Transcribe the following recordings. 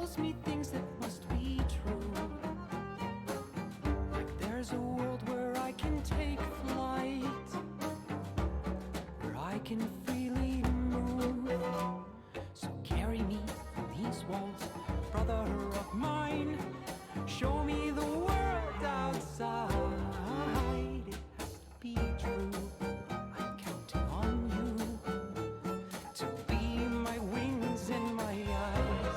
shows me things that must be true. Like there's a world where I can take flight, where I can freely move. So carry me from these walls, brother of mine. Show me the world outside. It has to be true. I'm counting on you to be my wings and my eyes.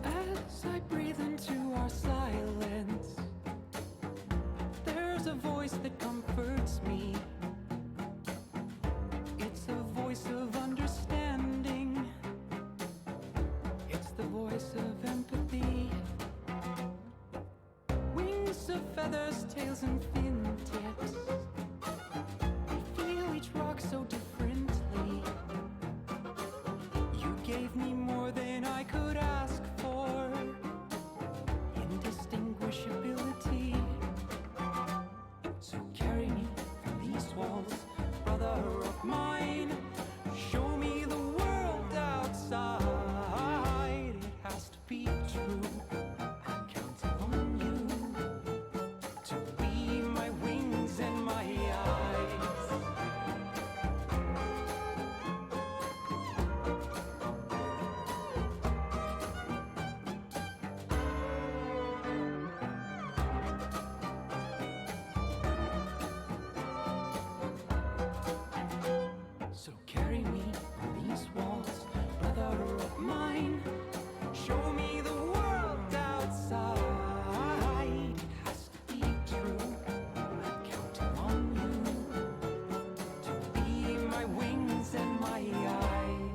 As I breathe into our silence, there's a voice that comforts me. It's a voice of understanding. It's the voice of empathy. Wings of feathers, tails and fingertips. I feel each rock so differently. You gave me more than I could ask for. Indistinguishability. So carry me from these walls, brother of mine. Show me the world outside. It has to be true. I'm counting on you to be my wings and my eyes. So carry me from these walls, brother of mine. Show me the world outside. It has to be true. I'm counting on you to be my wings and my eyes.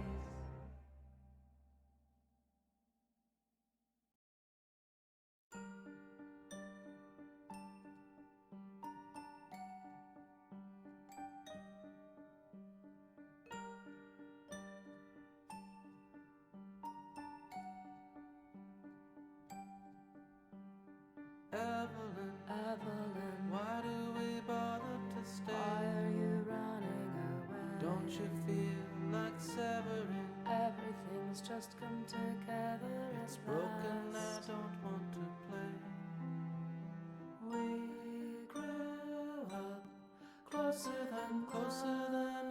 Evelyn, Evelyn, why do we bother to why stay? are you running away? Don't you feel like severing? Everything's just come together. It's at broken, I last. don't want to play. We grew up closer than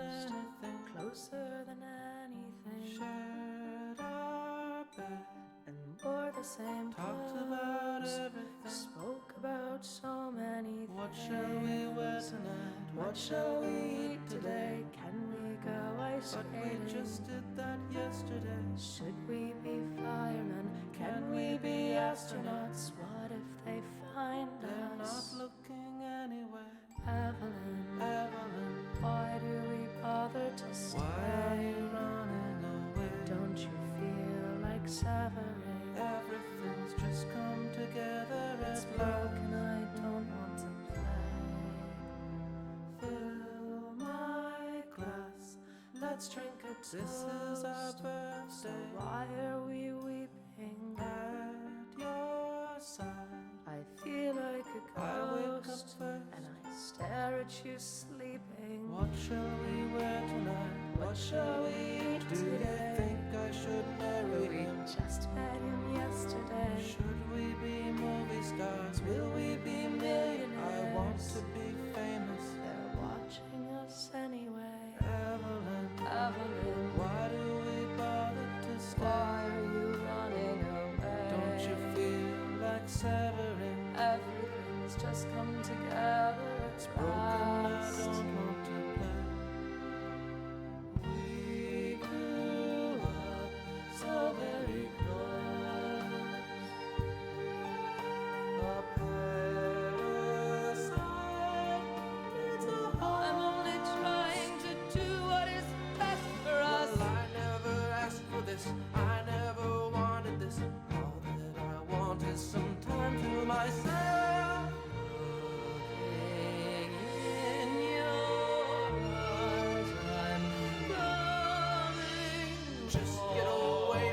anything. closer than anything, Shared our bed, and wore the same talked clothes. about everything. Spoke about so many things. What shall we wear tonight? What shall we eat today? Can we go ice But we skating? just did that yesterday. Should we be firemen? Can we be astronauts? What if they find They're not us? looking anywhere. Evelyn, Evelyn, why do we bother to stay? why are you running away? Don't you feel like severing? Everything's just come together It's at broken, last. I don't want to play. Fill my glass. Let's drink a toast. This is our So birthday. why are we weeping? At your side, I feel like a I wake up ghost, first. and I stare at you sleeping. What shall we wear tonight? What shall we eat Do you today? think I should marry We him? just met him yesterday. Should we be movie stars? Will we be millionaires? I want to be famous. They're watching us anyway. Evelyn, Evelyn, why do we bother to why stay? are you running away? Don't you feel like severing? Everything's just come together. It's Broken, I last. don't want to play. We grew up so very close. A parasite needs a home. I'm only trying to do what is best for us. Well, I never asked for this. I never wanted this. All that I want is some time to myself. Looking in your eyes, I'm coming Just get home. away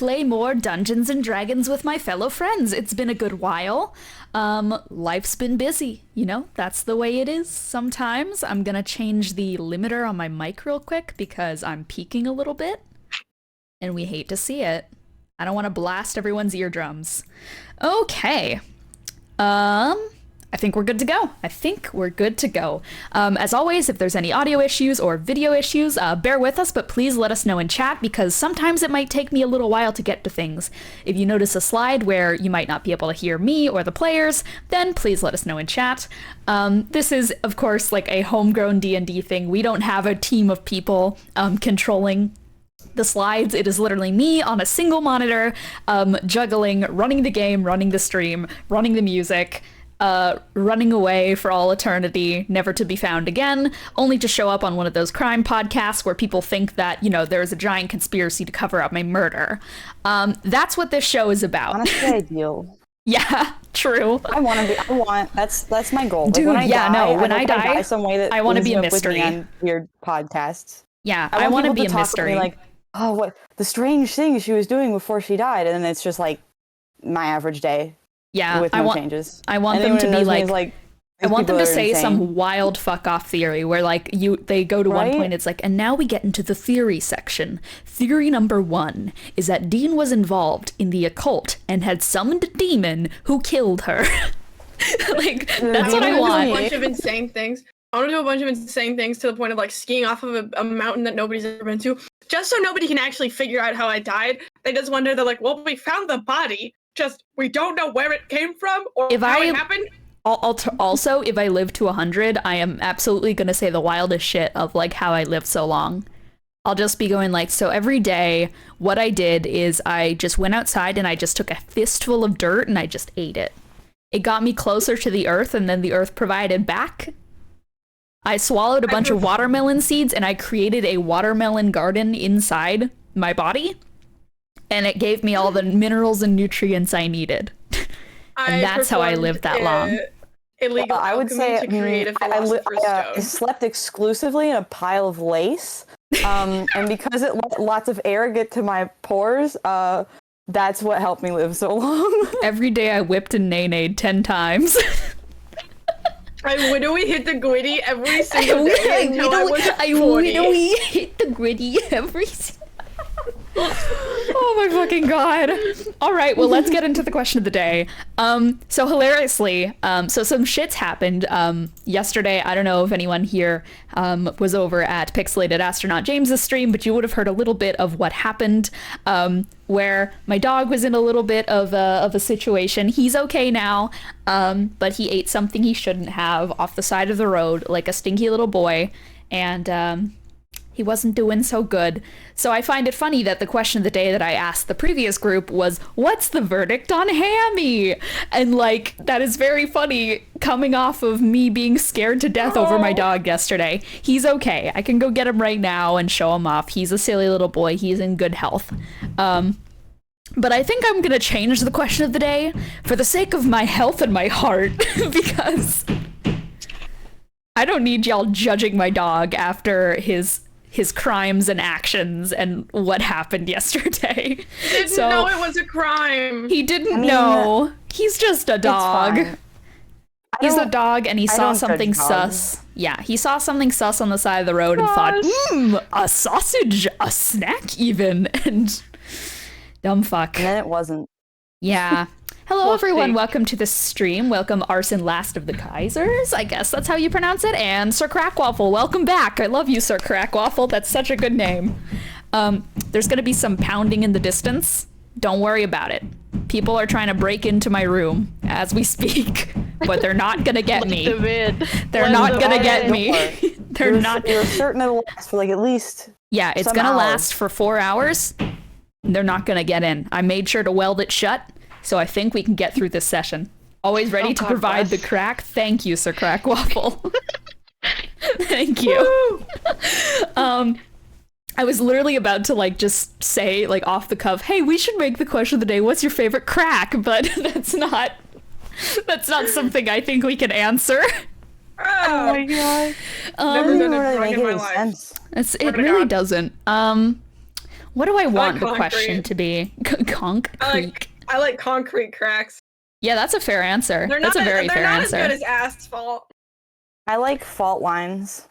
play more Dungeons and Dragons with my fellow friends. It's been a good while. Life's been busy, you know, that's the way it is sometimes. I'm gonna change the limiter on my mic real quick because I'm peaking a little bit, and we hate to see it. I don't want to blast everyone's eardrums. Okay. I think we're good to go. As always, if there's any audio issues or video issues, bear with us, but please let us know in chat because sometimes it might take me a little while to get to things. If you notice a slide where you might not be able to hear me or the players, then please let us know in chat. This is, of course, like a homegrown D&D thing. We don't have a team of people controlling the slides. It is literally me on a single monitor, juggling, running the game, running the stream, running the music, running away for all eternity, never to be found again, only to show up on one of those crime podcasts where people think that, you know, there's a giant conspiracy to cover up my murder. That's what this show is about. Honestly, ideal. Yeah, true. That's my goal. Dude, like when I die, some way that I want to be a ends up with me mystery. on weird podcasts. Yeah, I want to be a mystery. Like, oh, what the strange things she was doing before she died, and then it's just like my average day. Yeah, with no changes. I want them to be like I want them to say some wild fuck off theory where like they go to one point, it's like, and now we get into the theory section. Theory number 1 is that Dean was involved in the occult and had summoned a demon who killed her. Like, that's what I want. A bunch of insane things. I want to do a bunch of insane things to the point of like skiing off of a mountain that nobody's ever been to, just so nobody can actually figure out how I died. They just wonder, they're like, well, we found the body, just we don't know where it came from or it happened. Also, if I live to 100, I am absolutely going to say the wildest shit of like how I lived so long. I'll just be going like, so every day what I did is I just went outside and I just took a fistful of dirt and I just ate it. It got me closer to the earth, and then the earth provided back. I swallowed a bunch of watermelon seeds and I created a watermelon garden inside my body, and it gave me all the minerals and nutrients I needed. And that's how I lived that long. Illegal I would say to create a philosopher's I stone. slept exclusively in a pile of lace, and because it let lots of air get to my pores, that's what helped me live so long. Every day I whipped and nay-nayed 10 times. I widowy hit the gritty every single day until I was 40. I hit the gritty every Oh my fucking god. All right, well, let's get into the question of the day. So hilariously, so some shits happened yesterday. I don't know if anyone here was over at Pixelated Astronaut James's stream, but you would have heard a little bit of what happened, where my dog was in a little bit of a situation. He's okay now, but he ate something he shouldn't have off the side of the road, like a stinky little boy, and he wasn't doing so good. So I find it funny that the question of the day that I asked the previous group was, what's the verdict on Hammy? And like, that is very funny coming off of me being scared to death over my dog yesterday. He's okay. I can go get him right now and show him off. He's a silly little boy. He's in good health. But I think I'm gonna change the question of the day for the sake of my health and my heart, because I don't need y'all judging my dog after his crimes and actions and what happened yesterday. Didn't know it was a crime. He didn't know. He's just a dog. He's a dog, and he saw something sus. Yeah, he saw something sus on the side of the road and thought, a sausage, a snack even, and dumb fuck. And then it wasn't. Yeah. Hello, everyone. Welcome to the stream. Welcome, Arson Last of the Kaisers. I guess that's how you pronounce it. And Sir Crackwaffle, welcome back. I love you, Sir Crackwaffle. That's such a good name. There's going to be some pounding in the distance. Don't worry about it. People are trying to break into my room as we speak, but they're not going to get me. They're not going to get me. You're certain it'll last for like at least. Yeah, it's going to last for 4 hours. They're not going to get in. I made sure to weld it shut. So I think we can get through this session. Always ready to provide the crack. Thank you, Sir Crackwaffle. Thank you. I was literally about to like just say like off the cuff, hey, we should make the question of the day, what's your favorite crack? But that's not something I think we can answer. Oh my god. Never done a drug in my life. Sense. It really doesn't. What do I want the concrete. question to be? Concrete. I like concrete cracks. Yeah, that's a fair answer. They're That's not, a very they're fair not answer. as good as asphalt. I like fault lines.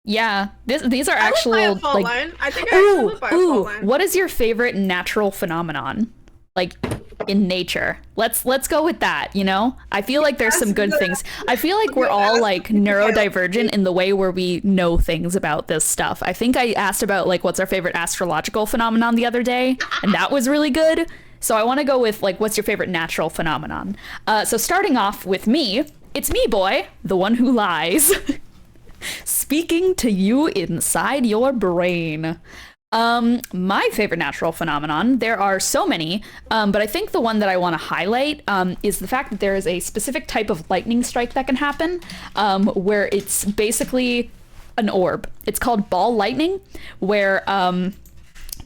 Yeah, these are I actual live by a fault like. line. I think I actually live by a fault line. What is your favorite natural phenomenon? Like in nature. Let's go with that, you know? I feel like there's some good things. I feel like we're all like neurodivergent in the way where we know things about this stuff. I think I asked about like what's our favorite astrological phenomenon the other day, and that was really good. So I want to go with like what's your favorite natural phenomenon? So starting off with me, it's me, boy, the one who lies. Speaking to you inside your brain. My favorite natural phenomenon, there are so many, but I think the one that I want to highlight is the fact that there is a specific type of lightning strike that can happen, where it's basically an orb. It's called ball lightning, where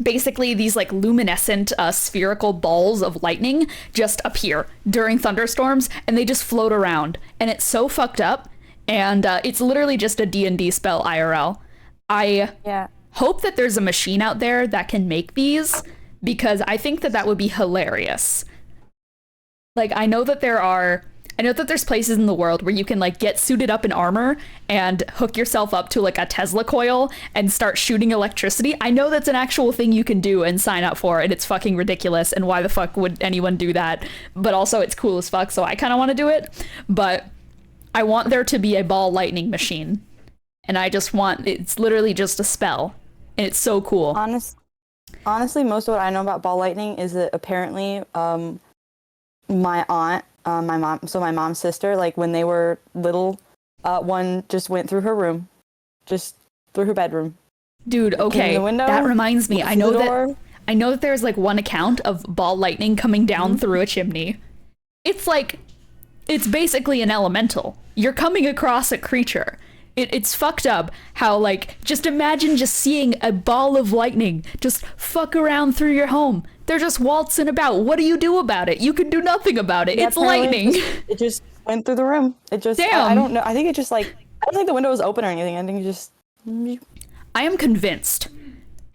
basically these like luminescent spherical balls of lightning just appear during thunderstorms, and they just float around, and it's so fucked up, and it's literally just a D&D spell IRL. Yeah. Hope that there's a machine out there that can make these, because I think that would be hilarious. Like, I know that there's places in the world where you can like get suited up in armor and hook yourself up to like a Tesla coil and start shooting electricity. I know that's an actual thing you can do and sign up for, and it's fucking ridiculous, and why the fuck would anyone do that? But also it's cool as fuck, so I kind of want to do it. But I want there to be a ball lightning machine, and it's literally just a spell. And it's so cool. Honestly, most of what I know about ball lightning is that apparently my aunt, my mom's sister, like when they were little, one just went through her room, just through her bedroom. Dude, okay, window, that reminds me. I know that there's like one account of ball lightning coming down through a chimney. It's basically an elemental. You're coming across a creature. It's fucked up how, like, just imagine just seeing a ball of lightning just fuck around through your home. They're just waltzing about. What do you do about it? You can do nothing about it. Yeah, it's lightning. It just went through the room. It just, damn. I don't know. I think it just like, I don't think the window was open or anything. I think it just. I am convinced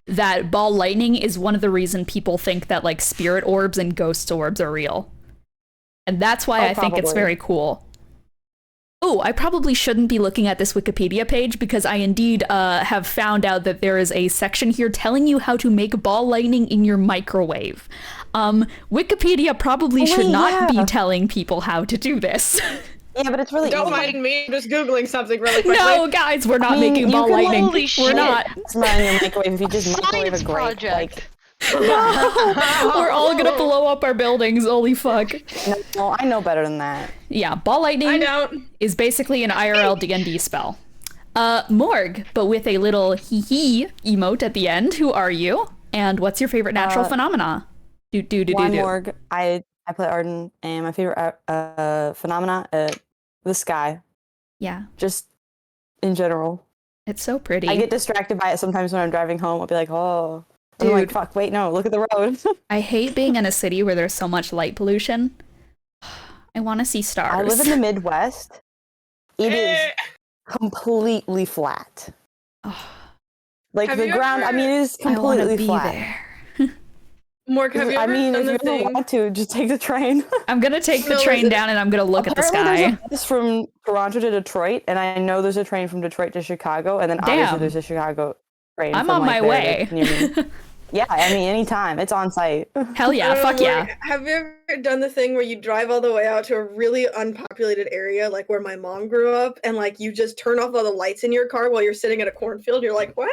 that ball lightning is one of the reasons people think that, like, spirit orbs and ghost orbs are real. And that's why I think it's very cool. Oh, I probably shouldn't be looking at this Wikipedia page, because I indeed have found out that there is a section here telling you how to make ball lightning in your microwave. Wikipedia probably should not be telling people how to do this. Yeah, but it's really Don't easy. mind me. I'm just Googling something really quickly. No, guys, we're not making ball lightning. Holy We're shit. not. It's not in your microwave. If you just microwave a Science grape, project. We're all gonna blow up our buildings. Holy fuck. No, I know better than that. Yeah, ball I lightning don't. is basically an IRL D&D spell. Morgue, but with a little hee-hee emote at the end. Who are you? And what's your favorite natural phenomena? Why Morgue? I play Arden, and my favorite phenomena, the sky. Yeah, Just in general. it's so pretty. I get distracted by it sometimes when I'm driving home. I'll be like, oh. I'm like, fuck, wait, no, look at the road. I hate being in a city where there's so much light pollution. I want to see stars. I live in the Midwest. It is completely flat. Like Have the you ground, I ever- mean, it is I want to completely be flat. there. Morgue, have you I ever mean, done if the you thing? don't want to, just take the train. I'm gonna take the No, train is it- down and I'm gonna look at the Apparently sky. There's a bus from Toronto to Detroit, and I know there's a train from Detroit to Chicago, and then Damn. obviously there's a Chicago train. I'm from, on like, my there to way. near me. Yeah, I mean, anytime. It's on site. Hell yeah, fuck yeah. Have you ever done the thing where you drive all the way out to a really unpopulated area, like where my mom grew up, and like you just turn off all the lights in your car while you're sitting at a cornfield? You're like, wow.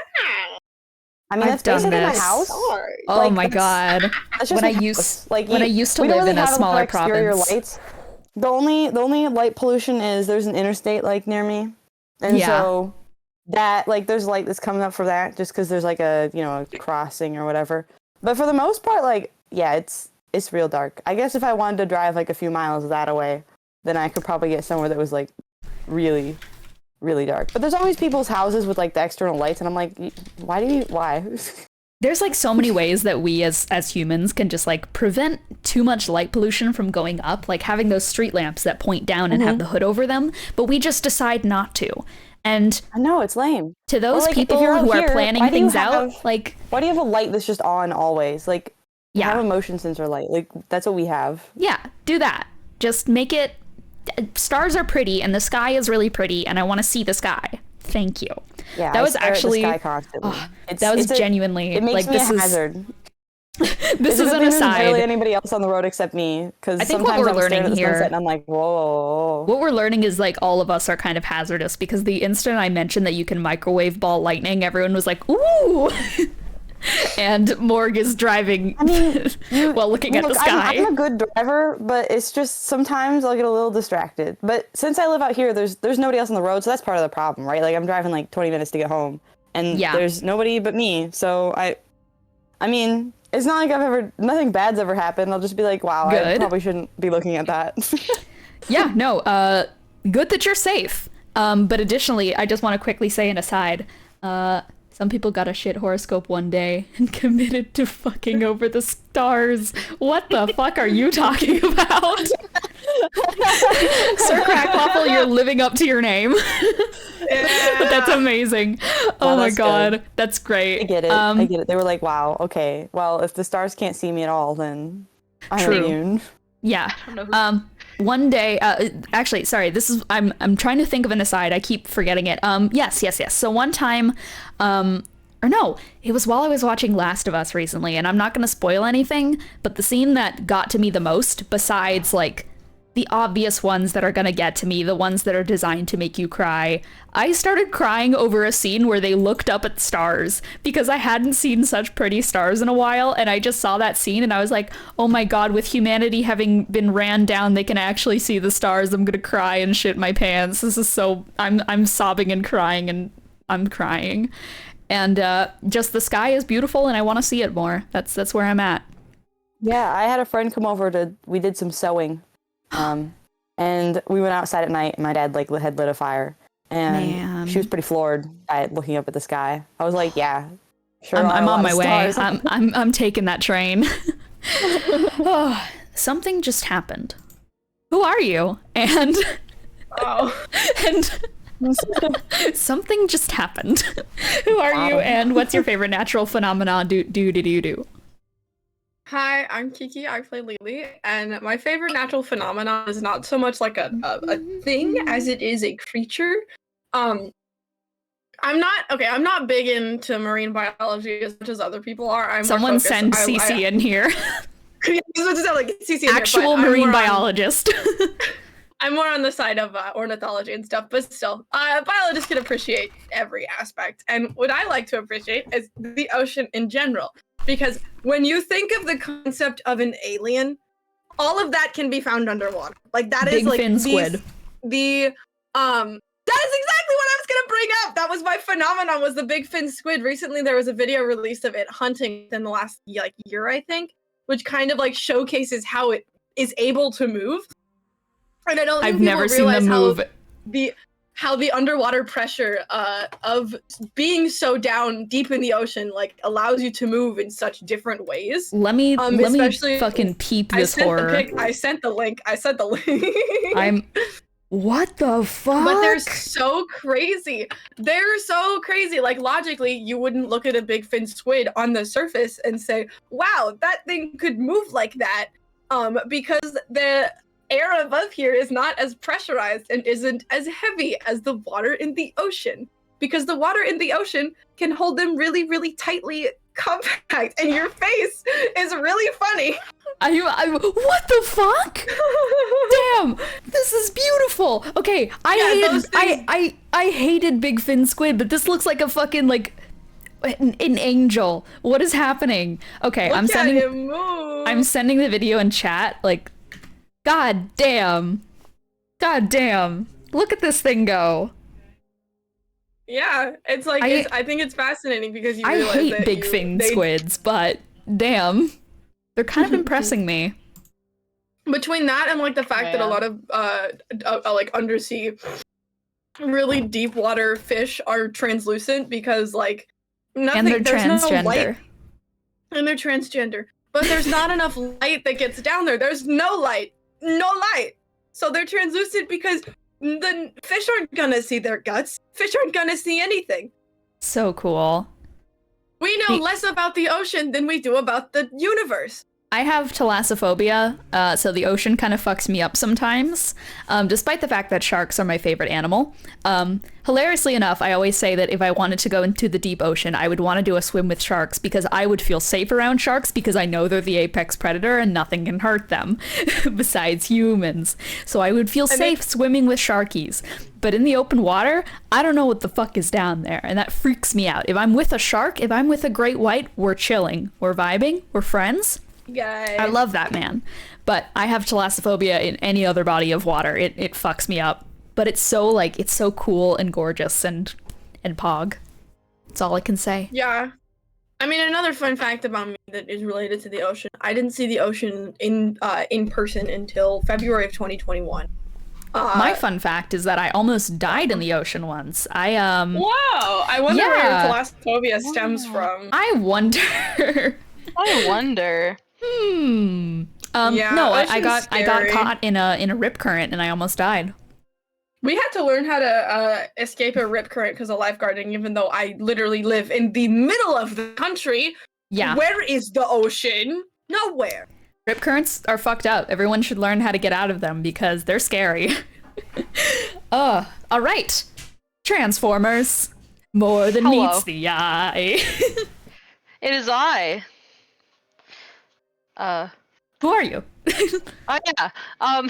I mean, I've that's done basically my this. house. Sorry. Oh Like, my that's- god. That's just When my I used house. Like, when I used to we don't live in really a have smaller exterior province. Lights. The only light pollution is there's an interstate like near me, and Yeah. so that like there's light that's coming up for that just because there's like a a crossing or whatever. But for the most part, like yeah, it's real dark. I guess if I wanted to drive like a few miles that away, then I could probably get somewhere that was like really, really dark. But there's always people's houses with like the external lights, and I'm like, why? There's like so many ways that we as humans can just like prevent too much light pollution from going up, like having those street lamps that point down and have the hood over them, but we just decide not to. And I know, it's lame. to those Or, like, if people you're out who here, are planning why do you things out, have- like, Why do you have a light that's just on always? Like, yeah, have a motion sensor light. Like, that's what we have. yeah, do that. Just make it. Stars are pretty, and the sky is really pretty, and I want to see the sky. Thank you. Yeah, That I was stare at the actually. sky constantly. That was genuinely. It makes like, me this a is hazard. this is an There's barely aside. anybody else on the road except me. Because I think what sometimes we're I'm staring learning at the here- sunset and I'm like, whoa. What we're learning is like all of us are kind of hazardous because the instant I mentioned that you can microwave ball lightning, everyone was like, ooh. And Morgue is driving while looking at the sky. I'm a good driver, but it's just sometimes I'll get a little distracted. But since I live out here, there's nobody else on the road, so that's part of the problem, right? Like I'm driving like 20 minutes to get home, and there's nobody but me. So I mean, it's not like nothing bad's ever happened. I'll just be like, wow, I probably shouldn't be looking at that. Yeah, no, good that you're safe. But additionally, I just want to quickly say an aside. Some people got a shit horoscope one day and committed to fucking over the stars. What the fuck are you talking about? Sir Crackwaffle, you're living up to your name. Yeah. That's amazing. Oh my god, good. that's great. I get it. I get it. They were like, wow, okay. Well, if the stars can't see me at all, then I'm immune. Yeah. One day, actually, sorry, this is, I'm trying to think of an aside. I keep forgetting it. Yes. So one time, or no, it was while I was watching Last of Us recently, and I'm not going to spoil anything, but the scene that got to me the most, besides like the obvious ones that are going to get to me, the ones that are designed to make you cry, I started crying over a scene where they looked up at stars because I hadn't seen such pretty stars in a while, and I just saw that scene and I was like, oh my god, with humanity having been ran down, they can actually see the stars. I'm gonna cry and shit my pants. This is so, I'm sobbing and crying, and I'm crying. And just the sky is beautiful and I want to see it more. That's where I'm at. Yeah, I had a friend come over we did some sewing. And we went outside at night and my dad like had lit a fire, and she was pretty floored by looking up at the sky. I was like, yeah, sure. I'm on my way. I'm taking that train. Oh, something just happened. Who are you? And and something just happened. Who are you? And what's your favorite natural phenomenon? Do. Hi, I'm Kiki. I play Lelee, and my favorite natural phenomenon is not so much like a thing as it is a creature. I'm not big into marine biology as much as other people are. Someone send CC in here. Actual marine biologist. I'm more on the side of ornithology and stuff, but still, biologists can appreciate every aspect. And what I like to appreciate is the ocean in general. Because when you think of the concept of an alien, all of that can be found underwater. Like that is like fin squid. That is exactly what I was gonna bring up. That was my phenomenon, was the big fin squid. Recently there was a video released of it hunting in the last year, I think, which kind of like showcases how it is able to move. And I don't think I've never seen them move. How the underwater pressure of being so down deep in the ocean like allows you to move in such different ways. Let me fucking peep this horror. I sent the link. What the fuck? But they're so crazy. Like logically, you wouldn't look at a big fin squid on the surface and say, "Wow, that thing could move like that," because the air above here is not as pressurized and isn't as heavy as the water in the ocean, because the water in the ocean can hold them really, really tightly compact, and your face is really funny. What the fuck? Damn, this is beautiful. Okay, I hated big fin squid, but this looks like a fucking like an angel. What is happening? Okay, I'm sending the video in chat. Like, God damn. Look at this thing go. Yeah, it's like I think it's fascinating because you realize I hate that big fin squids, but damn, they're kind of impressing me. Between that and like the fact that a lot of like undersea, really deep water fish are translucent because like nothing. And they're transgender. No light, and they're transgender, but there's not enough light that gets down there. There's no light. So they're translucent because the fish aren't gonna see their guts. Fish aren't gonna see anything. So cool. We know less about the ocean than we do about the universe. I have thalassophobia, so the ocean kind of fucks me up sometimes, despite the fact that sharks are my favorite animal. Hilariously enough, I always say that if I wanted to go into the deep ocean, I would want to do a swim with sharks because I would feel safe around sharks because I know they're the apex predator and nothing can hurt them besides humans. So I would feel safe swimming with sharkies. But in the open water, I don't know what the fuck is down there, and that freaks me out. If I'm with a shark, if I'm with a great white, we're chilling, we're vibing, we're friends. Guys. I love that, man. But I have thalassophobia in any other body of water. It fucks me up. But it's so cool and gorgeous and pog. That's all I can say. Yeah. I mean, another fun fact about me that is related to the ocean. I didn't see the ocean in person until February of 2021. My fun fact is that I almost died in the ocean once. Wow! I wonder where your thalassophobia stems from. I wonder. Yeah, no, I got scary. caught in a rip current and I almost died. We had to learn how to escape a rip current because of lifeguarding, even though I literally live in the middle of the country. Yeah. Where is the ocean? Nowhere. Rip currents are fucked up. Everyone should learn how to get out of them because they're scary. All right. Transformers. More than Hello. meets the eye. It is I. Who are you? Oh yeah. I'm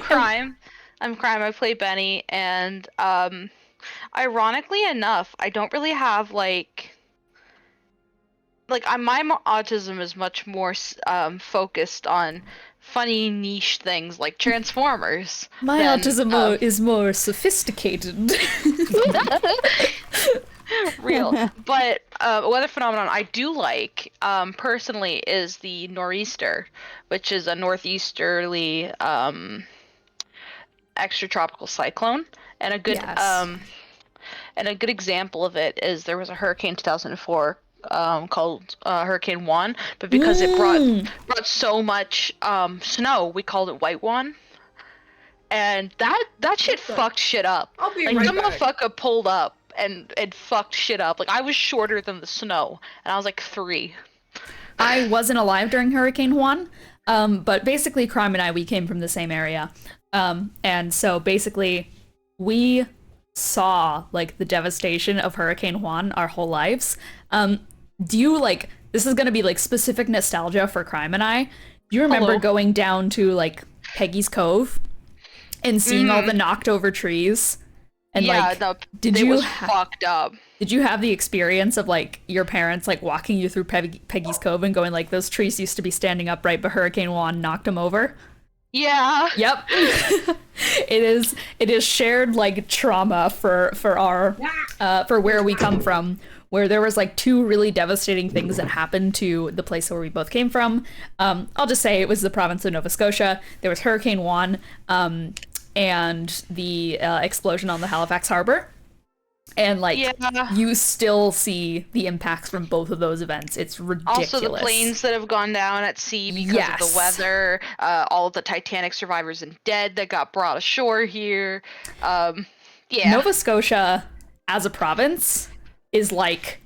Crime. I play Bennie, and ironically enough, I don't really have my autism is much more focused on funny niche things like Transformers. My than, autism is more sophisticated. real. But weather phenomenon I do like, personally, is the nor'easter, which is a northeasterly extratropical cyclone, and a good example of it is there was a hurricane in 2004 called Hurricane Juan, but because it brought so much snow, we called it White Juan. And that shit fucked shit up. I'll be like right the back. motherfucker pulled up and fucked shit up. Like I was shorter than the snow, and I was like 3. I wasn't alive during Hurricane Juan, but basically Crime and I, we came from the same area. And so basically we saw like the devastation of Hurricane Juan our whole lives. Do you this is going to be like specific nostalgia for Crime and I. Do you remember going down to like Peggy's Cove and seeing all the knocked over trees? And it was fucked up. Did you have the experience of like your parents like walking you through Peggy's Cove and going like those trees used to be standing upright, but Hurricane Juan knocked them over? Yeah. Yep. It is shared like trauma for our for where we come from, where there was like 2 really devastating things that happened to the place where we both came from. I'll just say it was the province of Nova Scotia. There was Hurricane Juan, and the explosion on the Halifax Harbor. And you still see the impacts from both of those events. It's ridiculous. Also the planes that have gone down at sea because of the weather, all of the Titanic survivors and dead that got brought ashore here. Nova Scotia as a province is like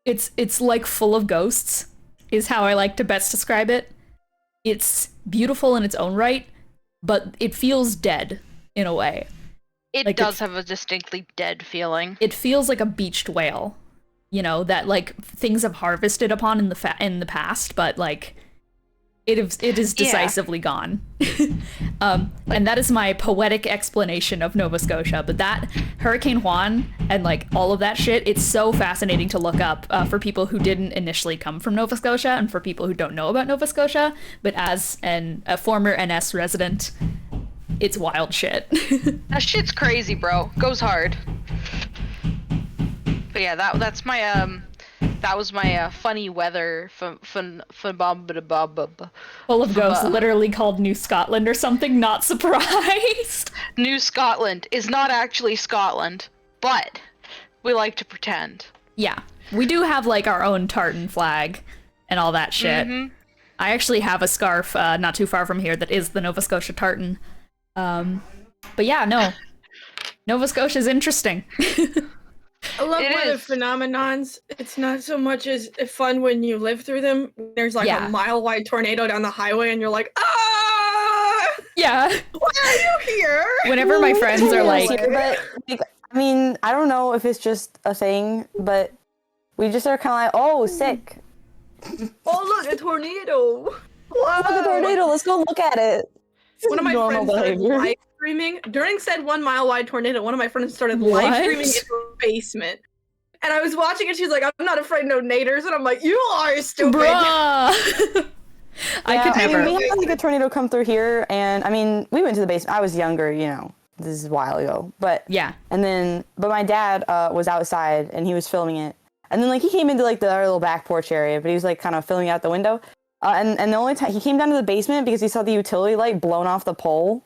it's like full of ghosts is how I like to best describe it. It's beautiful in its own right, but it feels dead in a way. It does have a distinctly dead feeling. It feels like a beached whale, that like things have harvested upon in the past, but like it is decisively gone. And that is my poetic explanation of Nova Scotia. But that Hurricane Juan and like all of that shit, it's so fascinating to look up for people who didn't initially come from Nova Scotia and for people who don't know about Nova Scotia. But as a former NS resident, it's wild shit. That shit's crazy, bro. Goes hard. But yeah, that's my that was my funny weather full of ghosts, literally called New Scotland or something. Not surprised. New Scotland is not actually Scotland, but we like to pretend. Yeah, we do have like our own tartan flag and all that shit. I actually have a scarf not too far from here that is the Nova Scotia tartan. But yeah, no. Nova Scotia's interesting. I love It weather is. phenomenons. It's not so much as fun when you live through them. There's like Yeah. a mile-wide tornado down the highway, and you're like, ah! Yeah. Why are you here? Whenever my friends are like, Here, but like, I mean, I don't know if it's just a thing, but we just are kind of like, oh, sick. Oh, look, a tornado! Wow, look a tornado. Let's go look at it. One of my Normal friends started behavior. live streaming during said 1 mile wide tornado. One of my friends started What? live streaming in her basement, and I was watching it. She's like, "I'm not afraid no naders," and I'm like, "You are stupid." bruh. I Yeah, could never. mean, we had like a tornado come through here, and I mean, we went to the basement. I was younger, you know. This is a while ago, but Yeah. but my dad was outside and he was filming it, and then like he came into like the our little back porch area, but he was like kind of filming out the window, and the only time he came down to the basement because he saw the utility light blown off the pole.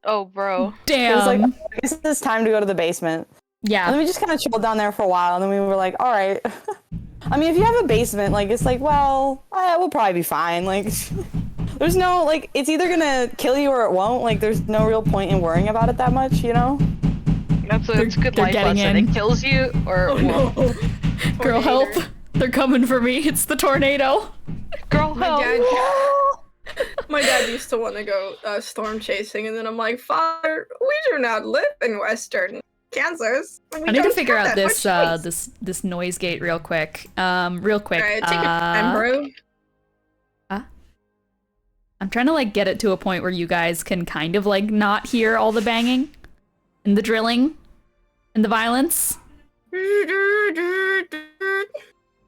Oh, bro. It was like, Damn. I guess it's time to go to the basement. And Yeah. then we just kind of chilled down there for a while, and then we were like, all right. I mean, if you have a basement, like, it's like, well, we'll probably be fine. Like, there's no, like, it's either gonna kill you or it won't. Like, there's no real point in worrying about it that much, you know? It's a good they're life getting lesson. in. It kills you or it won't. No. Girl, help. Tornado. They're coming for me. It's the tornado. Girl, My help. dad, my dad used to want to go storm chasing, and then I'm like, Father, we do not live in Western Kansas. We I need to don't figure have out that this much space." this noise gate real quick. Real quick. Alright, take your time, bro. I'm trying to like get it to a point where you guys can kind of like not hear all the banging and the drilling and the violence.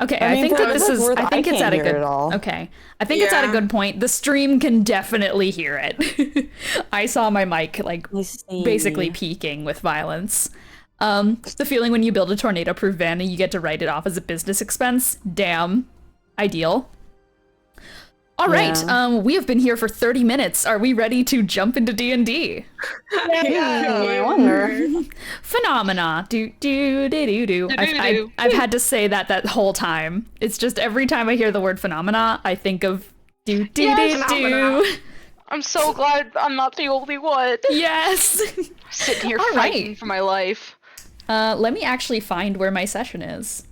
Okay, I, mean, think for that this what it's is. worth, I think I it's can't at a hear good. it all. Okay, I think it's at a Yeah. good point. The stream can definitely hear it. I saw my mic like I see. basically peaking with violence. The feeling when you build a tornado-proof van and you get to write it off as a business expense. Damn, ideal. All right, Yeah. we have been here for 30 minutes. Are we ready to jump into D&D? I wonder. Phenomena. Do do do do do. I've had to say that whole time. It's just every time I hear the word phenomena, I think of do do Yes, do do. I'm so glad I'm not the only one. Yes. Sitting here All fighting right. for my life. Let me actually find where my session is.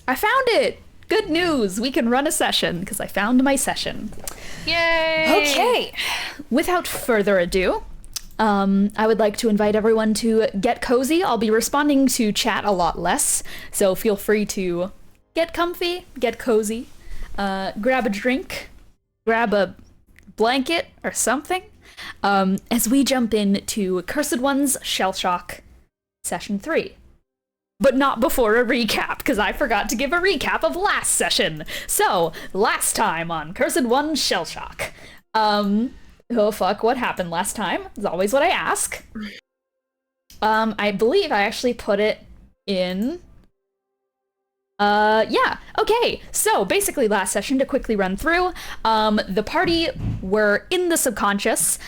I found it. Good news. We can run a session because I found my session. Yay! Okay. Without further ado, I would like to invite everyone to get cozy. I'll be responding to chat a lot less, so feel free to get comfy, get cozy, grab a drink, grab a blanket or something, as we jump into Cursed One's Shellshock Session 3. But not before a recap, because I forgot to give a recap of last session. So, last time on Cursed One Shellshock. Oh fuck, what happened last time? Is always what I ask. I believe I actually put it in... yeah, okay. So, basically last session, to quickly run through, the party were in the subconscious,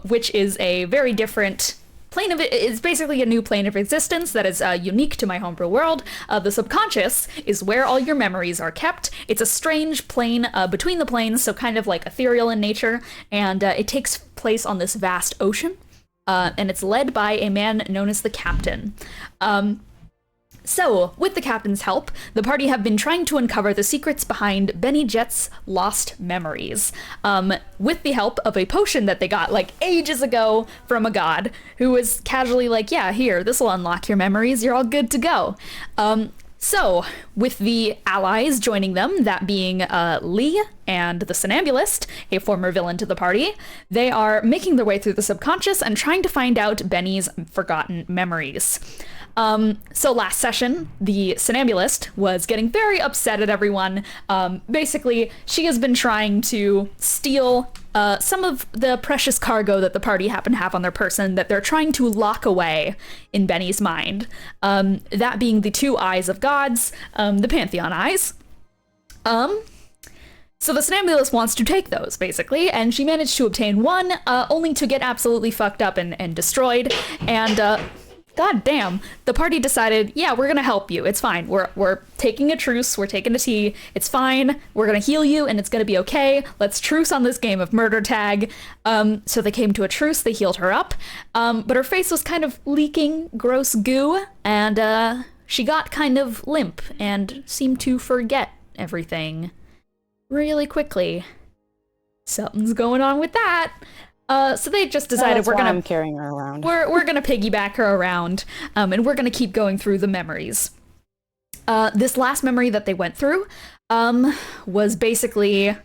which is a very different... plane of it is basically a new plane of existence that is unique to my homebrew world. The subconscious is where all your memories are kept. It's a strange plane between the planes, so kind of like ethereal in nature, and it takes place on this vast ocean, and it's led by a man known as the Captain. So, with the captain's help, the party have been trying to uncover the secrets behind Bennie Jet's lost memories, with the help of a potion that they got, like, ages ago from a god, who was casually like, yeah, here, this'll unlock your memories, you're all good to go. So, with the allies joining them, that being Lee and the Somnambulist, a former villain to the party, they are making their way through the subconscious and trying to find out Bennie's forgotten memories. So last session, the Somnambulist was getting very upset at everyone. Basically, she has been trying to steal some of the precious cargo that the party happen to have on their person that they're trying to lock away in Bennie's mind. That being the two eyes of gods, the Pantheon eyes. So the Somnambulist wants to take those, basically, and she managed to obtain one, only to get absolutely fucked up and destroyed, and God damn. The party decided, yeah, we're gonna help you. It's fine. We're taking a truce. We're taking a tea. It's fine. We're gonna heal you, and it's gonna be okay. Let's truce on this game of murder tag. So they came to a truce. They healed her up. But her face was kind of leaking gross goo, and she got kind of limp and seemed to forget everything really quickly. Something's going on with that. So they just decided I'm carrying her around. We're gonna piggyback her around, and we're gonna keep going through the memories. This last memory that they went through was basically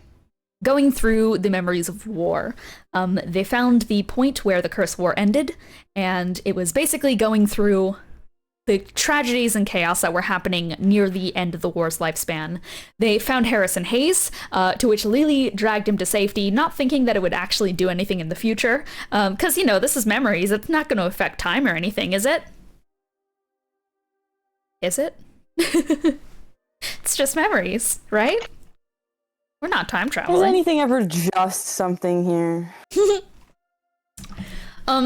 going through the memories of war. They found the point where the Curse War ended, and it was basically going through the tragedies and chaos that were happening near the end of the war's lifespan. They found Harrison Hayes, to which Lelee dragged him to safety, not thinking that it would actually do anything in the future. Because, you know, this is memories. It's not going to affect time or anything, is it? Is it? It's just memories, right? We're not time Is traveling. anything ever just something here?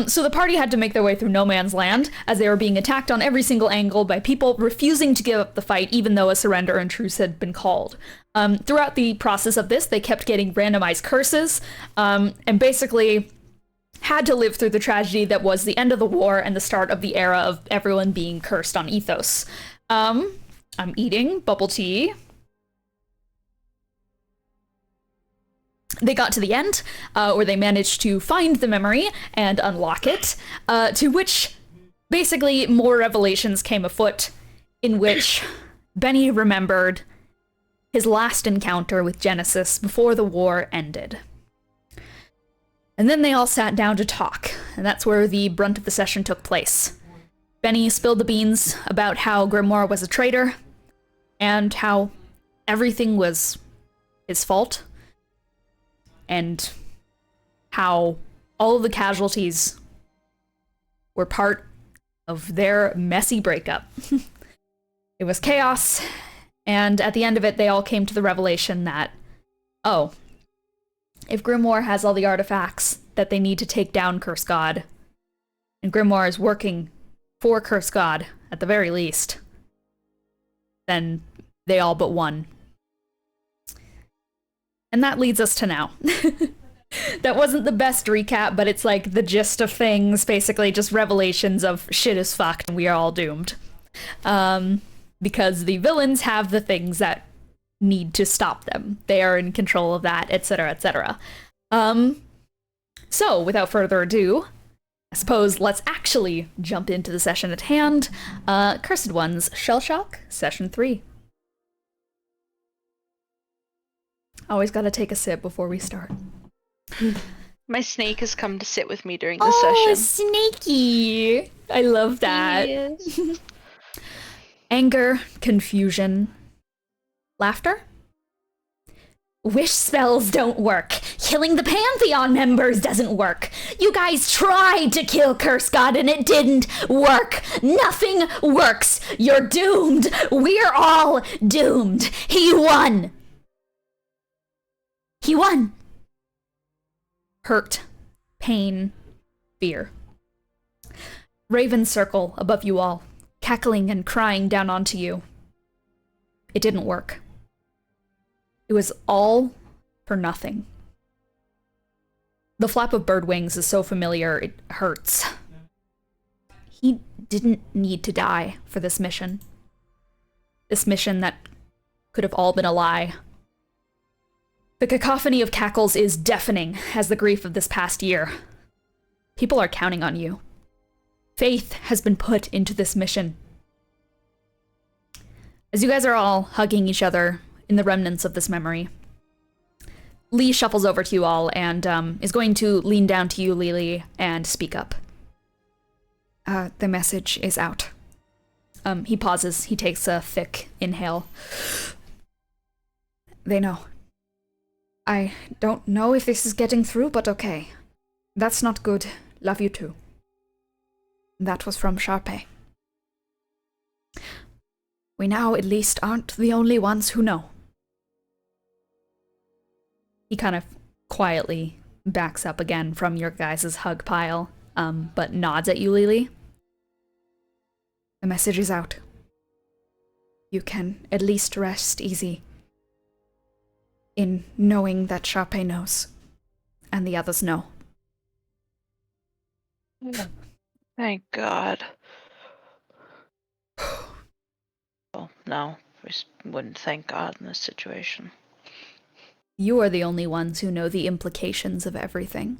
So the party had to make their way through no man's land, as they were being attacked on every single angle by people refusing to give up the fight, even though a surrender and truce had been called. Throughout the process of this, they kept getting randomized curses, and basically had to live through the tragedy that was the end of the war and the start of the era of everyone being cursed on Ethos. I'm eating bubble tea. They got to the end, where they managed to find the memory and unlock it, to which basically more revelations came afoot, in which Bennie remembered his last encounter with Genesis before the war ended. And then they all sat down to talk, and that's where the brunt of the session took place. Bennie spilled the beans about how Grimoire was a traitor, and how everything was his fault, and how all of the casualties were part of their messy breakup. It was chaos, and at the end of it, they all came to the revelation that, oh, if Grimoire has all the artifacts that they need to take down Curse God, and Grimoire is working for Curse God, at the very least, then they all but won. And that leads us to now. That wasn't the best recap, but it's like the gist of things, basically just revelations of shit is fucked and we are all doomed. Because the villains have the things that need to stop them. They are in control of that, etc., etc. So, without further ado, I suppose let's actually jump into the session at hand. Cursed Ones, Shellshock, Session 3. Always gotta take a sip before we start. My snake has come to sit with me during the Oh, session. Snakey! I love that. Yes. Anger, confusion, laughter. Wish spells don't work. Killing the Pantheon members doesn't work. You guys tried to kill Curse God and it didn't work. Nothing works. You're doomed. We're all doomed. He won. He won. Hurt, pain, fear. Ravens circle above you all, cackling and crying down onto you. It didn't work. It was all for nothing. The flap of bird wings is so familiar, it hurts. He didn't need to die for this mission. This mission that could have all been a lie. The cacophony of cackles is deafening as the grief of this past year. People are counting on you. Faith has been put into this mission. As you guys are all hugging each other in the remnants of this memory, Lee shuffles over to you all and is going to lean down to you, Lelee, and speak up. The message is out. He pauses. He takes a thick inhale. They know. I don't know if this is getting through, but okay. That's not good. Love you too. That was from Sharpay. We now at least aren't the only ones who know. He kind of quietly backs up again from your guys' hug pile, but nods at you, Lelee. The message is out. You can at least rest easy in knowing that Sharpay knows, and the others know. Thank God. Well, no, we wouldn't thank God in this situation. You are the only ones who know the implications of everything.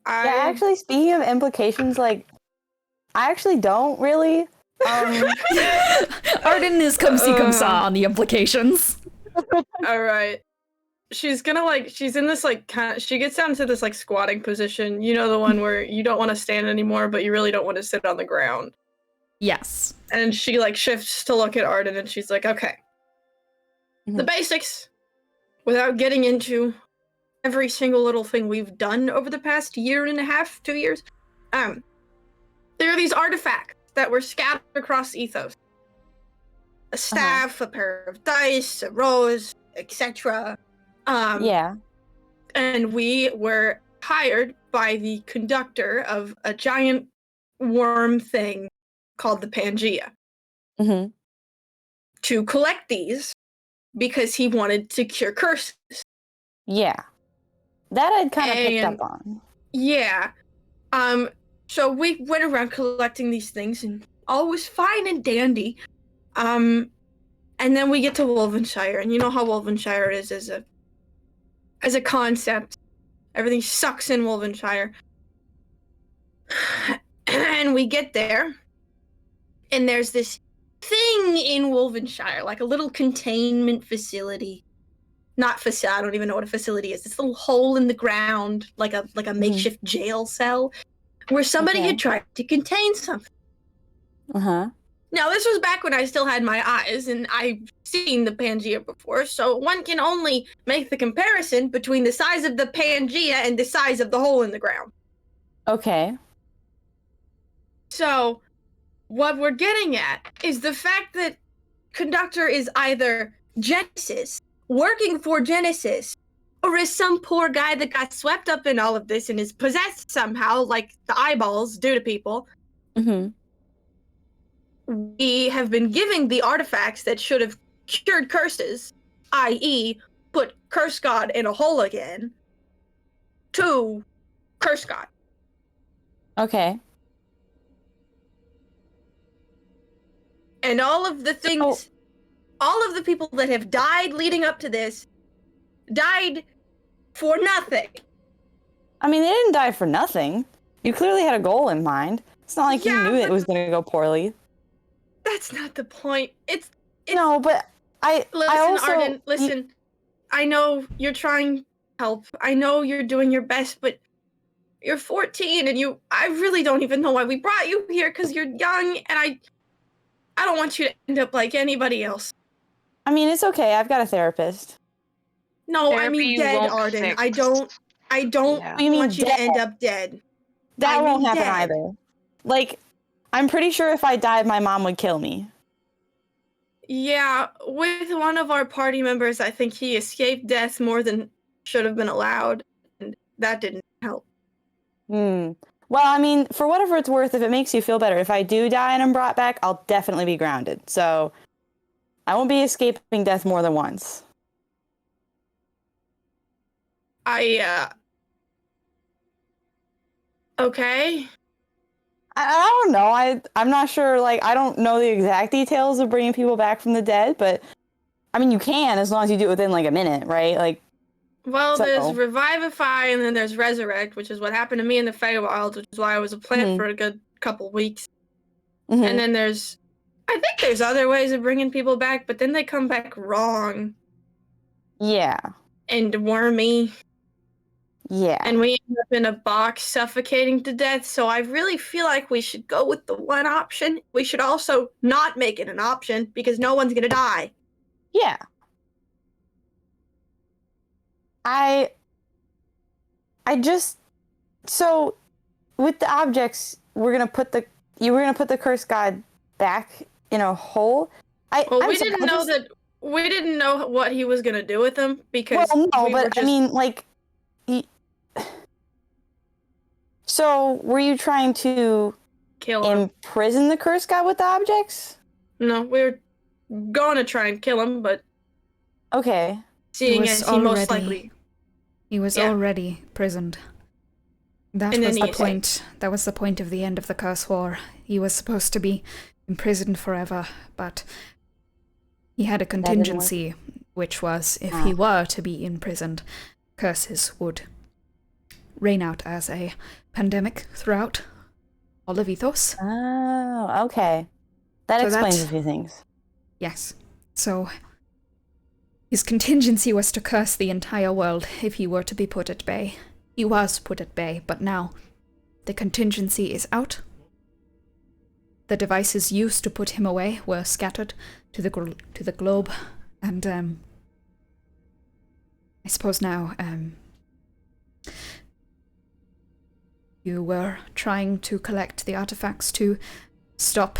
I Yeah, actually, speaking of implications, like, I actually don't really. Arden is come see come saw on the implications. all right. She's gonna she's in this she gets down to this squatting position. You know, the one where you don't want to stand anymore, but you really don't want to sit on the ground. Yes. And she shifts to look at Arden, and she's like, okay, the basics, without getting into every single little thing we've done over the past 1.5, 2 years. There are these artifacts that were scattered across Ethos. A staff, a pair of dice, a rose, etc. Yeah. And we were hired by the conductor of a giant worm thing called the Pangea Mm-hmm. to collect these because he wanted to cure curses. Yeah. That I'd kind of picked And- up on. Yeah. So we went around collecting these things and all was fine and dandy. And then we get to Wolvenshire, and you know how Wolvenshire is as a concept. Everything sucks in Wolvenshire. And we get there, and there's this thing in Wolvenshire, like a little containment facility. Not facility, I don't even know what a facility is. This little hole in the ground, like a makeshift jail cell, where somebody had tried to contain something. Uh-huh. Now, this was back when I still had my eyes, and I've seen the Pangea before, so one can only make the comparison between the size of the Pangea and the size of the hole in the ground. Okay. So, what we're getting at is the fact that Conductor is either Genesis, working for Genesis, or is some poor guy that got swept up in all of this and is possessed somehow, like the eyeballs do to people. Mm-hmm. We have been giving the artifacts that should have cured curses, i.e., put Curse God in a hole again, to Curse God. Okay. And all of the things, all of the people that have died leading up to this, died for nothing. I mean, they didn't die for nothing. You clearly had a goal in mind. It's not like you Yeah, knew it but- was going to go poorly. That's not the point. It's No, but I also... Arden, listen. I know you're trying to help. I know you're doing your best, but you're 14 and I really don't even know why we brought you here, because you're young, and I don't want you to end up like anybody else. I mean, it's okay. I've got a therapist. No, I Therapy mean dead, won't Arden. fix- I don't Yeah. You mean want you to dead? end up dead. That I won't mean happen dead. either. Like, I'm pretty sure if I died, my mom would kill me. Yeah, with one of our party members, I think he escaped death more than should have been allowed, and that didn't help. Hmm. Well, I mean, for whatever it's worth, if it makes you feel better, if I do die and I'm brought back, I'll definitely be grounded. So, I won't be escaping death more than once. Okay. I don't know. I'm not sure. Like, I don't know the exact details of bringing people back from the dead, but I mean, you can as long as you do it within like a minute, right? Like, Well, So- there's Revivify, and then there's Resurrect, which is what happened to me in the Feywild, which is why I was a plant Mhm. for a good couple weeks. mhm. And then I think there's other ways of bringing people back, but then they come back wrong yeah, and wormy, yeah. and we end up in a box suffocating to death. So I really feel like we should go with the one option. We should also not make it an option, because no one's gonna die. Yeah. I just, so with the objects, you were gonna put the curse god back in a hole. Well, I'm we sorry, didn't I know just- that. We didn't know what he was gonna do with them, because Well, no, we were but I just- mean, like, So, were you trying to Kill him. imprison the curse god with the objects? No, we're gonna try and kill him, but Okay. seeing was as he most already- likely... He was Yeah. already prisoned. That And was then the he- point. That was the point of the end of the Curse War. He was supposed to be imprisoned forever, but he had a didn't work. contingency, which was if he were to be imprisoned, curses would reign out as a pandemic throughout all of Ethos. Oh, okay. That So explains that- a few things. Yes. So his contingency was to curse the entire world if he were to be put at bay. He was put at bay, but now the contingency is out. The devices used to put him away were scattered to the globe, and I suppose now you were trying to collect the artifacts to stop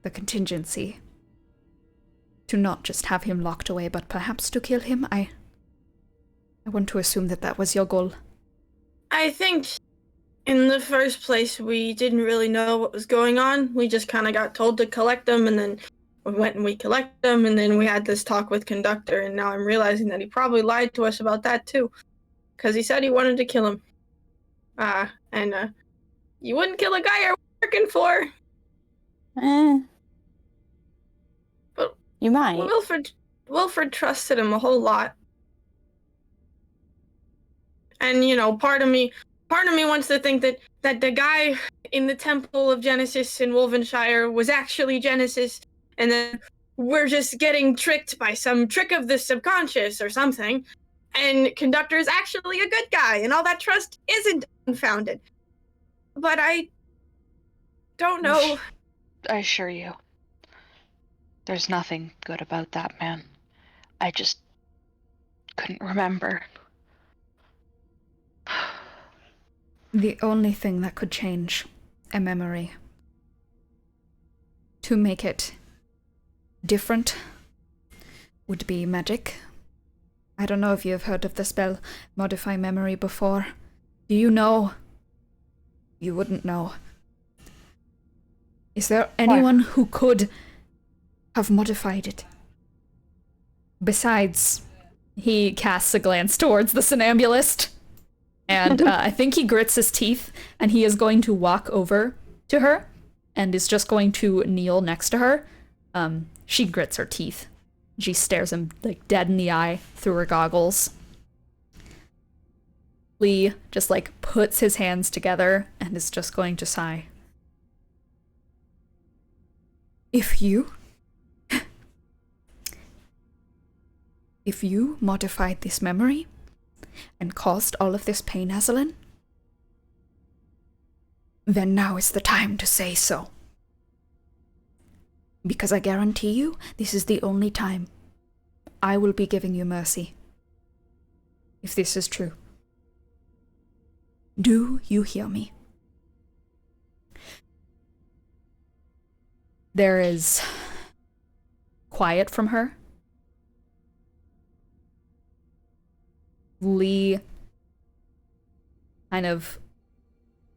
the contingency. To not just have him locked away, but perhaps to kill him. I want to assume that that was your goal. I think in the first place, we didn't really know what was going on. We just kind of got told to collect them, and then we went and we collected them, and then we had this talk with Conductor, and now I'm realizing that he probably lied to us about that too. Because he said he wanted to kill him. And you wouldn't kill a guy you're working for. But You might. Wilfred trusted him a whole lot. And, you know, part of me wants to think that the guy in the Temple of Genesis in Wolvenshire was actually Genesis, and then we're just getting tricked by some trick of the subconscious or something, and Conductor is actually a good guy, and all that trust isn't unfounded. But I don't know. I assure you, there's nothing good about that man. I just couldn't remember. The only thing that could change a memory to make it different would be magic. I don't know if you've heard of the spell Modify Memory before. Do you know? You wouldn't know. Is there anyone who could have modified it? Besides, he casts a glance towards the somnambulist. And I think he grits his teeth, and he is going to walk over to her, and is just going to kneel next to her. She grits her teeth. She stares him like dead in the eye through her goggles. Lee just like puts his hands together and is just going to sigh. If you modified this memory and caused all of this pain, Azalin, then now is the time to say so. Because I guarantee you, this is the only time I will be giving you mercy. If this is true. Do you hear me? There is quiet from her. Lee kind of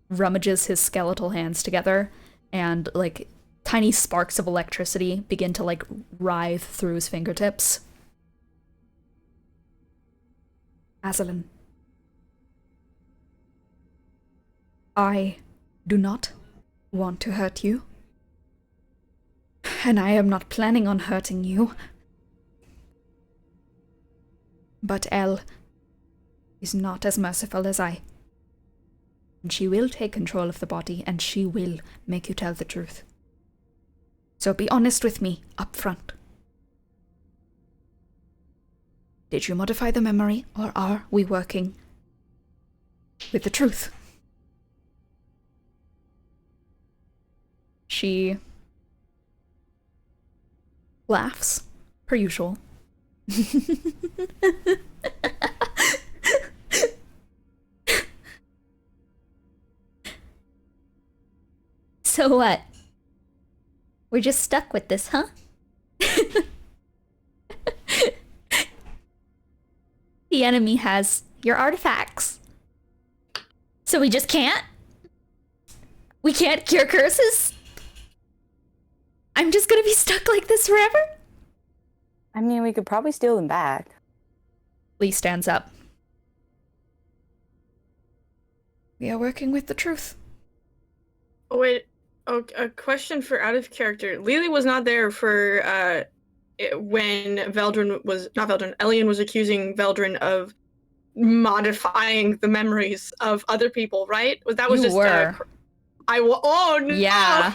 rummages his skeletal hands together, and like tiny sparks of electricity begin to like writhe through his fingertips. Azalin, I do not want to hurt you, and I am not planning on hurting you. But Elle is not as merciful as I. And she will take control of the body, and she will make you tell the truth. So be honest with me up front. Did you modify the memory, or are we working with the truth? She laughs, per usual. So what? We're just stuck with this, huh? The enemy has your artifacts. So we just can't? We can't cure curses? I'm just gonna be stuck like this forever? I mean, we could probably steal them back. Lee stands up. We are working with the truth. Oh, wait. Oh, a question for out of character. Lelee was not there for when Elian was accusing Veldrin of modifying the memories of other people, right? That was You just were. Oh no! Yeah.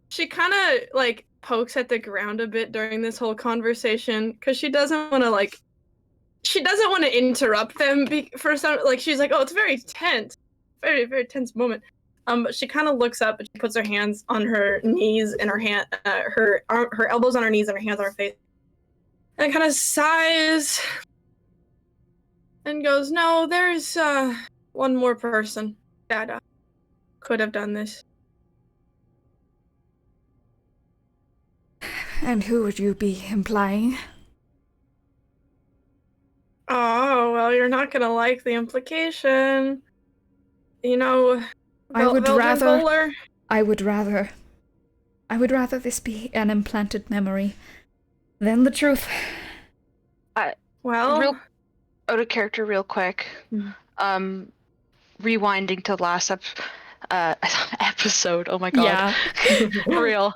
She kind of like pokes at the ground a bit during this whole conversation because she doesn't want to interrupt them for some, like, she's like, oh, it's very tense, very, very tense moment. But she kind of looks up and she puts her hands on her knees and her elbows on her knees and her hands on her face, and kind of sighs and goes, no, there's one more person that could have done this. And who would you be implying? Oh, well, you're not gonna like the implication. You know, I would Veldrin rather- Bowler. I would rather this be an implanted memory than the truth. Well, Out of character real quick. Rewinding to the last episode. Oh my god. Yeah. For real.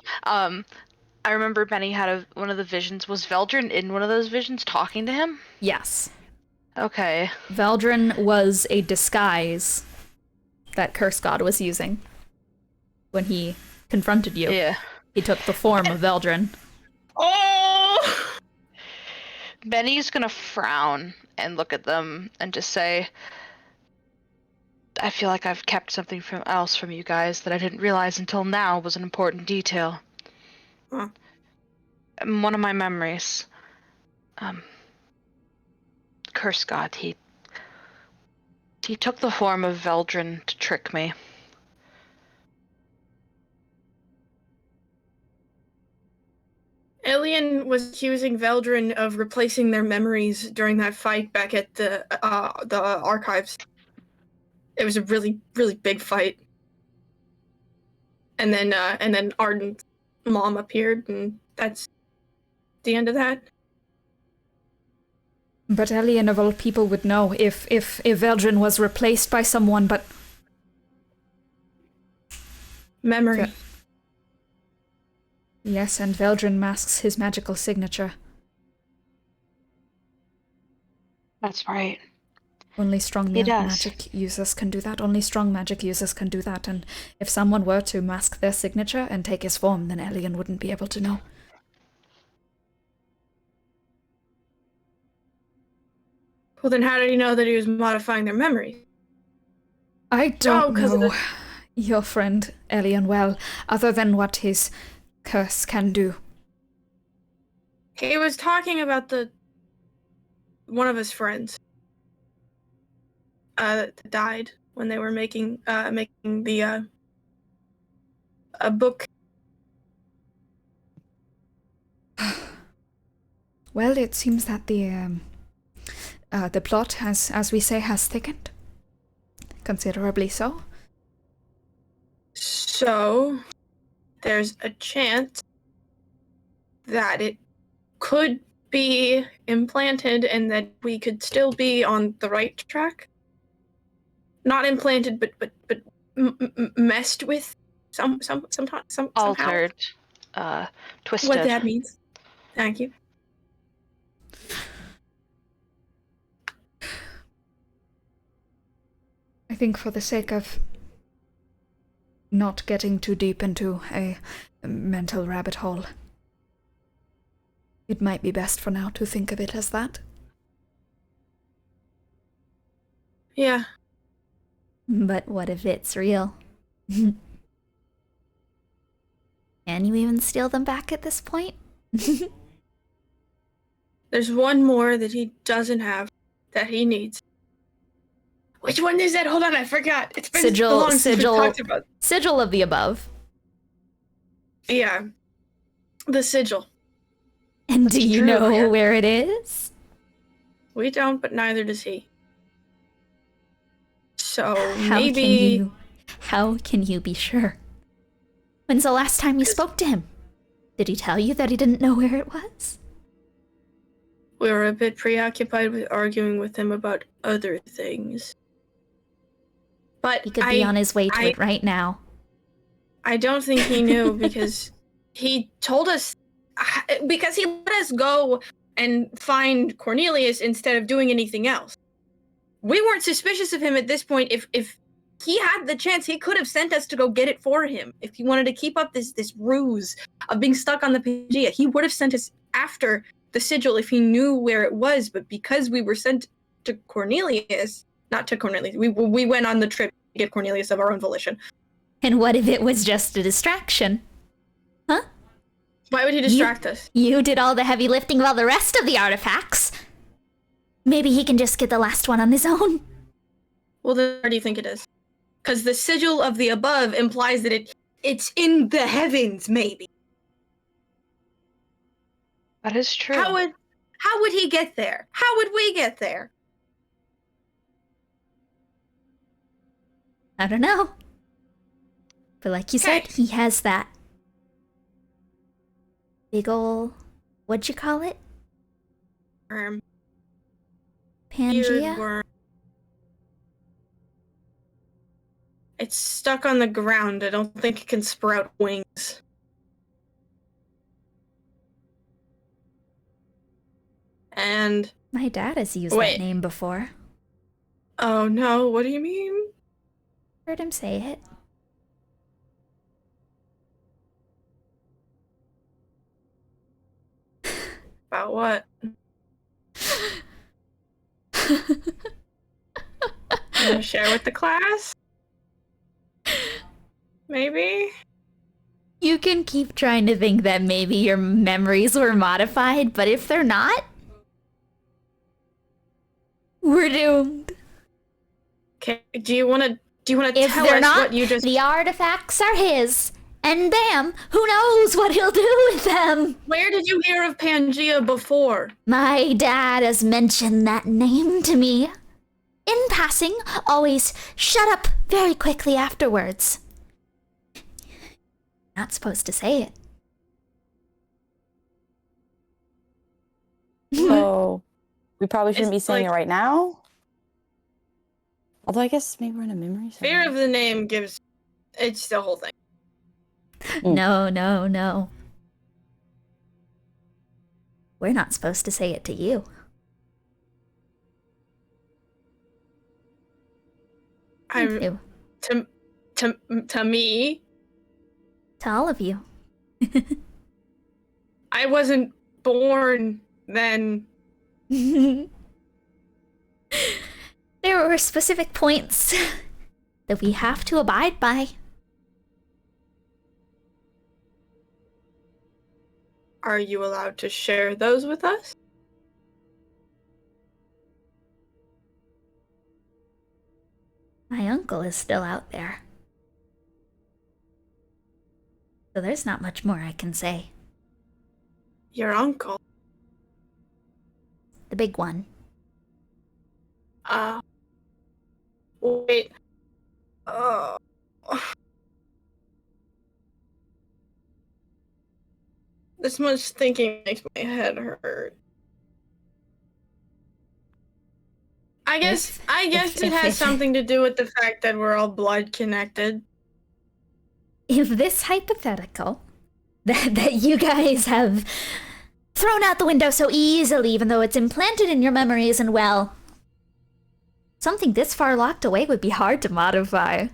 I remember Bennie had one of the visions. Was Veldrin in one of those visions talking to him? Yes. Okay. Veldrin was a disguise that Curse God was using when he confronted you. Yeah. He took the form of Veldrin. oh! Bennie's gonna frown and look at them and just say, I feel like I've kept something else from you guys that I didn't realize until now was an important detail. Huh. One of my memories. Curse God, he took the form of Veldrin to trick me. Elian was accusing Veldrin of replacing their memories during that fight back at the archives. It was a really, really big fight. And then Arden's mom appeared, and that's the end of that. But Elian of all people would know if Veldrin was replaced by someone, but... Memory. Okay. Yes, and Veldrin masks his magical signature. That's right. Only strong He does. magic users can do that. Only strong magic users can do that. And if someone were to mask their signature and take his form, then Elian wouldn't be able to know. Well, then how did he know that he was modifying their memories? I don't 'cause of know the- your friend Elian well, other than what his curse can do. He was talking about one of his friends that died when they were making the a book. Well, it seems that the plot has, as we say, has thickened. Considerably so. So there's a chance that it could be implanted and that we could still be on the right track. Not implanted, but messed with somehow. Altered. Twisted. What that means. Thank you. I think for the sake of not getting too deep into a mental rabbit hole, it might be best for now to think of it as that. Yeah. But what if it's real? Can you even steal them back at this point? There's one more that he doesn't have that he needs. Which one is that? Hold on, I forgot. It's been so long since we talked about. Sigil of the above. Yeah. The sigil. And That's do you true, know yeah. where it is? We don't, but neither does he. So How can you be sure? When's the last time you spoke to him? Did he tell you that he didn't know where it was? we were a bit preoccupied with arguing with him about other things. But He could be on his way to it right now. I don't think he knew because he told us, because he let us go and find Cornelius instead of doing anything else. We weren't suspicious of him at this point. If he had the chance, he could have sent us to go get it for him. If he wanted to keep up this ruse of being stuck on the Pangea, he would have sent us after the sigil if he knew where it was. But because we were sent to Cornelius, not to Cornelius, we went on the trip to get Cornelius of our own volition. And what if it was just a distraction? Huh? Why would he distract us? You did all the heavy lifting of all the rest of the artifacts. Maybe he can just get the last one on his own. Well, then where do you think it is? Because the sigil of the above implies that it's in the heavens, maybe. That is true. How would he get there? How would we get there? I don't know. But like you said, he has that big ol', what'd you call it? Beard Pangea? worm. It's stuck on the ground. I don't think it can sprout wings. And My dad has used that name before. oh no, what do you mean? Heard him say it. About what? You wanna share with the class? Maybe? You can keep trying to think that maybe your memories were modified, but if they're not, we're doomed. Okay, do you wanna If tell they're us not, what you just the artifacts are his. And bam, who knows what he'll do with them? Where did you hear of Pangea before? My dad has mentioned that name to me. In passing, always shut up very quickly afterwards. Not supposed to say it. So we probably shouldn't be It's saying like- it right now. Although I guess maybe we're in a memory. Fear somewhere. of the name gives it's the whole thing. No. We're not supposed to say it to you. I'm to me, To all of you. I wasn't born then. There were specific points that we have to abide by. Are you allowed to share those with us? My uncle is still out there. So there's not much more I can say. Your uncle? The big one. Wait. Oh. This much thinking makes my head hurt. I guess it has something to do with the fact that we're all blood connected. If this hypothetical that you guys have thrown out the window so easily, even though it's implanted in your memories, and well, something this far locked away would be hard to modify.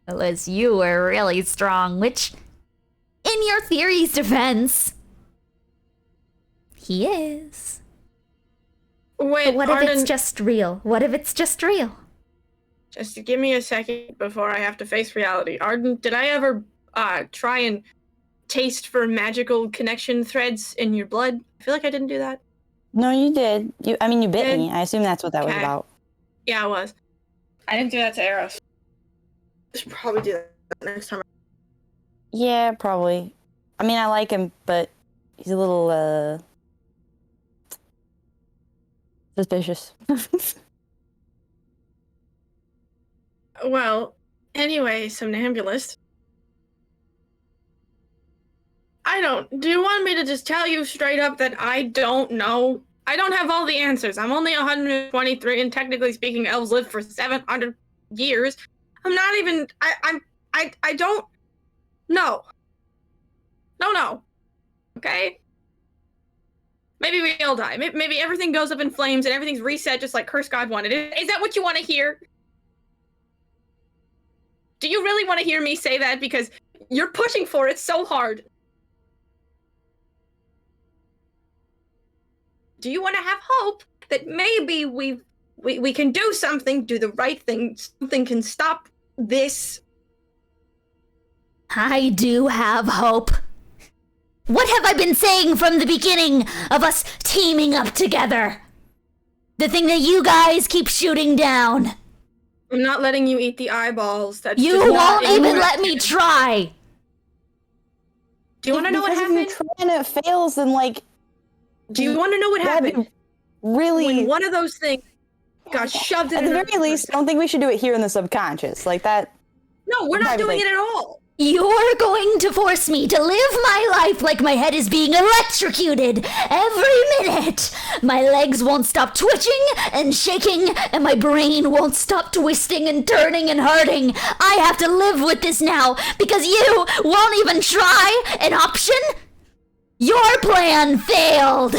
Unless you were really strong, which, in your theory's defense, he is. Wait, But what if Arden, it's just real? What if it's just real? just give me a second before I have to face reality. Arden, did I ever try and taste for magical connection threads in your blood? I feel like I didn't do that. No, you did. You bit Did? me. I assume that's what that was Okay. about. Yeah, I was. I didn't do that to Eros. I should probably do that next time. Yeah, probably. I mean, I like him, but he's a little suspicious. Well, anyway, somnambulist. Do you want me to just tell you straight up that I don't know? I don't have all the answers. I'm only 123, and technically speaking, elves live for 700 years. I'm not even, I don't know. No. Okay? Maybe we all die. Maybe everything goes up in flames and everything's reset just like Curse God wanted. Is that what you want to hear? Do you really want to hear me say that? Because you're pushing for it so hard. Do you want to have hope that maybe we can do something, do the right thing, something can stop this? I do have hope. What have I been saying from the beginning of us teaming up together? The thing that you guys keep shooting down. I'm not letting you eat the eyeballs. That's You just not won't in even my- let me try. Do you want to know what Because happened? if you try and it fails, then like. Do you want to know what that'd happened? be Really. When one of those things got shoved in At the another very least, I person. don't think we should do it here in the subconscious. Like that. No, we're not I'd be doing like- it at all. You're going to force me to live my life like my head is being electrocuted every minute. My legs won't stop twitching and shaking, and my brain won't stop twisting and turning and hurting. I have to live with this now because you won't even try an option. Your plan failed.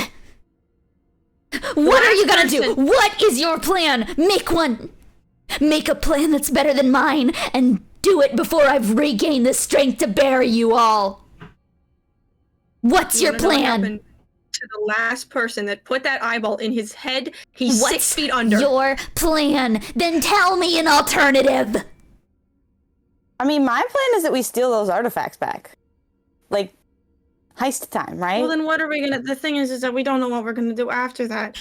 What are you gonna do? person- What is your plan? Make one. Make a plan that's better than mine, and do it before I've regained the strength to bury you all. What's your wanna know what plan? happened to the last person that put that eyeball in his head? He's What's 6 feet under. your plan? Then tell me an alternative. I mean, my plan is that we steal those artifacts back. Like, heist time, right? Well, then what are we gonna? The thing is that we don't know what we're gonna do after that,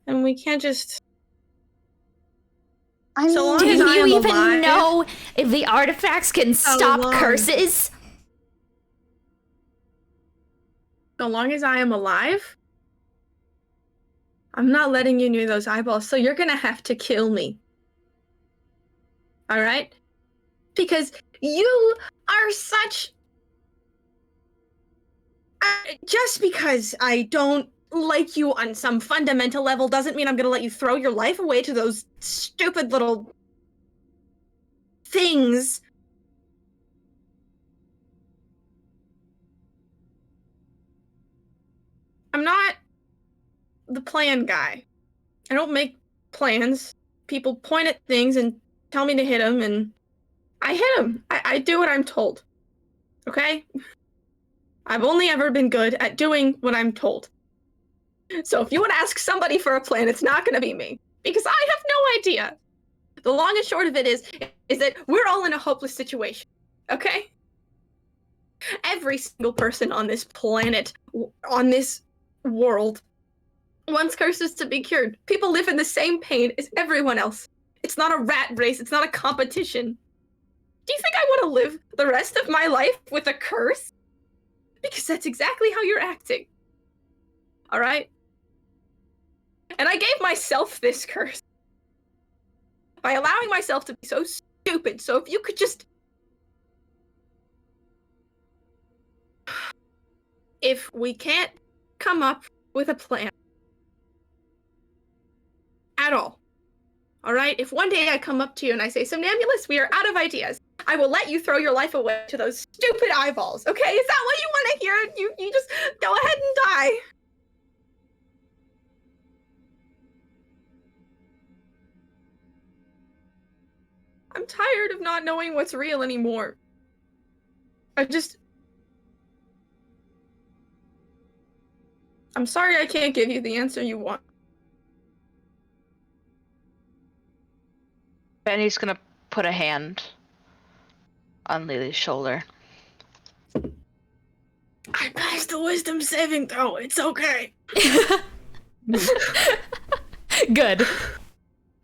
and we can't just. I mean, so long Do as I you am even alive- know if the artifacts can stop long? curses? So long as I am alive, I'm not letting you near those eyeballs. So you're gonna have to kill me. All right? Because you are such. Just because I don't like you on some fundamental level doesn't mean I'm gonna let you throw your life away to those stupid little things. I'm not the plan guy. I don't make plans. People point at things and tell me to hit them, and I hit them. I do what I'm told. Okay? I've only ever been good at doing what I'm told. So if you want to ask somebody for a plan, it's not going to be me. Because I have no idea. The long and short of it is that we're all in a hopeless situation. Okay? Every single person on this planet, on this world, wants curses to be cured. People live in the same pain as everyone else. It's not a rat race. It's not a competition. Do you think I want to live the rest of my life with a curse? Because that's exactly how you're acting. All right? And I gave myself this curse by allowing myself to be so stupid. So if you could just... If we can't come up with a plan at all right? If one day I come up to you and I say, Somnambulist, we are out of ideas, I will let you throw your life away to those stupid eyeballs, okay? Is that what you want to hear? You just go ahead and die. I'm tired of not knowing what's real anymore. I'm sorry I can't give you the answer you want. Benny's gonna put a hand on Lelee's shoulder. I passed the wisdom saving throw. It's okay. Good.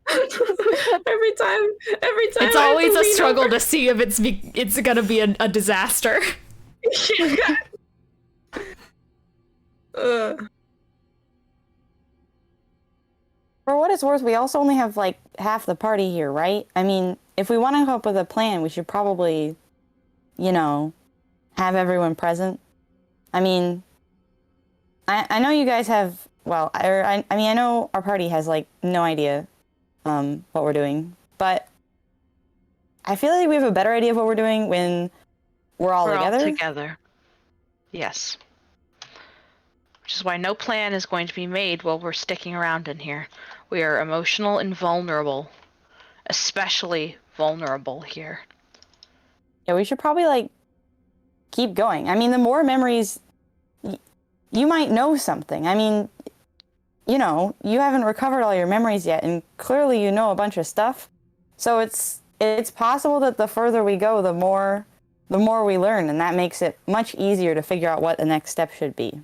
every time. It's I have to always a lean struggle over. to see if it's gonna be a disaster. For what it's worth, we also only have like half the party here, right? I mean, if we want to come up with a plan, we should probably, you know, have everyone present. I mean, I know you guys have, well, I mean, I know our party has, like, no idea what we're doing, but I feel like we have a better idea of what we're doing when we're all together. All together. Yes. Which is why no plan is going to be made while we're sticking around in here. We are emotional and vulnerable. Especially vulnerable here. Yeah, we should probably, like, keep going. I mean, the more memories, you might know something. I mean, you know, you haven't recovered all your memories yet, and clearly you know a bunch of stuff. So it's possible that the further we go, the more we learn, and that makes it much easier to figure out what the next step should be.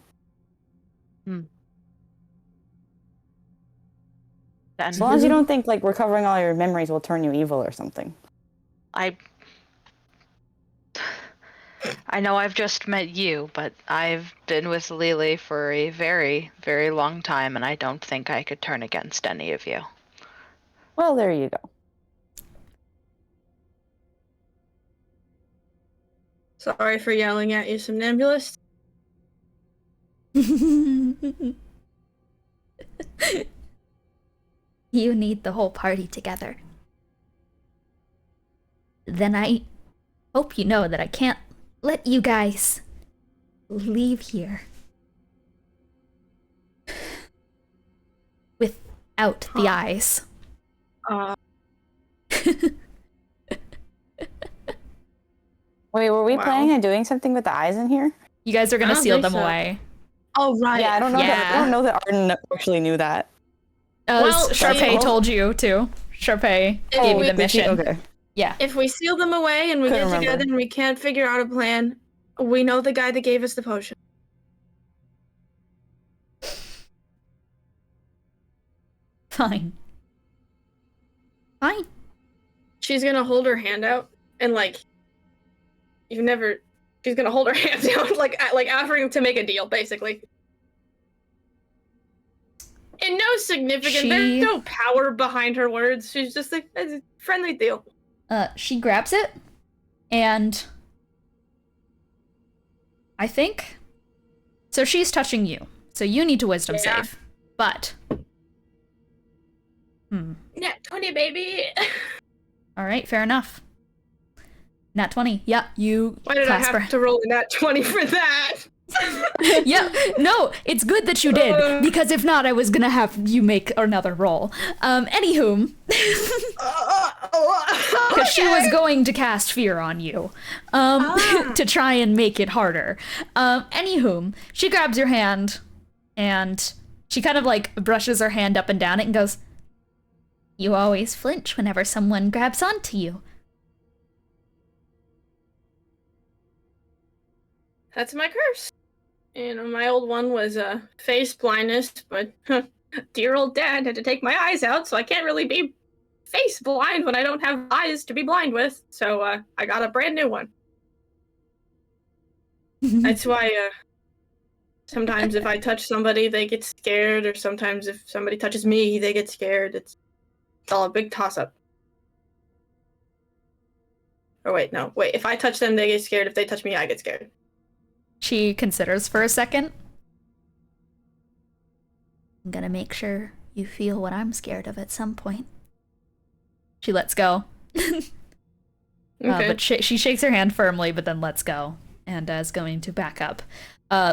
As long as you don't think, like, recovering all your memories will turn you evil or something. I know I've just met you, but I've been with Lelee for a very, very long time, and I don't think I could turn against any of you. Well, there you go. Sorry for yelling at you, somnambulist. You need the whole party together. Then I hope you know that I can't let you guys leave here without the eyes. Wait, were we Wow. planning on doing something with the eyes in here? You guys are I gonna don't seal think them so. away. Oh, right. Yeah, I don't know. Yeah. I don't know that Arden actually knew that. Well, Sharpay so- told you to. Sharpay If gave we- you the mission. Okay. Yeah. If we seal them away and we Couldn't get together remember. and we can't figure out a plan, we know the guy that gave us the potion. Fine. Fine. She's gonna hold her hand out and, like, she's gonna hold her hands out, like offering to make a deal, basically. And no significant, there's no power behind her words. She's just like, it's a friendly deal. She grabs it, and I think so. She's touching you, so you need to wisdom Yeah. save. But Yeah, 20, baby. all right, fair enough. Nat 20. Yeah, you Why did I clasp have her. to roll in that 20 for that? Yeah, no, it's good that you did, because if not, I was gonna have you make another roll. Anywho, because she was going to cast fear on you, to try and make it harder. Anywho, she grabs your hand, and she kind of, like, brushes her hand up and down it and goes, "You always flinch whenever someone grabs onto you." That's my curse. You know, my old one was face blindness, but dear old dad had to take my eyes out, so I can't really be face blind when I don't have eyes to be blind with. So I got a brand new one. That's why sometimes if I touch somebody, they get scared, or sometimes if somebody touches me, they get scared. It's all a big toss-up. Or wait, no. Wait, if I touch them, they get scared. If they touch me, I get scared. She considers for a second. I'm gonna make sure you feel what I'm scared of at some point. She lets go. Okay. But she shakes her hand firmly, but then lets go, and is going to back up.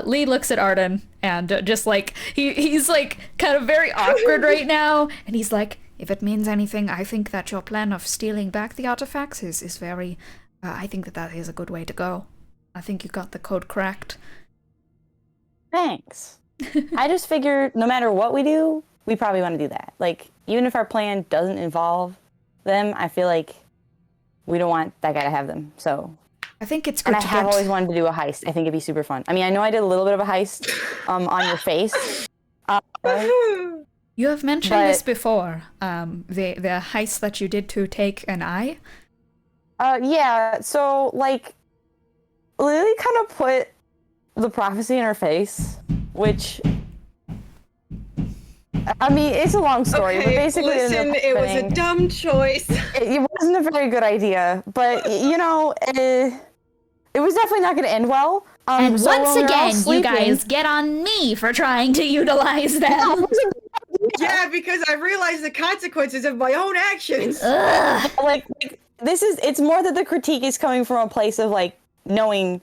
Lee looks at Arden, and just, like, he's, like, kind of very awkward right now, and he's like, "If it means anything, I think that your plan of stealing back the artifacts is very... I think that is a good way to go. I think you got the code cracked." Thanks. I just figured no matter what we do, we probably want to do that. Like, even if our plan doesn't involve them, I feel like we don't want that guy to have them. So, I think it's good and I to have get... always wanted to do a heist. I think it'd be super fun. I mean, I know I did a little bit of a heist on your face. You have mentioned this But- before, the heist that you did to take an eye. Yeah, so, like, Lily kind of put the prophecy in her face, which I mean, it's a long story, but Okay, basically listen, it was a dumb choice. it wasn't a very good idea, but it was definitely not going to end well. And so once when we were all again, you sleeping- guys get on me for trying to utilize them. Yeah, because I realized the consequences of my own actions. Ugh. like it's more that the critique is coming from a place of like knowing,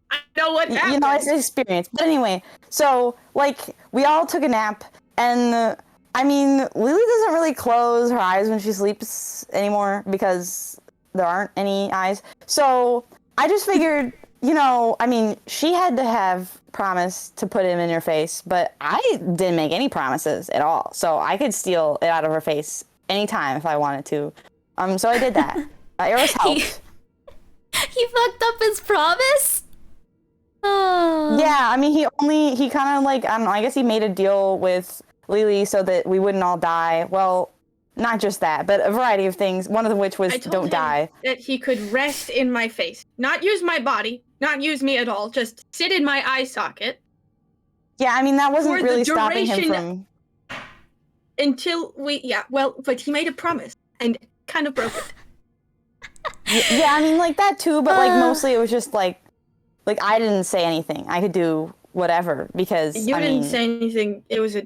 I know what happened. you know, it's an experience. But anyway, so like we all took a nap, and I mean, Lily doesn't really close her eyes when she sleeps anymore because there aren't any eyes. So I just figured, you know, I mean, she had to have promised to put him in her face, but I didn't make any promises at all. So I could steal it out of her face anytime if I wanted to. So I did that. Eros helped. He fucked up his promise? Oh. Yeah, I mean, he kind of like, I don't know, I guess he made a deal with Lelee so that we wouldn't all die. Well, not just that, but a variety of things, one of which was I told don't him die. that he could rest in my face. Not use my body, not use me at all, just sit in my eye socket. Yeah, I mean, that wasn't For the really stopping him duration- from... Until we, but he made a promise and kind of broke it. Yeah, I mean, like that too, but like mostly it was just like I didn't say anything. I could do whatever because You I didn't mean, say anything. It was a.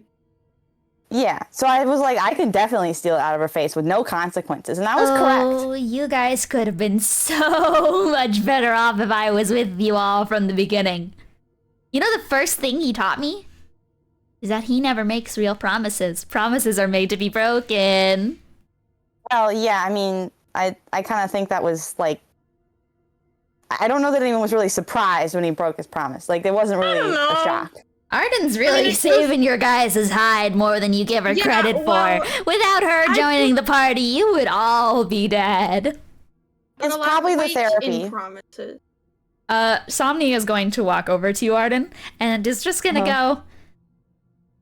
yeah. So I was like, I could definitely steal it out of her face with no consequences, and that was correct. Oh, you guys could have been so much better off if I was with you all from the beginning. You know the first thing he taught me? Is that he never makes real promises. Promises are made to be broken. Well, yeah. I mean, I kind of think that was like. I don't know that anyone was really surprised when he broke his promise. Like, there wasn't really don't know. a shock. Arden's really it's saving your guys' hide more than you give her Yeah, credit well, for. Without her I joining the party, you would all be dead. It's a lot of probably the weight therapy. in promises. Somni is going to walk over to you, Arden, and is just gonna go,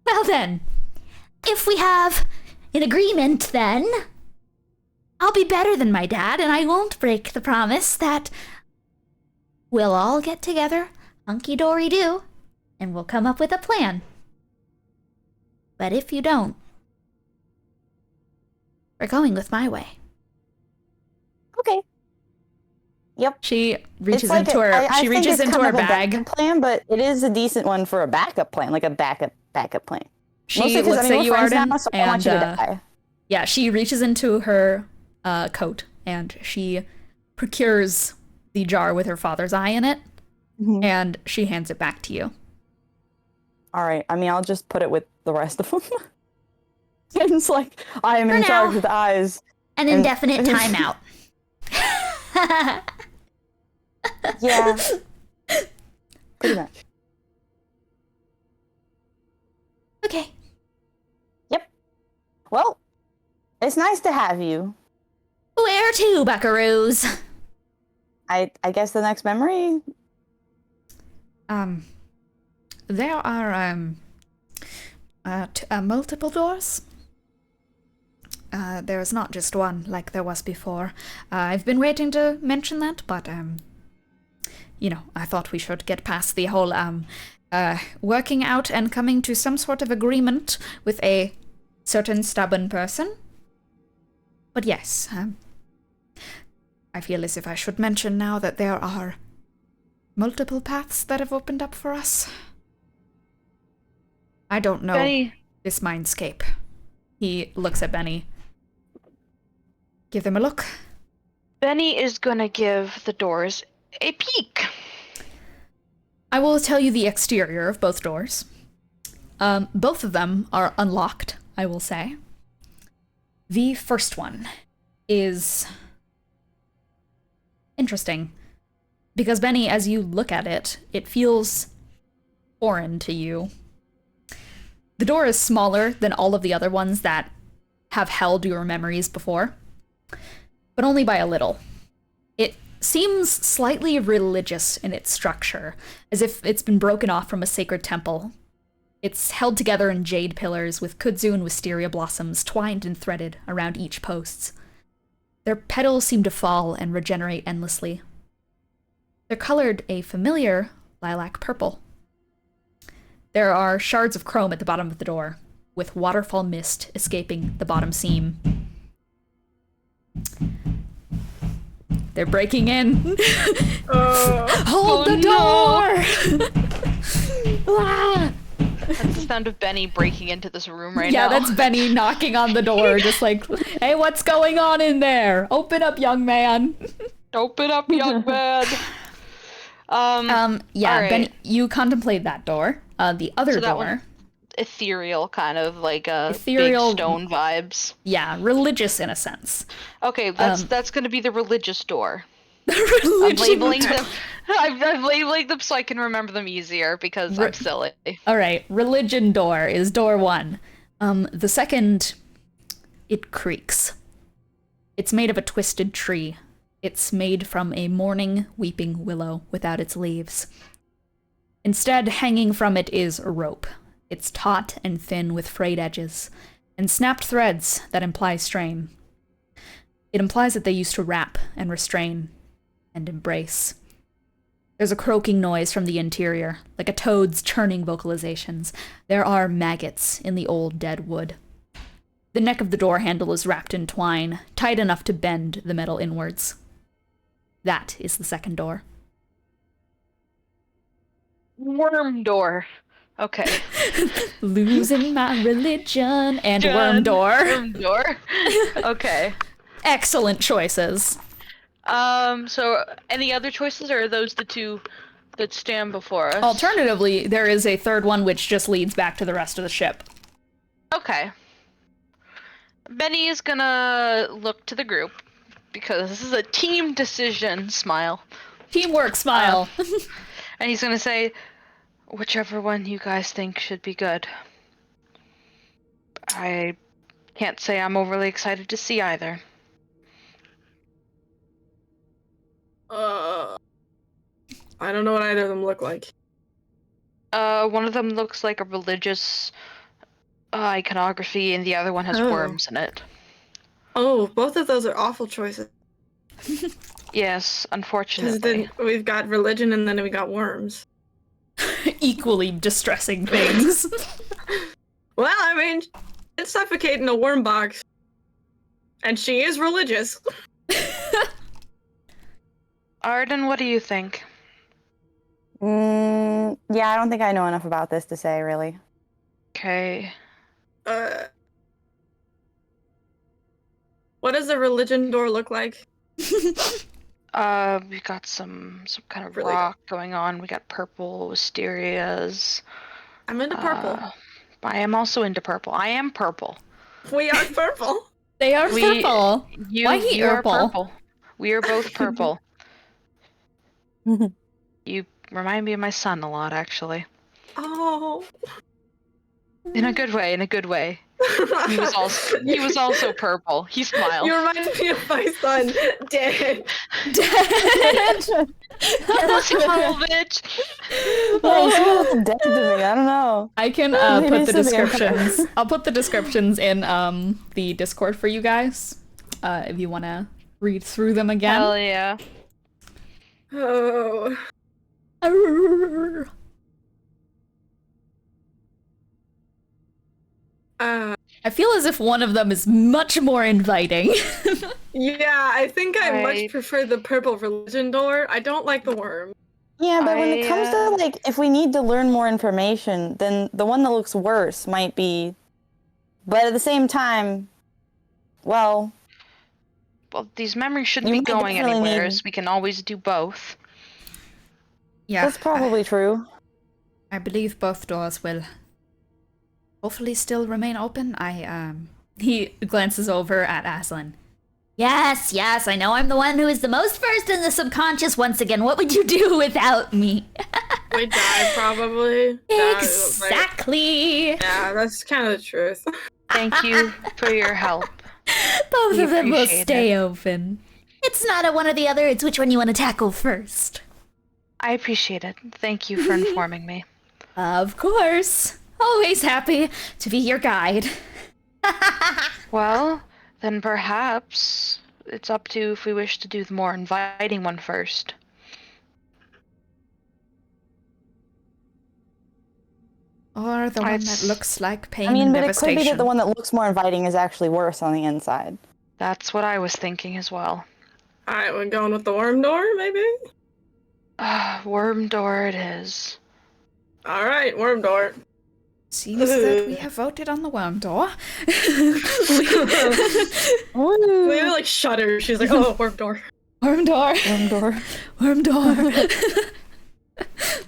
well then, if we have an agreement then, I'll be better than my dad, and I won't break the promise that we'll all get together, hunky-dory-do, and we'll come up with a plan. But if you don't, we're going with my way. Okay. Yep. She reaches It's like into her. I She think reaches it's into kind her of a bag. backup plan, but it is a decent one for a backup plan, like a backup plan. She Mostly 'cause, looks I mean, at we're you, friends Arden, now, so I want and you to die. yeah, she reaches into her coat and she procures the jar with her father's eye in it, Mhm. and she hands it back to you. All right. I mean, I'll just put it with the rest of them. It's like I am For in now. charge with eyes. An And- indefinite timeout. Yeah. Pretty much. Okay. Well, it's nice to have you. Where to, buckaroos? I guess the next memory. There are multiple doors. There's not just one like there was before. I've been waiting to mention that, but you know, I thought we should get past the whole working out and coming to some sort of agreement with a certain stubborn person. But yes, I feel as if I should mention now that there are multiple paths that have opened up for us. I don't know Bennie, this mindscape. He looks at Bennie. Give them a look. Bennie is gonna give the doors a peek. I will tell you the exterior of both doors. Both of them are unlocked, I will say. The first one is interesting because Bennie, as you look at it, it feels foreign to you. The door is smaller than all of the other ones that have held your memories before, but only by a little. It seems slightly religious in its structure, as if it's been broken off from a sacred temple. It's held together in jade pillars with kudzu and wisteria blossoms twined and threaded around each posts. Their petals seem to fall and regenerate endlessly. They're colored a familiar lilac purple. There are shards of chrome at the bottom of the door, with waterfall mist escaping the bottom seam. They're breaking in. Hold the door! Ah! That's the sound of Bennie breaking into this room right Yeah, now. that's Bennie knocking on the door, just like, hey, what's going on in there? Open up, young man. Open up, young man. Yeah, all right. Bennie, you contemplate that door. The other So that door. one- Ethereal, kind of like Ethereal- big stone vibes. Yeah, religious in a sense. Okay, that's gonna be the religious door. I'm Religion labeling door. them. I'm labeling them so I can remember them easier because I'm silly. All right, religion door is door 1. The second, it creaks. It's made of a twisted tree. It's made from a mourning, weeping willow without its leaves. Instead, hanging from it is a rope. It's taut and thin with frayed edges, and snapped threads that imply strain. It implies that they used to wrap and restrain and embrace. There's a croaking noise from the interior, like a toad's churning vocalizations. There are maggots in the old dead wood. The neck of the door handle is wrapped in twine, tight enough to bend the metal inwards. That is the second door. Worm door. Okay. Losing my religion and worm door. Worm door. Okay. Excellent choices. So any other choices, or are those the two that stand before us? Alternatively, there is a third one which just leads back to the rest of the ship. Okay. Bennie is gonna look to the group because this is a team decision. Smile. Teamwork, smile. And he's gonna say, whichever one you guys think should be good. I can't say I'm overly excited to see either. I don't know what either of them look like. One of them looks like a religious iconography, and the other one has Oh. worms in it. Oh, both of those are awful choices. Yes, Because unfortunately. then we've got religion and then we got worms. Equally distressing things. Well, I mean, it's suffocating a worm box. And she is religious. Arden, what do you think? Yeah, I don't think I know enough about this to say, really. Okay. What does the religion door look like? We got some kind of Really rock going on. We got purple wisterias. I'm into purple. I am also into purple. I am purple. We are purple. They are purple. Why he you are purple? purple. We are both purple. You remind me of my son a lot, actually. Oh. In a good way, in a good way. He was also purple. He smiled. You remind me of my son, Dan. Yes, little bitch. Like, she was dead to me. I don't know. I can Maybe put the it's something I'm descriptions. I'll put the descriptions in the Discord for you guys, if you want to read through them again. Hell yeah. Oh. I feel as if one of them is much more inviting. Yeah, I think I I- much prefer the purple religion door. I don't like the worm. Yeah, but when it comes to, I, like, if we need to learn more information, then the one that looks worse might be... But at the same time, well... Well, these memories shouldn't You be might going definitely anywhere, need- so we can always do both. Yeah, That's probably true. I believe both doors will hopefully still remain open. He glances over at Aslan. Yes, I know I'm the one who is the most versed in the subconscious once again. What would you do without me? We die, probably. Like, Exactly. yeah, that's kind of the truth. Thank you for your help. Both We of them will appreciate stay open. It's not a one or the other, it's which one you want to tackle first. I appreciate it. Thank you for informing me. Of course. Always happy to be your guide. Well, then perhaps it's up to if we wish to do the more inviting one first. Or the one It's- that looks like pain I mean, and but it could be devastation. that the one that looks more inviting is actually worse on the inside. That's what I was thinking as well. Alright, we're going with the worm door, maybe? Worm door it is. Alright, worm door. Seems that we have voted on the worm door. Lelee like shudders. She's like, oh, worm door. Worm door. Worm door. Worm door.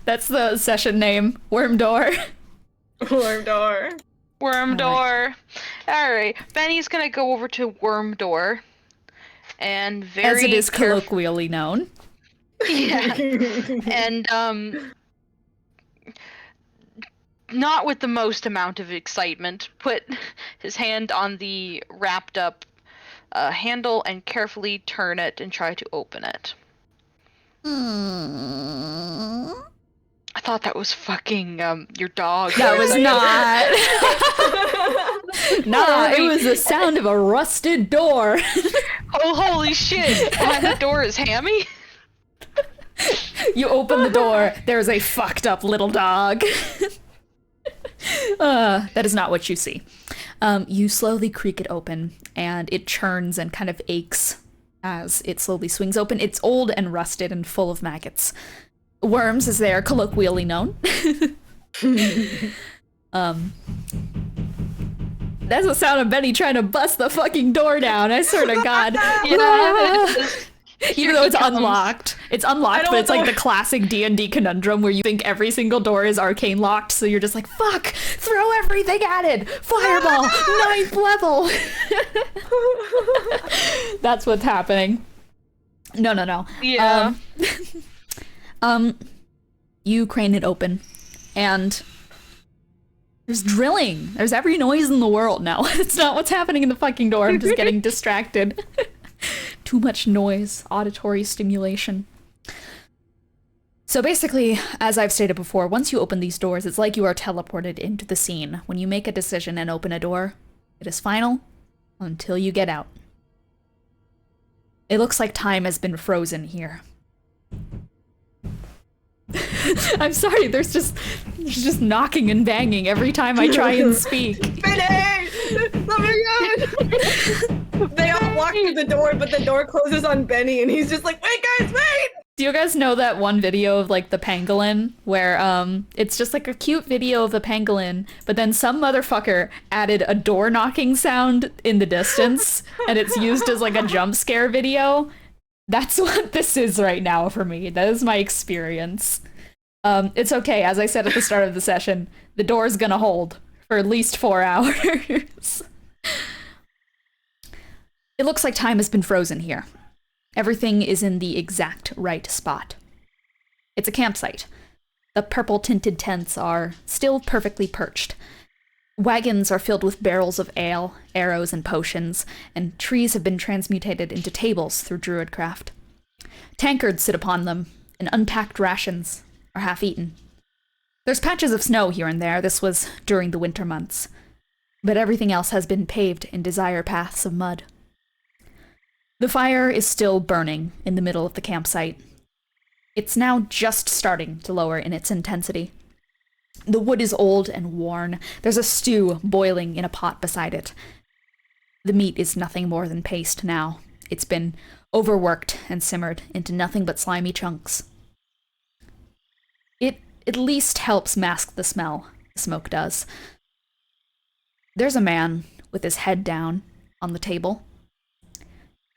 That's the session name. Worm door. Worm door. Worm door. Alright, Benny's gonna go over to worm door. And very As it is caref- colloquially known. Yeah. And not with the most amount of excitement, put his hand on the wrapped up handle and carefully turn it and try to open it. I thought that was fucking your dog. That was not. Nah, it was the sound of a rusted door. Oh, holy shit! Behind the door is Hammy? You open the door, there's a fucked up little dog. That is not what you see. You slowly creak it open, and it churns and kind of aches as it slowly swings open. It's old and rusted and full of maggots. Worms, as they are colloquially known. That's the sound of Benny trying to bust the fucking door down, I swear to God. Yeah. Even though it's unlocked. It's unlocked, but it's like know. the classic D&D conundrum where you think every single door is arcane locked, so you're just like, fuck, throw everything at it! Fireball! 9th level! That's what's happening. No. Yeah. You crane it open, and there's drilling. There's every noise in the world now. It's not what's happening in the fucking door. I'm just getting distracted. Too much noise, auditory stimulation. So basically, as I've stated before, once you open these doors, it's like you are teleported into the scene. When you make a decision and open a door, it is final until you get out. It looks like time has been frozen here. I'm sorry, there's just knocking and banging every time I try and speak. Bennie! Let me in! They all walk through the door, but the door closes on Benny, and he's just like, wait, guys, wait! Do you guys know that one video of like the pangolin where it's just like a cute video of the pangolin, but then some motherfucker added a door knocking sound in the distance and it's used as like a jump scare video? That's what this is right now for me. That is my experience. It's okay, as I said at the start of the session, the door's gonna hold for at least 4 hours. It looks like time has been frozen here. Everything is in the exact right spot. It's a campsite. The purple-tinted tents are still perfectly perched. Wagons are filled with barrels of ale, arrows, and potions, and trees have been transmutated into tables through druidcraft. Tankards sit upon them, and unpacked rations are half-eaten. There's patches of snow here and there. This was during the winter months. But everything else has been paved in desire paths of mud. The fire is still burning in the middle of the campsite. It's now just starting to lower in its intensity. The wood is old and worn. There's a stew boiling in a pot beside it. The meat is nothing more than paste now. It's been overworked and simmered into nothing but slimy chunks. It at least helps mask the smell, the smoke does. There's a man with his head down on the table.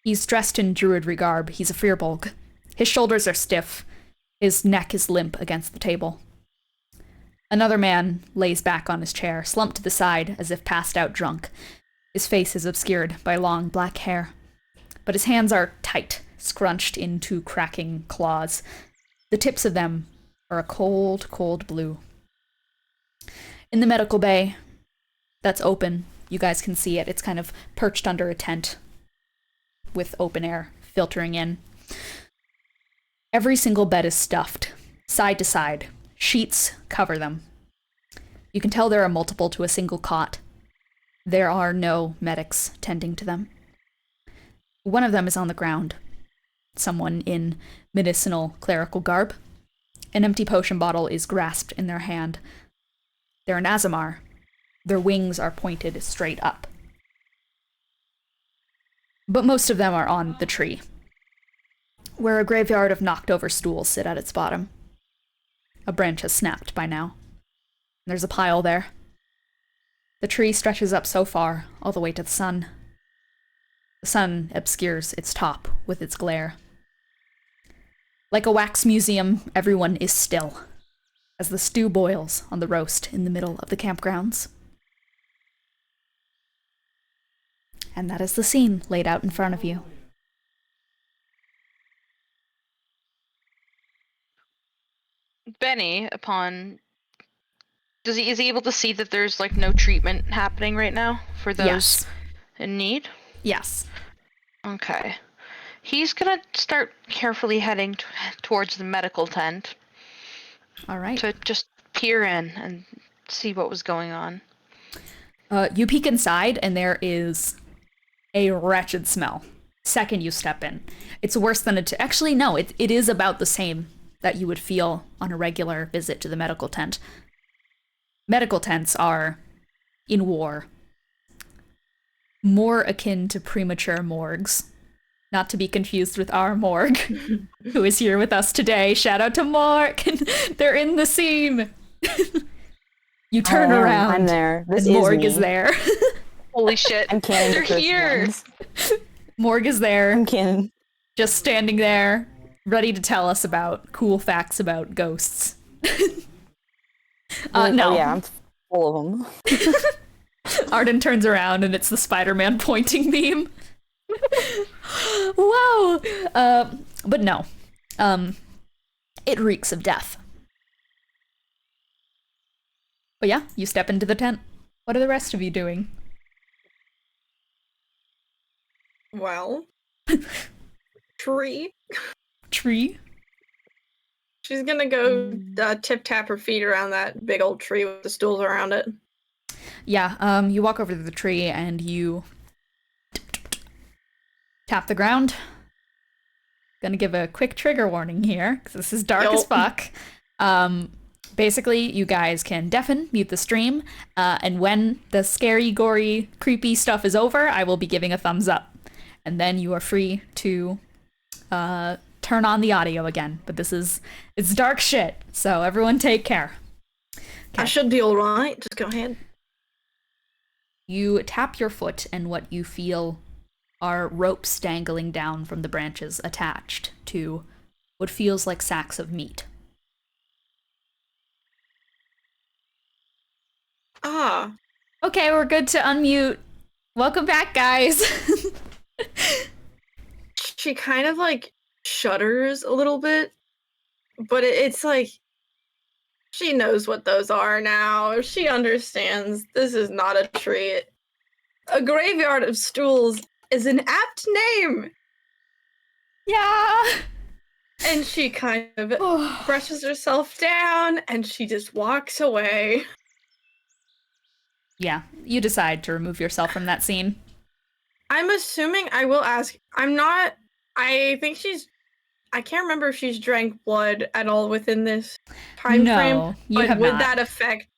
He's dressed in druidry garb. He's a firbolg. His shoulders are stiff. His neck is limp against the table. Another man lays back on his chair, slumped to the side as if passed out drunk. His face is obscured by long black hair. But his hands are tight, scrunched into cracking claws. The tips of them are a cold, cold blue. In the medical bay that's open, you guys can see it. It's kind of perched under a tent with open air filtering in. Every single bed is stuffed, side to side. Sheets cover them. You can tell there are multiple to a single cot. There are no medics tending to them. One of them is on the ground. Someone in medicinal clerical garb. An empty potion bottle is grasped in their hand. They're an Azamar. Their wings are pointed straight up. But most of them are on the tree, where a graveyard of knocked-over stools sit at its bottom. A branch has snapped by now. There's a pile there. The tree stretches up so far, all the way to the sun. The sun obscures its top with its glare. Like a wax museum, everyone is still, as the stew boils on the roast in the middle of the campgrounds. And that is the scene laid out in front of you. Benny, is he able to see that there's like no treatment happening right now for those Yes. in need? Yes. Okay. He's gonna start carefully heading towards the medical tent All right. to just peer in and see what was going on. You peek inside, and there is a wretched smell. Second you step in. It's worse than actually, no, it is about the same that you would feel on a regular visit to the medical tent. Medical tents are, in war, more akin to premature morgues. Not to be confused with our morgue, who is here with us today. Shout out to Mark! They're in the scene! You turn around. I'm there. This and is Morgue me. is there. Holy shit! I'm canning They're the first here. ones. Morgue is there, I'm canning. just standing there, ready to tell us about cool facts about ghosts. No. Oh, yeah, I'm full of them. Arden turns around and it's the Spider-Man pointing beam. Wow! But no. It reeks of death. But yeah, you step into the tent. What are the rest of you doing? Well, tree. Tree? She's gonna go tip-tap her feet around that big old tree with the stools around it. Yeah, you walk over to the tree and you tap the ground. Gonna give a quick trigger warning here, because this is dark as fuck. Basically, you guys can deafen, mute the stream, and when the scary, gory, creepy stuff is over, I will be giving a thumbs up. And then you are free to turn on the audio again. But it's dark shit, so everyone take care. I should be alright, just go ahead. You tap your foot, and what you feel are ropes dangling down from the branches attached to what feels like sacks of meat. Ah, Okay, we're good to unmute. Welcome back, guys. she kind of like shudders a little bit, but it's like she knows what those are now. She understands this is not a tree. A graveyard of stools is an apt name. Yeah. And she kind of brushes herself down and she just walks away. Yeah, you decide to remove yourself from that scene. I'm assuming I will ask. I can't remember if she's drank blood at all within this time frame. No, you But have would not. that affect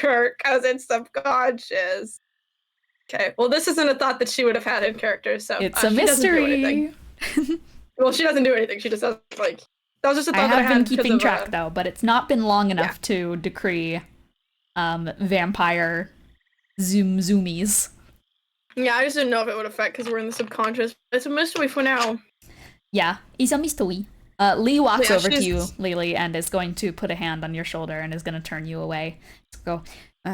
her? Because it's subconscious. Okay, well, this isn't a thought that she would have had in character, so It's a she doesn't do mystery. anything. Well, she doesn't do anything. She just does like that was just a I thought that I have been had because keeping of, track though, but it's not been long enough to decree vampire zoomies. Yeah, I just didn't know if it would affect because we're in the subconscious. It's a mystery for now. Yeah, it's a mystery. Lee walks Yeah, over to she's- you, Lelee, and is going to put a hand on your shoulder and is going to turn you away. Go,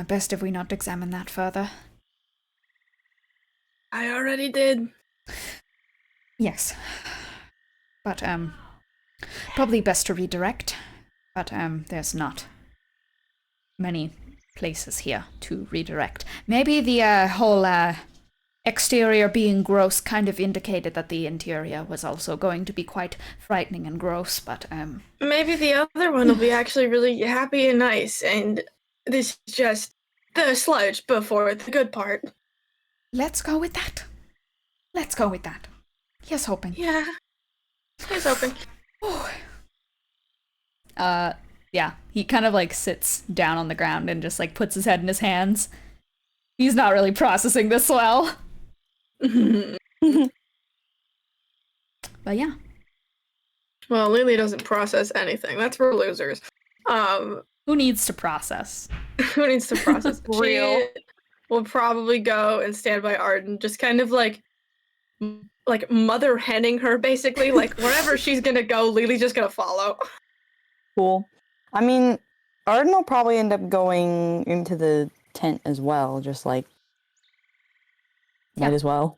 best if we not examine that further. I already did. Yes. But, probably best to redirect. But, there's not many places here to redirect. Maybe the, whole, exterior being gross kind of indicated that the interior was also going to be quite frightening and gross, but, Maybe the other one will be actually really happy and nice, and this is just the sludge before the good part. let's go with that. Let's go with that. Here's hoping. Yeah. Here's hoping. Yeah, he kind of like sits down on the ground and just like puts his head in his hands. He's not really processing this well. But yeah. Well, Lelee doesn't process anything. That's for losers. Who needs to process? Who needs to process? Real. She will probably go and stand by Arden, just kind of like mother henning her, basically. Like wherever she's gonna go, Lelee's just gonna follow. Cool. I mean, Arden will probably end up going into the tent as well, just like might as well.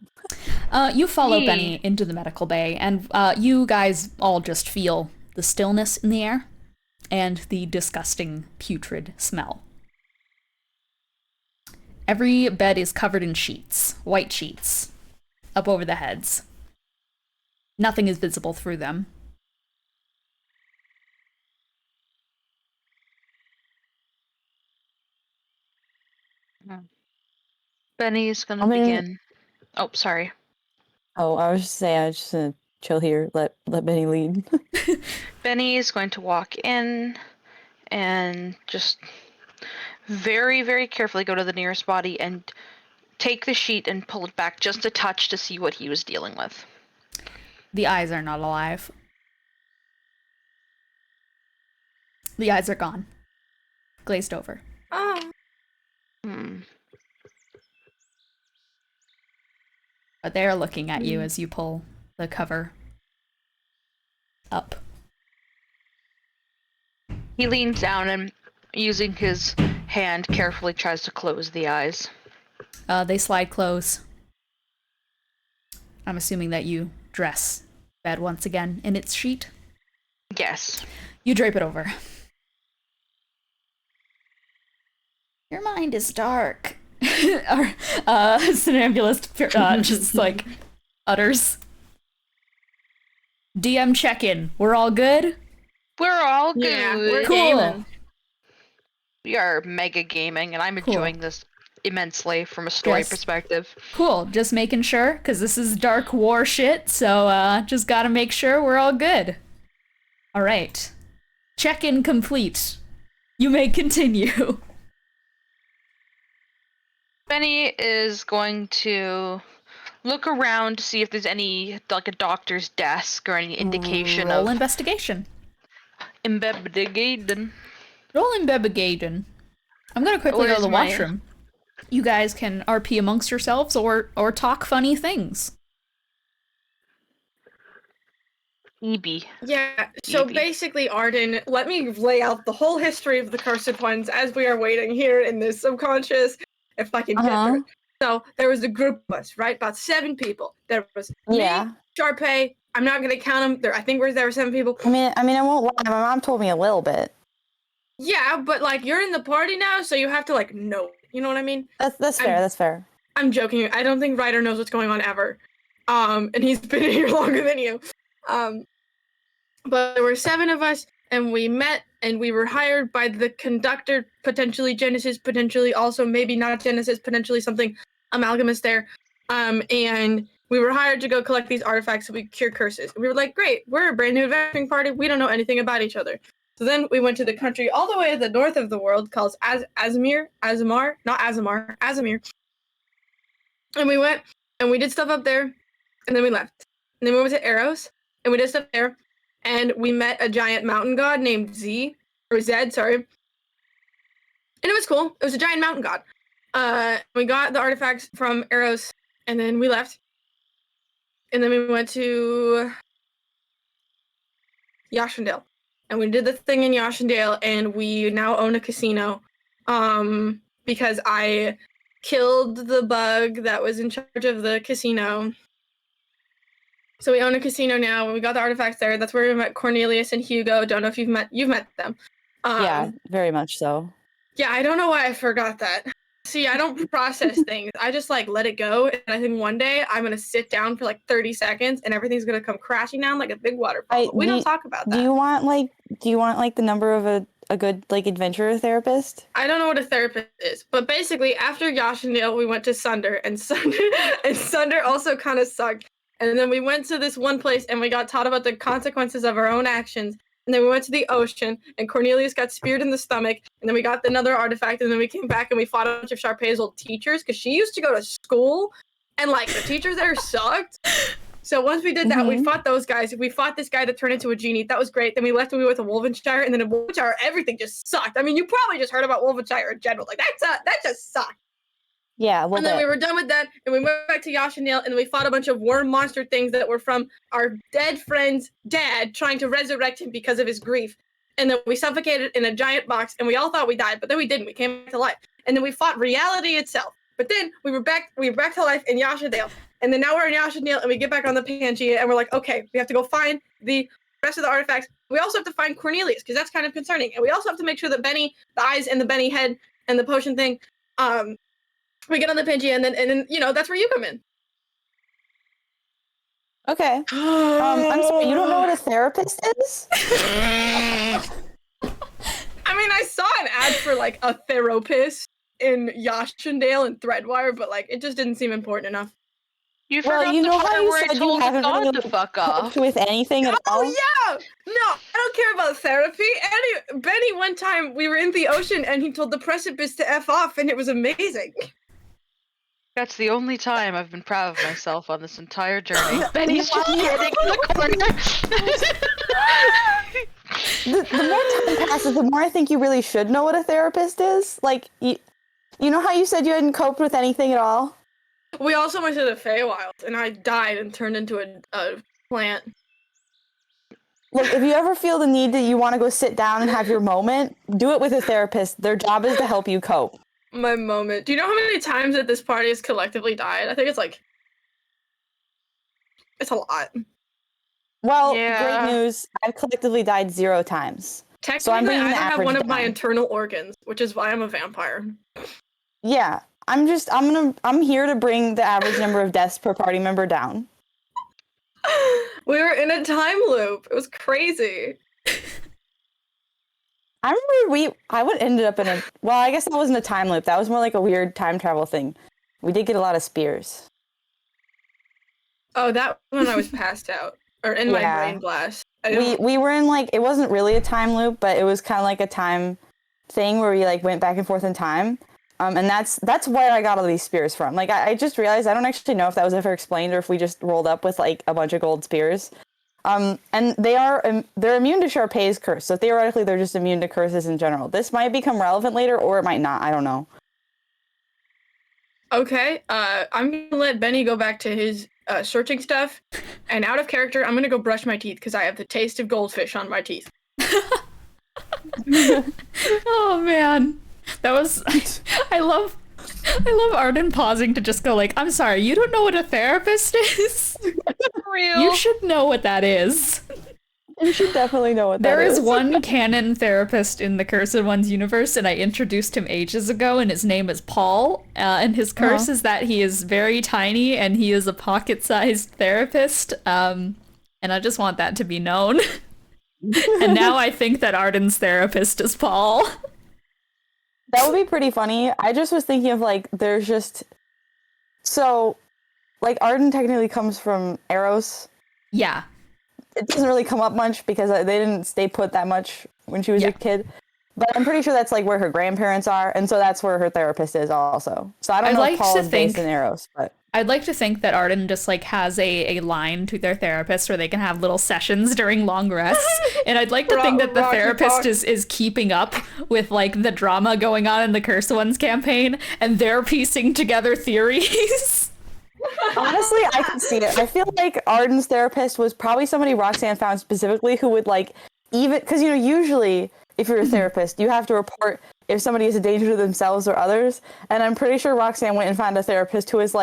You follow Yee. Bennie into the medical bay, and you guys all just feel the stillness in the air and the disgusting putrid smell. Every bed is covered in sheets, white sheets, up over the heads. Nothing is visible through them. Benny's gonna I mean- begin. Oh, sorry. Oh, I was just saying, I was just gonna chill here, let Benny lead. Benny is going to walk in and just very, very carefully go to the nearest body and take the sheet and pull it back just a touch to see what he was dealing with. The eyes are not alive. The eyes are gone. Glazed over. Oh. Hmm. But they are looking at you as you pull the cover up. He leans down and, using his hand, carefully tries to close the eyes. They slide close. I'm assuming that you dress bed once again in its sheet. Yes. You drape it over. Your mind is dark. Our Somnambulist just like utters. DM check-in. We're all good? We're all good. Yeah, we're Cool. gaming. We are mega gaming, and I'm Cool. enjoying this immensely from a story Yes. perspective. Cool. Just making sure, because this is dark war shit, so just gotta make sure we're all good. All right. Check-in complete. You may continue. Benny is going to look around to see if there's any, like, a doctor's desk or any indication Roll of investigation. investigation. Roll investigation. I'm gonna quickly go to the Where's my- washroom. You guys can RP amongst yourselves or talk funny things. EB. Yeah, so Maybe. basically, Arden, let me lay out the whole history of the Cursed Ones as we are waiting here in this subconscious, if I can get through it. So, there was a group of us, right? About 7 people. There was Yeah. me, Sharpay, I'm not going to count them. I think there were 7 people. I mean, I won't lie. My mom told me a little bit. Yeah, but, like, you're in the party now, so you have to, like, know. You know what I mean? That's fair. That's fair. I'm joking. I don't think Ryder knows what's going on ever. And he's been here longer than you. But there were 7 of us, and we met, and we were hired by the conductor, potentially Genesis, potentially also maybe not Genesis, potentially something amalgamous there. And we were hired to go collect these artifacts so we could cure curses. And we were like, great, we're a brand new adventuring party. We don't know anything about each other. So then we went to the country all the way to the north of the world called Azamir. And we went and we did stuff up there, and then we left. And then we went to Eros, and we did stuff there, and we met a giant mountain god named Zed, sorry. And it was cool. It was a giant mountain god. We got the artifacts from Eros, and then we left. And then we went to Yashandale. And we did the thing in Yashandale, and we now own a casino. Because I killed the bug that was in charge of the casino. So we own a casino now. We got the artifacts there. That's where we met Cornelius and Hugo. Don't know if you've met them. Yeah, very much so. Yeah, I don't know why I forgot that. See, I don't process things. I just like let it go. And I think one day I'm gonna sit down for like 30 seconds and everything's gonna come crashing down like a big waterfall. But we don't talk about that. Do you want like the number of a good like adventurer therapist? I don't know what a therapist is, but basically after Yashandale, we went to Sunder, and Sunder also kind of sucked. And then we went to this one place and we got taught about the consequences of our own actions. and then we went to the ocean, and Cornelius got speared in the stomach, and then we got another artifact, and then we came back and we fought a bunch of Sharpay's old teachers, because she used to go to school, and like the teachers there sucked. So once we did that, we fought those guys. We fought this guy that turned into a genie. That was great. Then we left and we went to Wolvenshire, and then in Wolvenshire, everything just sucked. I mean, you probably just heard about Wolvenshire in general. Like that just sucked. Yeah, and then we were done with that, and we went back to Yashanil, and we fought a bunch of worm monster things that were from our dead friend's dad trying to resurrect him because of his grief. And then we suffocated in a giant box, and we all thought we died, but then we didn't. We came back to life. And then we fought reality itself. But then we were back to life in Yashadale. And then now we're in Yashanil, and we get back on the Pangea, and we're like, okay, we have to go find the rest of the artifacts. We also have to find Cornelius, because that's kind of concerning. And we also have to make sure that Bennie, the eyes and the Bennie head and the potion thing, we get on the Pangea, and then that's where you come in. Okay. I'm sorry, you don't know what a therapist is? I mean, I saw an ad for like a therapist in Yashandale and Threadwire, but like it just didn't seem important enough. You forgot you the know how part you where I said you told haven't God really to fuck off. with anything at all? Oh yeah! No, I don't care about therapy. Bennie, one time we were in the ocean and he told the precipice to F off, and it was amazing. That's the only time I've been proud of myself on this entire journey. Benny's just sitting in the corner. The more time passes, the more I think you really should know what a therapist is. Like, you know how you said you hadn't coped with anything at all? We also went to the Feywild, and I died and turned into a plant. Look, if you ever feel the need that you want to go sit down and have your moment, do it with a therapist. Their job is to help you cope. My moment. Do you know how many times that this party has collectively died? I think it's a lot. Well, Yeah. great news. I've collectively died 0 times. Technically, So I'm bringing I the don't have average one of my down. internal organs, which is why I'm a vampire. Yeah, I'm here to bring the average number of deaths per party member down. We were in a time loop. It was crazy. I remember I ended up in I guess that wasn't a time loop. That was more like a weird time travel thing. We did get a lot of spears. Oh, that when I was passed out. Or in my brain blast. We were in it wasn't really a time loop, but it was kind of like a time thing where we went back and forth in time. And that's where I got all these spears from. Like I just realized I don't actually know if that was ever explained or if we just rolled up with a bunch of gold spears. And they're immune to Sharpay's curse, so theoretically they're just immune to curses in general. This might become relevant later, or it might not. I don't know. Okay, I'm gonna let Bennie go back to his searching stuff, and out of character, I'm gonna go brush my teeth because I have the taste of goldfish on my teeth. Oh man, that was. I love Arden pausing to just go I'm sorry, you don't know what a therapist is? Real. You should know what that is. You should definitely know what that There is. is one canon therapist in the Cursed Ones universe, and I introduced him ages ago, and his name is Paul, and his curse is that he is very tiny, and he is a pocket-sized therapist, and I just want that to be known. And now I think that Arden's therapist is Paul. That would be pretty funny. I just was thinking of there's just Arden technically comes from Eros. Yeah. It doesn't really come up much because they didn't stay put that much when she was a kid. But I'm pretty sure that's where her grandparents are, and so that's where her therapist is also. So I don't know if Paul is based in Eros, but I'd like to think that Arden just has a line to their therapist where they can have little sessions during long rests. And I'd like to think that the therapist is keeping up with the drama going on in the Cursed Ones campaign, and they're piecing together theories. honestly, I can see it. I feel like Arden's therapist was probably somebody Roxanne found specifically who would even because usually if you're a therapist, you have to report if somebody is a danger to themselves or others. And I'm pretty sure Roxanne went and found a therapist who is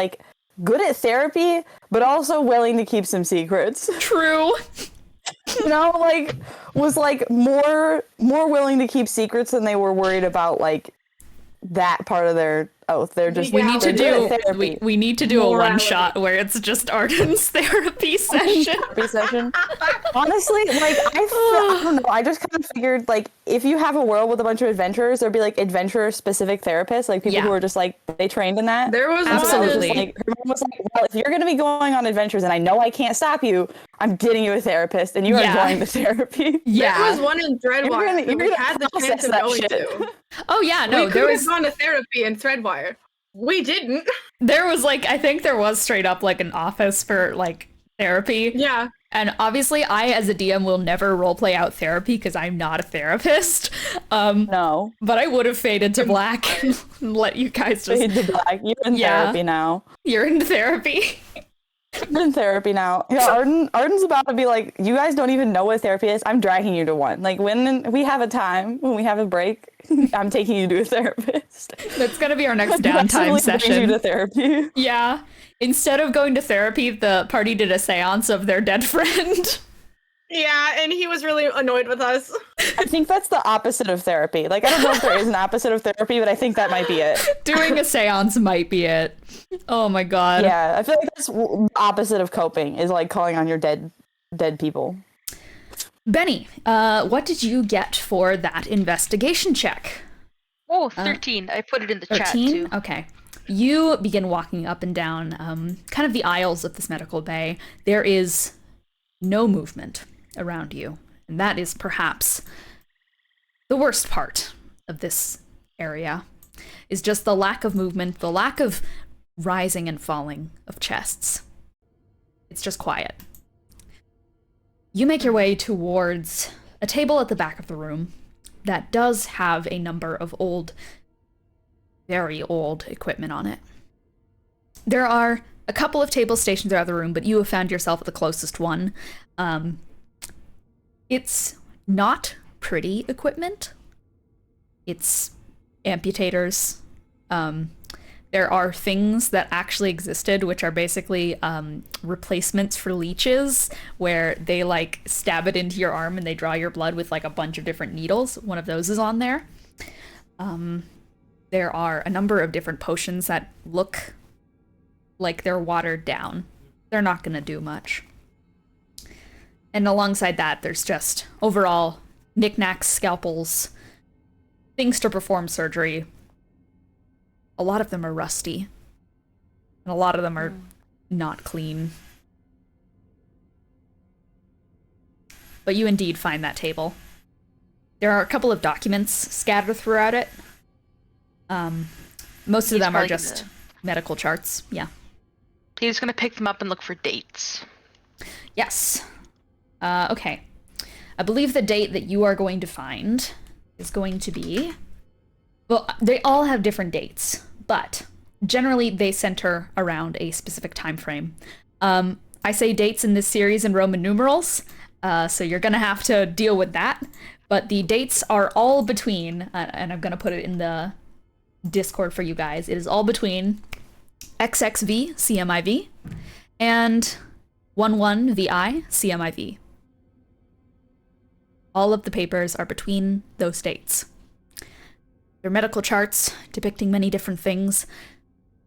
good at therapy, but also willing to keep some secrets. True. Was more willing to keep secrets than they were worried about that part of their oath. They're just We need to they're do doing therapy. we need to do a Morality. one shot where it's just Arden's therapy session. Therapy session. Honestly, like I don't know. I just kind of figured like if you have a world with a bunch of adventurers, there'd be like adventurer specific therapists, like people Yeah. who are just like they trained in that. There was Absolutely. one. Like her mom was like, well, if you're gonna be going on adventures and I know I can't stop you, I'm getting you a therapist and you are Yeah. going to therapy. Yeah. There was one in Threadwire that we had the chance process of that going shit. to. Oh yeah, no, we there could was have gone to therapy in Threadwire. We didn't. like I think there was straight up like an office for like therapy. Yeah. And obviously I as a DM will never roleplay out therapy because I'm not a therapist. No. But I would have faded to black and let you guys just Fade to black. You're in Yeah. therapy now. you're in therapy. You're in therapy now. Yeah, Arden's about to be like, you guys don't even know what therapy is. I'm dragging you to one. Like when we have a time, when we have a break, I'm taking you to a therapist. That's gonna be our next Aggressively downtime brings you session. to therapy. Yeah. Instead of going to therapy, the party did a seance of their dead friend. Yeah, and he was really annoyed with us. I think that's the opposite of therapy. Like I don't know if there is an opposite of therapy, but I think that might be it. Doing a seance might be it. Oh my god. Yeah, I feel like that's the opposite of coping is like calling on your dead people. Benny, what did you get for that investigation check? Oh, 13. I put it in the chat 13? too. Okay. You begin walking up and down kind of the aisles of this medical bay. There is no movement around you. And that is perhaps the worst part of this area, is just the lack of movement, the lack of rising and falling of chests. It's just quiet. You make your way towards a table at the back of the room that does have a number of old, very old equipment on it. There are a couple of table stations throughout the room, but you have found yourself at the closest one. It's not pretty equipment. It's amputators. There are things that actually existed, which are basically replacements for leeches, where they like stab it into your arm and they draw your blood with like a bunch of different needles. One of those is on there. There are a number of different potions that look like they're watered down. They're not going to do much. And alongside that, there's just overall knickknacks, scalpels, things to perform surgery. A lot of them are rusty. And a lot of them are not clean. But you indeed find that table. There are a couple of documents scattered throughout it. Most of He's them are probably just gonna- medical charts. Yeah. He's gonna pick them up and look for dates. Yes. Okay. I believe the date that you are going to find is going to be... Well, they all have different dates, but generally they center around a specific time frame. I say dates in this series in Roman numerals, so you're going to have to deal with that. But the dates are all between, and I'm going to put it in the Discord for you guys, it is all between XXV CMIV and 11VI CMIV. All of the papers are between those dates. They're medical charts depicting many different things.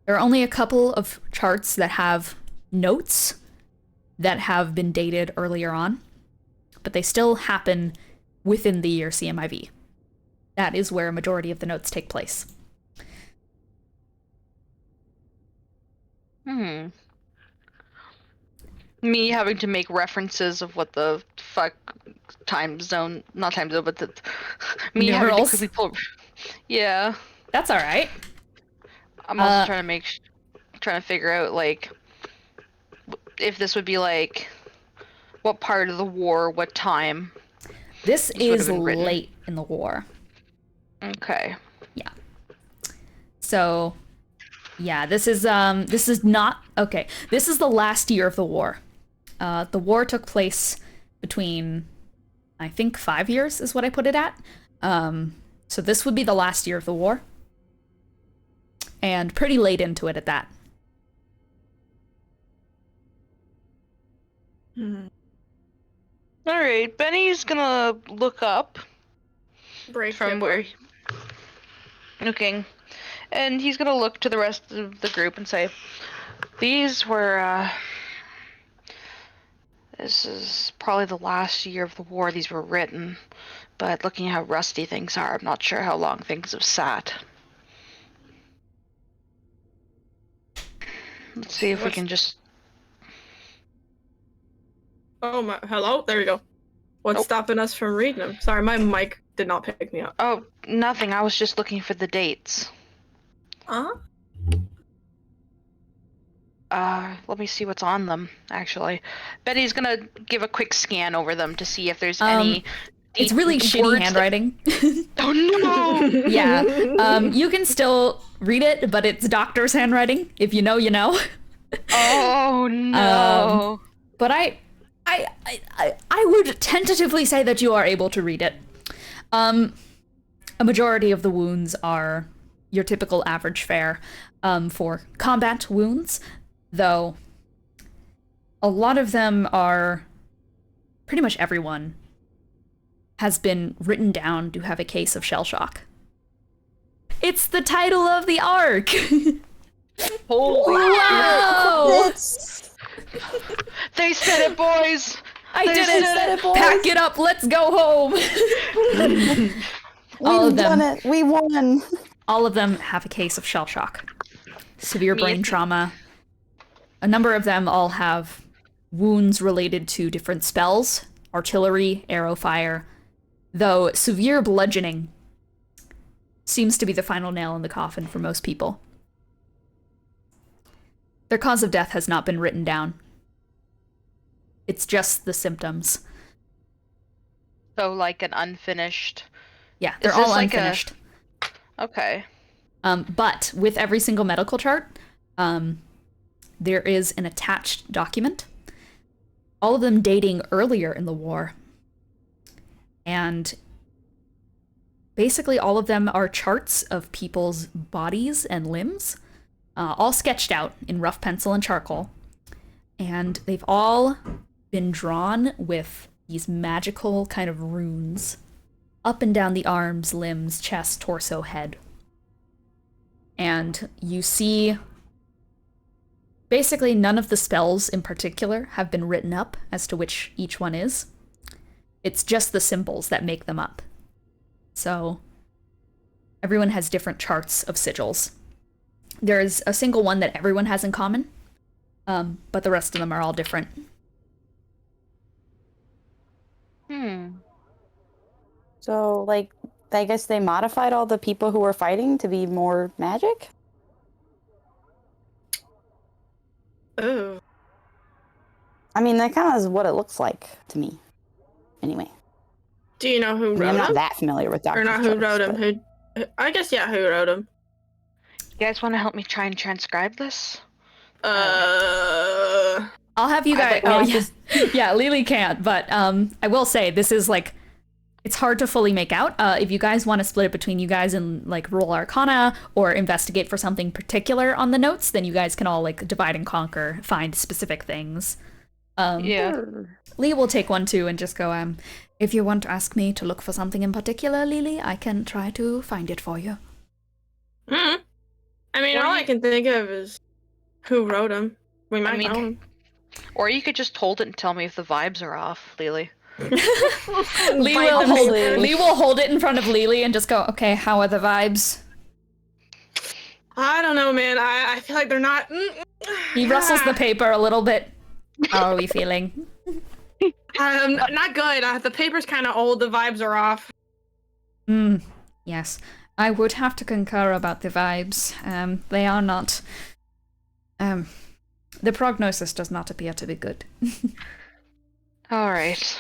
There are only a couple of charts that have notes that have been dated earlier on, but they still happen within the year CMIV. That is where a majority of the notes take place. Me having to make references of what the fuck time zone, not time zone, but me having Numerals? to quickly pull. Yeah, That's all right. I'm also trying to figure out like if this would be like what part of the war, what time. This This would is have been written. late in the war. Okay. Yeah. So, yeah, this is not okay. This is the last year of the war. The war took place between, I think, 5 years is what I put it at. So this would be the last year of the war, and pretty late into it at that. All right, Benny's gonna look up Break from it. where. looking, and he's gonna look to the rest of the group and say, "These were. This is probably the last year of the war these were written, but looking at how rusty things are, I'm not sure how long things have sat. Let's see if we can just." Oh my, hello? There we go. What's stopping us from reading them? Sorry, my mic did not pick me up. Oh, nothing. I was just looking for the dates. Let me see what's on them, actually. Betty's gonna give a quick scan over them to see if there's any... It's really shitty handwriting. Oh no! Yeah. You can still read it, but it's doctor's handwriting. If you know, you know. Oh no! But I would tentatively say that you are able to read it. A majority of the wounds are your typical average fare for combat wounds, though a lot of them are, pretty much everyone has been written down to have a case of shellshock. It's the title of the arc! Holy Wow! They said it, boys! I did it! Pack it up, let's go home! We've done it! We won! All of them have a case of shellshock. Severe brain trauma. A number of them all have wounds related to different spells, artillery, arrow fire, though severe bludgeoning seems to be the final nail in the coffin for most people. Their cause of death has not been written down. It's just the symptoms. So, like an unfinished... Yeah, they're all unfinished. Okay. But with every single medical chart, there is an attached document, all of them dating earlier in the war. And basically all of them are charts of people's bodies and limbs, all sketched out in rough pencil and charcoal. And they've all been drawn with these magical kind of runes up and down the arms, limbs, chest, torso, head. And you see basically none of the spells in particular have been written up as to which each one is. It's just the symbols that make them up. So everyone has different charts of sigils. There's a single one that everyone has in common, but the rest of them are all different. So, like, I guess they modified all the people who were fighting to be more magic? Ooh. I mean, that kind of is what it looks like to me. Anyway. Do you know who wrote I'm him? not that familiar with Dr. Or not who wrote him? I guess, yeah, who wrote him. You guys want to help me try and transcribe this? I'll have you guys... Oh, yeah. Yeah, Lelee can't, but I will say, this is, like... It's hard to fully make out. If you guys want to split it between you guys and, like, roll Arcana or investigate for something particular on the notes, then you guys can all, like, divide and conquer, find specific things. Yeah. Lee will take one, too, and just go, if you want to ask me to look for something in particular, Lelee, I can try to find it for you. I mean, all I can think of is who wrote him. We might know him. Or you could just hold it and tell me if the vibes are off, Lelee. Lee will hold it in front of Lelee and just go, okay, how are the vibes? I don't know, man. I feel like they're not... He rustles the paper a little bit. How are we feeling? Not good. The paper's kind of old. The vibes are off. Yes. I would have to concur about the vibes. They are not... the prognosis does not appear to be good. All right.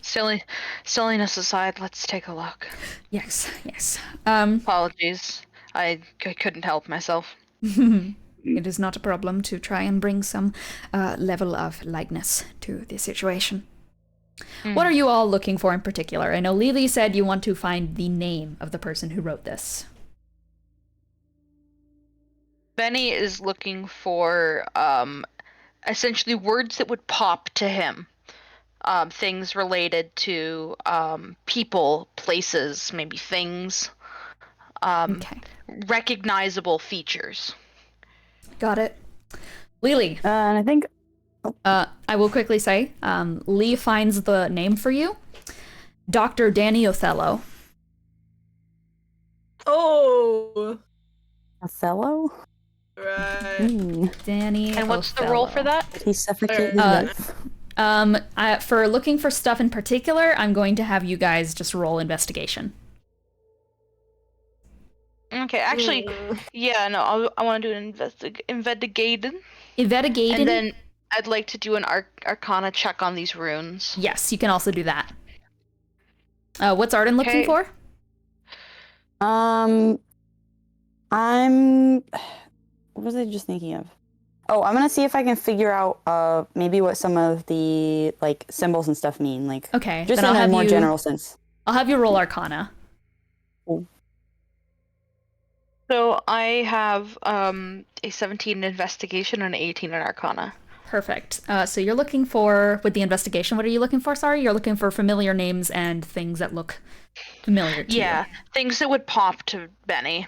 Silliness aside, let's take a look. Yes, yes. Apologies. I couldn't help myself. It is not a problem to try and bring some level of lightness to the situation. What are you all looking for in particular? I know Lelee said you want to find the name of the person who wrote this. Bennie is looking for essentially words that would pop to him. Things related to people, places, maybe things. Okay. recognizable features. Got it. Lelee, And I think I will quickly say, Lee finds the name for you. Dr. Danny Othello. Oh, Othello. right. Danny And what's Othello. the role for that? Did he suffocate his Uh, wife? For looking for stuff in particular, I'm going to have you guys just roll investigation. Okay, actually, yeah, no, I want to do an investigating. Investigating? And then I'd like to do an Arcana check on these runes. Yes, you can also do that. What's Arden looking Okay. for? I'm. What was I just thinking of? Oh, I'm gonna see if I can figure out maybe what some of the like symbols and stuff mean. Like Okay, just then in I'll a have more you- general sense. I'll have you roll Arcana. So I have a 17 in investigation and an 18 in Arcana. Perfect. So you're looking for, with the investigation, what are you looking for? Sorry, you're looking for familiar names and things that look familiar to Yeah, you. things that would pop to Bennie.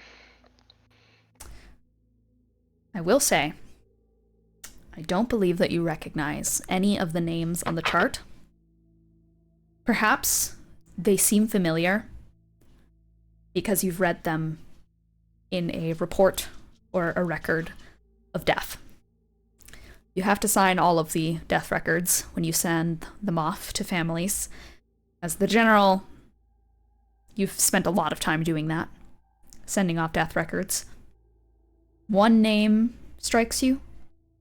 I will say, I don't believe that you recognize any of the names on the chart. Perhaps they seem familiar because you've read them in a report or a record of death. You have to sign all of the death records when you send them off to families. As the general, you've spent a lot of time doing that, sending off death records. One name strikes you,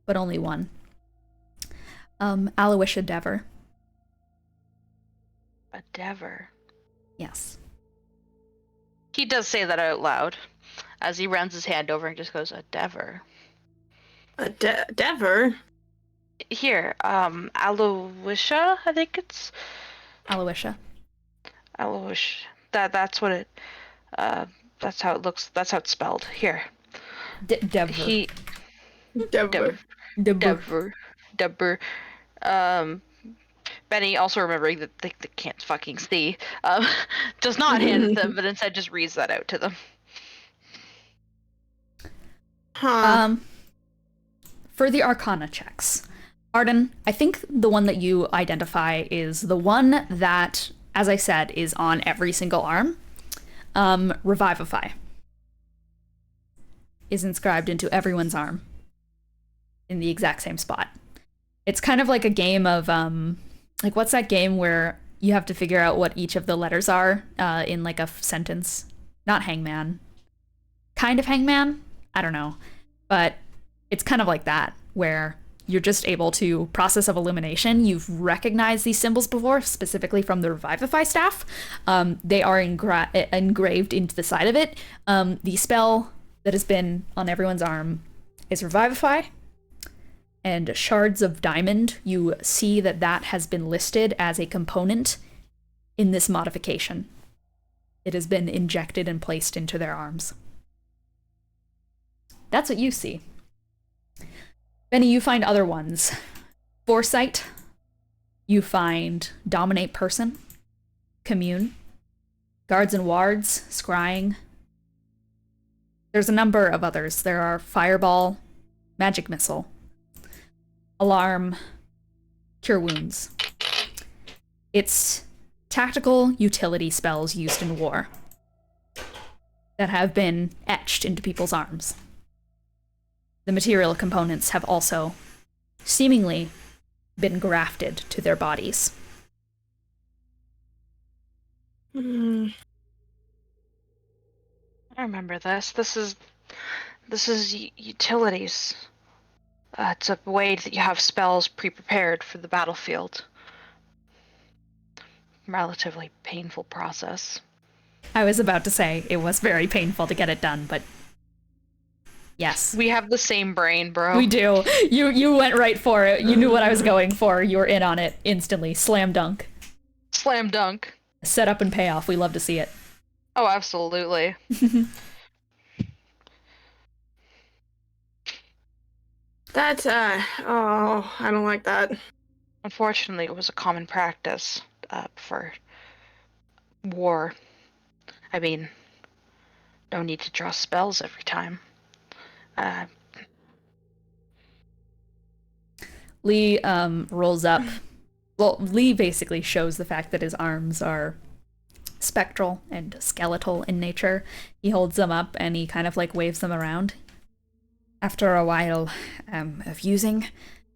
but only one. Aloysia Dever. A Dever. Yes. He does say that out loud as he runs his hand over and just goes, a Dever. A Dever? Here, Aloysia, I think it's Aloysia. Aloysia. That's what it, that's how it looks, that's how it's spelled. Here. Dever. He, Dever. Dever. Bennie, also remembering that they can't fucking see, does not hand it them, but instead just reads that out to them. Huh. For the Arcana checks, Arden, I think the one that you identify is the one that, as I said, is on every single arm. Revivify is inscribed into everyone's arm in the exact same spot. It's kind of like a game of, like, what's that game where you have to figure out what each of the letters are in like a sentence? Not Hangman. Kind of Hangman? I don't know. But it's kind of like that, where you're just able to, process of elimination, you've recognized these symbols before, specifically from the Revivify staff. They are engraved into the side of it. The spell that has been on everyone's arm is Revivify. And Shards of Diamond, you see that that has been listed as a component in this modification. It has been injected and placed into their arms. That's what you see. Bennie, you find other ones. Foresight. You find Dominate Person. Commune. Guards and Wards. Scrying. There's a number of others. There are Fireball. Magic Missile. Alarm. Cure Wounds. It's tactical utility spells used in war that have been etched into people's arms. The material components have also seemingly been grafted to their bodies. Hmm. I remember this. This is utilities. It's a way that you have spells pre-prepared for the battlefield. Relatively painful process. I was about to say it was very painful to get it done, but yes. We have the same brain, bro. We do. You went right for it. You knew what I was going for. You were in on it instantly. Slam dunk. Slam dunk. Set up and payoff. We love to see it. Oh, absolutely. That's, oh, I don't like that. Unfortunately, it was a common practice for war. I mean, No need to draw spells every time. Lee rolls up. Well, Lee basically shows the fact that his arms are spectral and skeletal in nature. He holds them up and he kind of like waves them around. After a while of using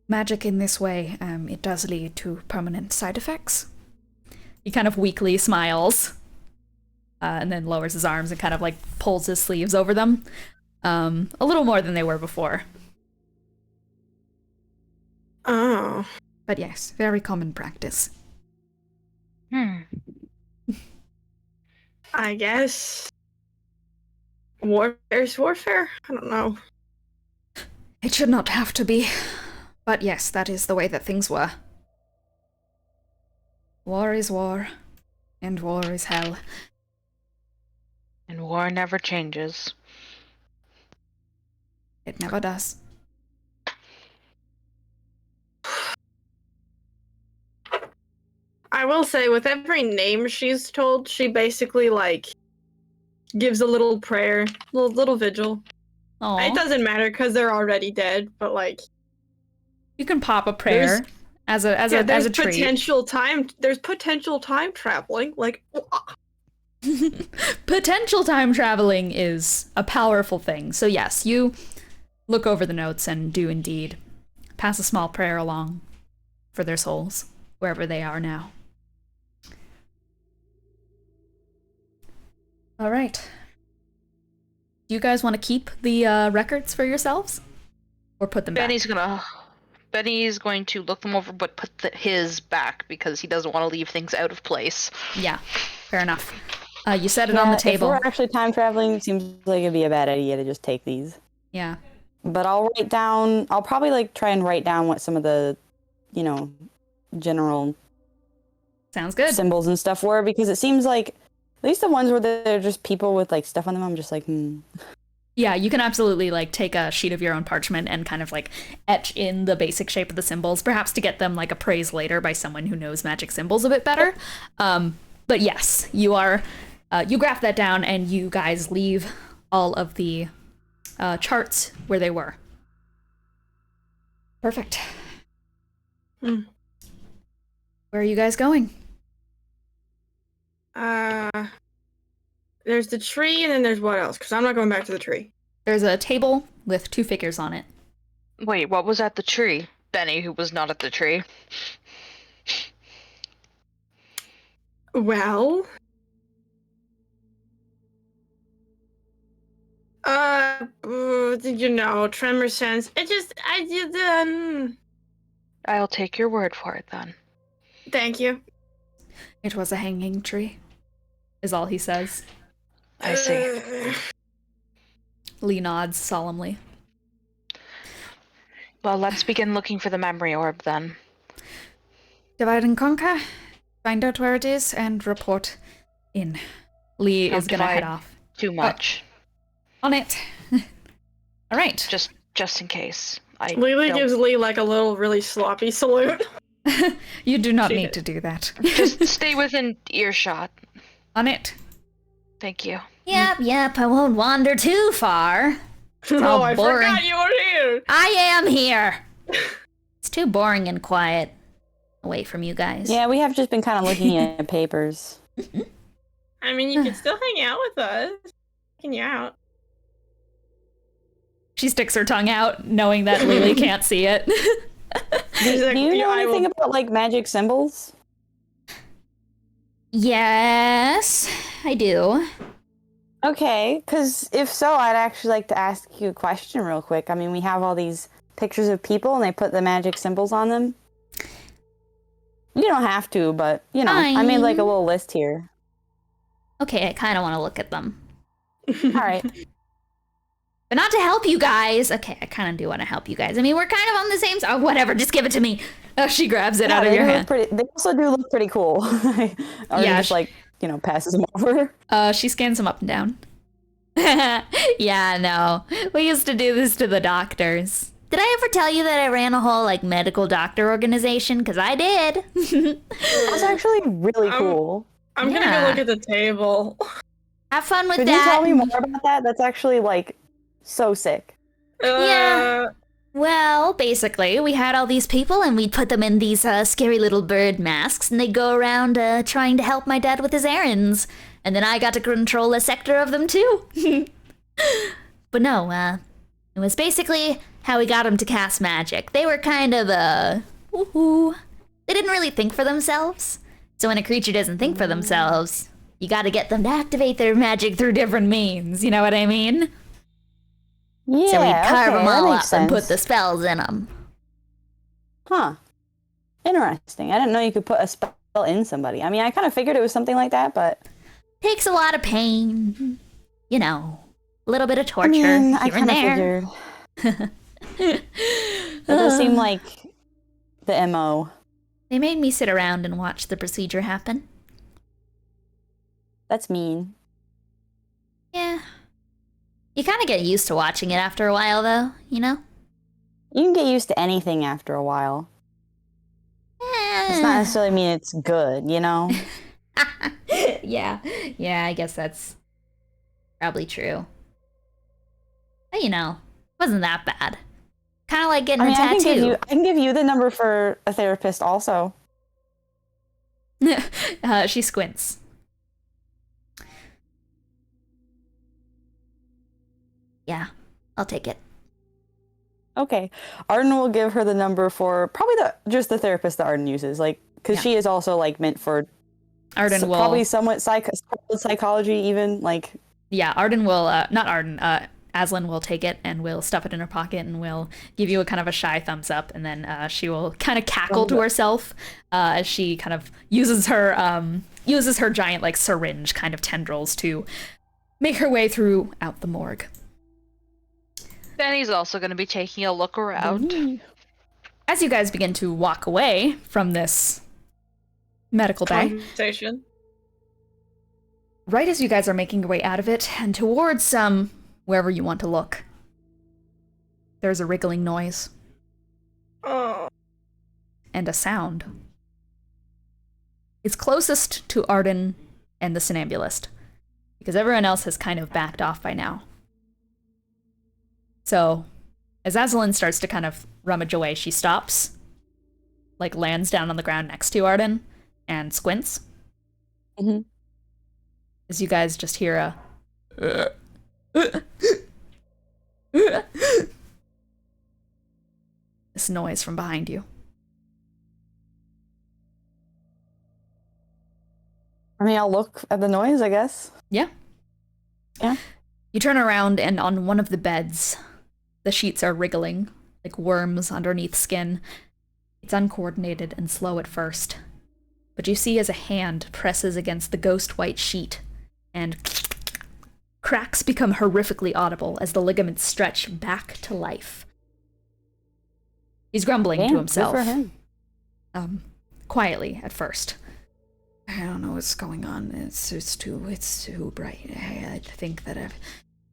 magic in this way, it does lead to permanent side effects. He kind of weakly smiles and then lowers his arms and kind of like pulls his sleeves over them. A little more than they were before. Oh. But yes, very common practice. I guess. Warfare's warfare? I don't know. It should not have to be. But yes, that is the way that things were. War is war, and war is hell. And war never changes. It never does. I will say, with every name she's told, she basically, like, gives a little prayer, little vigil. Aww. It doesn't matter, because they're already dead, but, like... You can pop a prayer as a treat. There's potential time traveling, like... Potential time traveling is a powerful thing. So yes, you look over the notes and do indeed pass a small prayer along for their souls, wherever they are now. All right. Do you guys want to keep the records for yourselves? Or put them back? Benny's going to look them over, but put his back, because he doesn't want to leave things out of place. Yeah, fair enough. You set it on the table. If we're actually time traveling, it seems like it'd be a bad idea to just take these. Yeah. But I'll probably like try and write down what some of the, general Sounds good. symbols and stuff were, because it seems like, at least the ones where they're just people with like stuff on them, I'm just like, Yeah, you can absolutely like take a sheet of your own parchment and kind of like etch in the basic shape of the symbols, perhaps to get them like appraised later by someone who knows magic symbols a bit better. But yes, you graph that down and you guys leave all of the charts where they were. Perfect. Where are you guys going? There's the tree, and then there's what else? Because I'm not going back to the tree. There's a table with 2 figures on it. Wait, what was at the tree? Benny, who was not at the tree. Well... tremor sense. I'll take your word for it, then. Thank you. It was a hanging tree, is all he says. I see. Lee nods solemnly. Well, let's begin looking for the memory orb, then. Divide and conquer, find out where it is, and report in. Lee is gonna head off. Too much. On it. All right. Just in case. Lelee gives Lee like a little really sloppy salute. You do not need to do that. Just stay within earshot. On it. Thank you. Yep, I won't wander too far. Oh, I boring. forgot you were here! I am here! It's too boring and quiet away from you guys. Yeah, we have just been kind of looking at papers. I mean, you can still hang out with us. Hang you out. She sticks her tongue out, knowing that Lelee can't see it. Do you know anything about like magic symbols? Yes, I do. Okay, because if so, I'd actually like to ask you a question real quick. I mean, we have all these pictures of people and they put the magic symbols on them. You don't have to, but, I made like a little list here. Okay, I kind of want to look at them. All right. But not to help you guys. Okay, I kind of do want to help you guys. I mean, we're kind of on the same side. Oh, whatever, just give it to me. Oh, she grabs it out of your hand. They also do look pretty cool. Or just like, passes them over. She scans them up and down. Yeah, no. We used to do this to the doctors. Did I ever tell you that I ran a whole, medical doctor organization? Because I did. That's actually really cool. I'm gonna go look at the table. Have fun with Could that. you tell me more about that? That's actually, like, so sick. Yeah. Well, basically, we had all these people and we'd put them in these scary little bird masks and they'd go around trying to help my dad with his errands. And then I got to control a sector of them too. But no, it was basically how we got them to cast magic. They were kind of, woohoo. They didn't really think for themselves. So when a creature doesn't think for themselves, you gotta get them to activate their magic through different means. You know what I mean? Yeah, So we'd carve them all up and put sense. the spells in them. Huh. Interesting. I didn't know you could put a spell in somebody. I mean, I kind of figured it was something like that, but... Takes a lot of pain. You know, a little bit of torture I here and kind of there. figured. It does seem like the MO. They made me sit around and watch the procedure happen. That's mean. Yeah. You kind of get used to watching it after a while, though, you know? You can get used to anything after a while. It's not necessarily mean it's good, you know? Yeah, I guess that's probably true. But, you know, it wasn't that bad. Kind of like getting a tattoo. I can give you the number for a therapist also. She squints. Yeah, I'll take it. Okay. Arden will give her the number for probably just the therapist that Arden uses, like, because Yeah. she is also, like, meant for Arden will... probably somewhat psychology even, like... Yeah, Arden will, not Arden, Aslan will take it and will stuff it in her pocket and will give you a kind of a shy thumbs up, and then she will kind of cackle to herself as she kind of uses her giant, like, syringe kind of tendrils to make her way throughout the morgue. Benny's also going to be taking a look around. As you guys begin to walk away from this medical bay, Conversation. right as you guys are making your way out of it and towards wherever you want to look, there's a wriggling noise Oh. and a sound. It's closest to Arden and the somnambulist, because everyone else has kind of backed off by now. So, as Aslan starts to kind of rummage away, she stops, like lands down on the ground next to Arden, and squints. Mhm. As you guys just hear a... this noise from behind you. I mean, I'll look at the noise, I guess. Yeah. Yeah. You turn around, and on one of the beds, the sheets are wriggling, like worms underneath skin. It's uncoordinated and slow at first, but you see as a hand presses against the ghost white sheet, and cracks become horrifically audible as the ligaments stretch back to life. He's grumbling to himself, Good for him. quietly at first. I don't know what's going on. It's too bright. I think that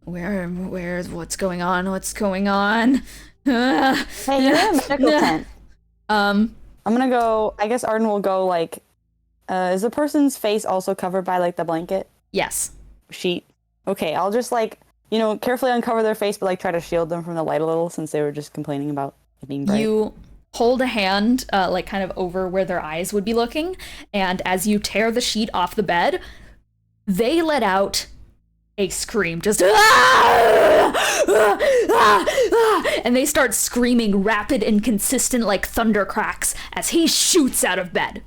what's going on? What's going on? Hey, you're in a medical tent. Um, I'm gonna go. I guess Arden will go. Like, is the person's face also covered by like the blanket yes. sheet? Okay, I'll just like carefully uncover their face, but like try to shield them from the light a little since they were just complaining about it being bright. You hold a hand, like kind of over where their eyes would be looking, and as you tear the sheet off the bed, they let out a scream, just and they start screaming rapid and consistent like thunder cracks as he shoots out of bed.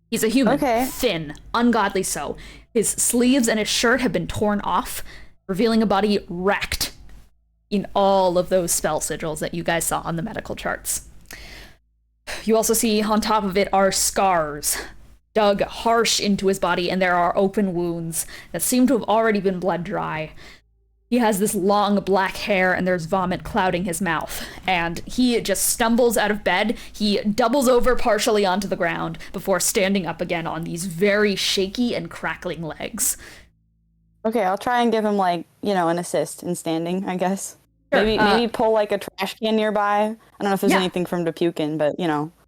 He's a human, Okay. thin, ungodly so. His sleeves and his shirt have been torn off, revealing a body wrecked in all of those spell sigils that you guys saw on the medical charts. You also see on top of it are scars dug harsh into his body, and there are open wounds that seem to have already been blood dry. He has this long black hair, and there's vomit clouding his mouth, and he just stumbles out of bed. He doubles over partially onto the ground before standing up again on these very shaky and crackling legs. Okay, I'll try and give him like an assist in standing, I guess. Sure, Maybe pull like a trash can nearby. I don't know if there's anything for him to puke in, but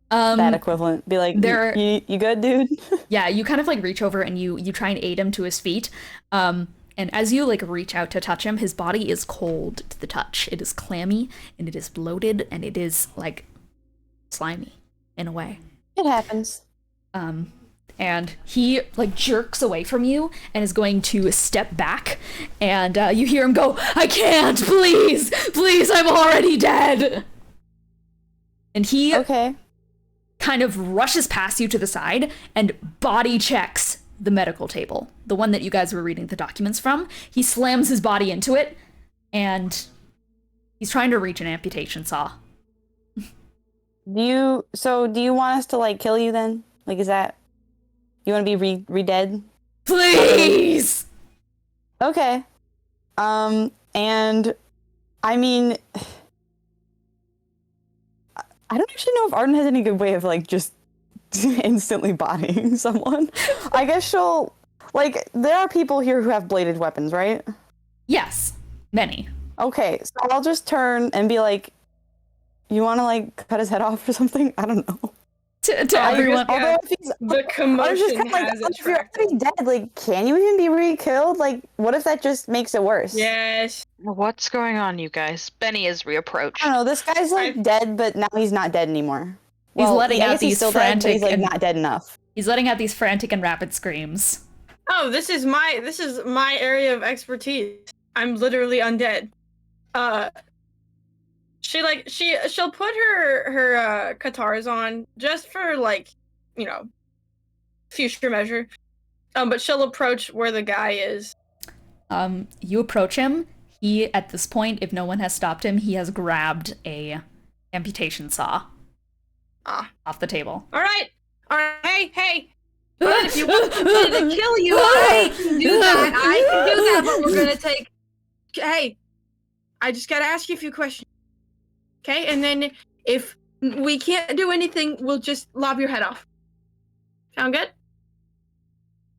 that equivalent. Be like, there- you good, dude? Yeah, you kind of like reach over and you try and aid him to his feet. And as you like reach out to touch him, his body is cold to the touch. It is clammy and it is bloated and it is like slimy in a way. It happens. And he like jerks away from you and is going to step back, and you hear him go, "I can't, please, please, I'm already dead." And he kind of rushes past you to the side and body checks the medical table, the one that you guys were reading the documents from. He slams his body into it, and he's trying to reach an amputation saw. Do you want us to like kill you then? Like, is that, you want to be re-dead? Please! Okay. And I mean, I don't actually know if Arden has any good way of like just instantly bodying someone. I guess she'll, like, there are people here who have bladed weapons, right? Yes, many. Okay, so I'll just turn and be like, you want to like cut his head off or something? I don't know. To everyone. Although if he's, The commotion has if you're attracted. already dead, like, can you even be re-killed? Like, what if that just makes it worse? Yes. What's going on, you guys? Benny is reapproached. I don't know. This guy's like dead, but now he's not dead anymore. He's letting I out guess he's these still dead, but frantic he's like and- not dead enough. He's letting out these frantic and rapid screams. Oh, this is my area of expertise. I'm literally undead. She'll put her katars on just for like, you know, future measure. But she'll approach where the guy is. You approach him. He, at this point, if no one has stopped him, he has grabbed a amputation saw off the table. All right. Hey. But if you want me to kill you, I can do that. But we're gonna take. Hey, I just gotta ask you a few questions. Okay, and then if we can't do anything, we'll just lob your head off. Sound good?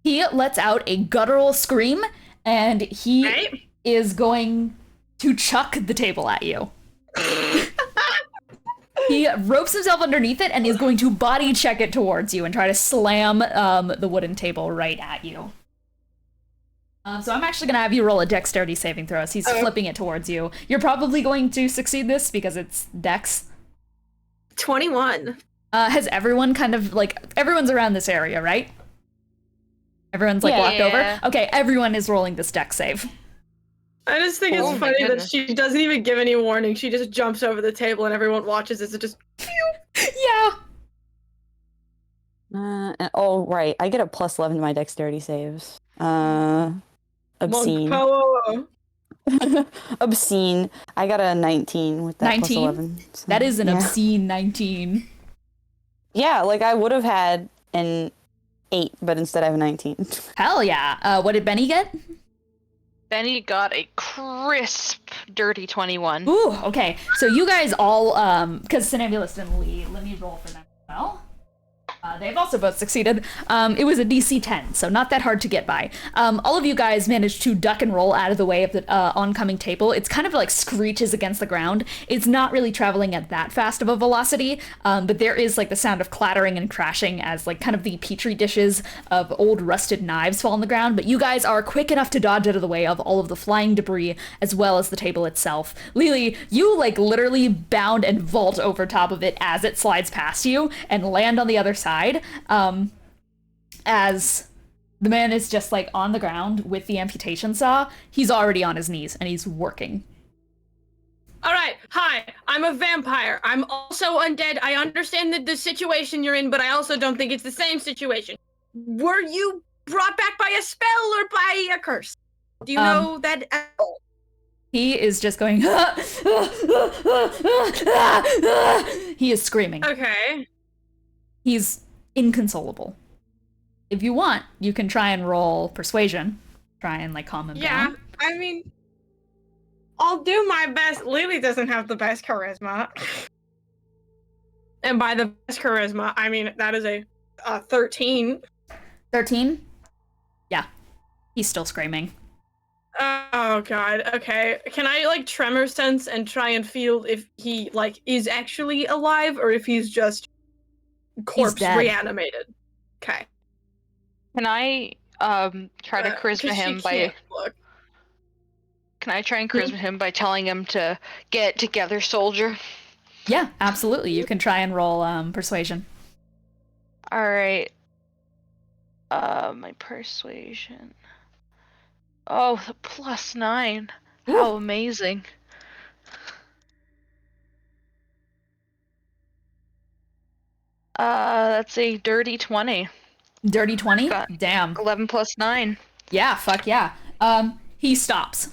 He lets out a guttural scream, and he Right? is going to chuck the table at you. He ropes himself underneath it and is going to body check it towards you and try to slam the wooden table right at you. So I'm actually going to have you roll a dexterity saving throw as he's flipping it towards you. You're probably going to succeed this because it's dex. 21. Has everyone kind of, like, everyone's around this area, right? Everyone's, like, walked over? Okay, everyone is rolling this dex save. I just think Oh it's my funny that goodness. she doesn't even give any warning. She just jumps over the table and everyone watches as it just. Yeah. Right. I get a plus 11 to my dexterity saves. Obscene. Obscene. I got a 19 with that 19? plus 11. So, That is an yeah. obscene 19. Yeah, like I would have had an 8, but instead I have a 19. Hell yeah. What did Benny get? Benny got a crisp, dirty 21. Ooh, okay. So you guys all, because Somnambulist and Lee, let me roll for them as well. They've also both succeeded. It was a DC 10, so not that hard to get by. All of you guys managed to duck and roll out of the way of the oncoming table. It's kind of like screeches against the ground. It's not really traveling at that fast of a velocity, but there is like the sound of clattering and crashing as like kind of the petri dishes of old rusted knives fall on the ground, but you guys are quick enough to dodge out of the way of all of the flying debris as well as the table itself. Lelee, you like literally bound and vault over top of it as it slides past you and land on the other side. As the man is just like on the ground with the amputation saw, he's already on his knees and he's working. All right. Hi, I'm a vampire. I'm also undead. I understand the situation you're in, but I also don't think it's the same situation. Were you brought back by a spell or by a curse? Do you know that at all? He is just going. He is screaming. Okay. He's inconsolable. If you want, you can try and roll persuasion. Try and like calm him Yeah, down. I mean, I'll do my best. Lily doesn't have the best charisma. And by the best charisma, I mean that is a 13. 13? Yeah. He's still screaming. Oh god. Okay. Can I like tremor sense and try and feel if he like is actually alive or if he's just corpse dead. reanimated. Okay. Can I try to charisma 'Cause she him by? can't look. Can I try and charisma him by telling him to get it together, soldier? Yeah, absolutely. You can try and roll persuasion. All right. My persuasion. Oh, the +9. How amazing. That's a dirty 20. Dirty 20? Got Damn. 11 + 9. Yeah, fuck yeah. He stops.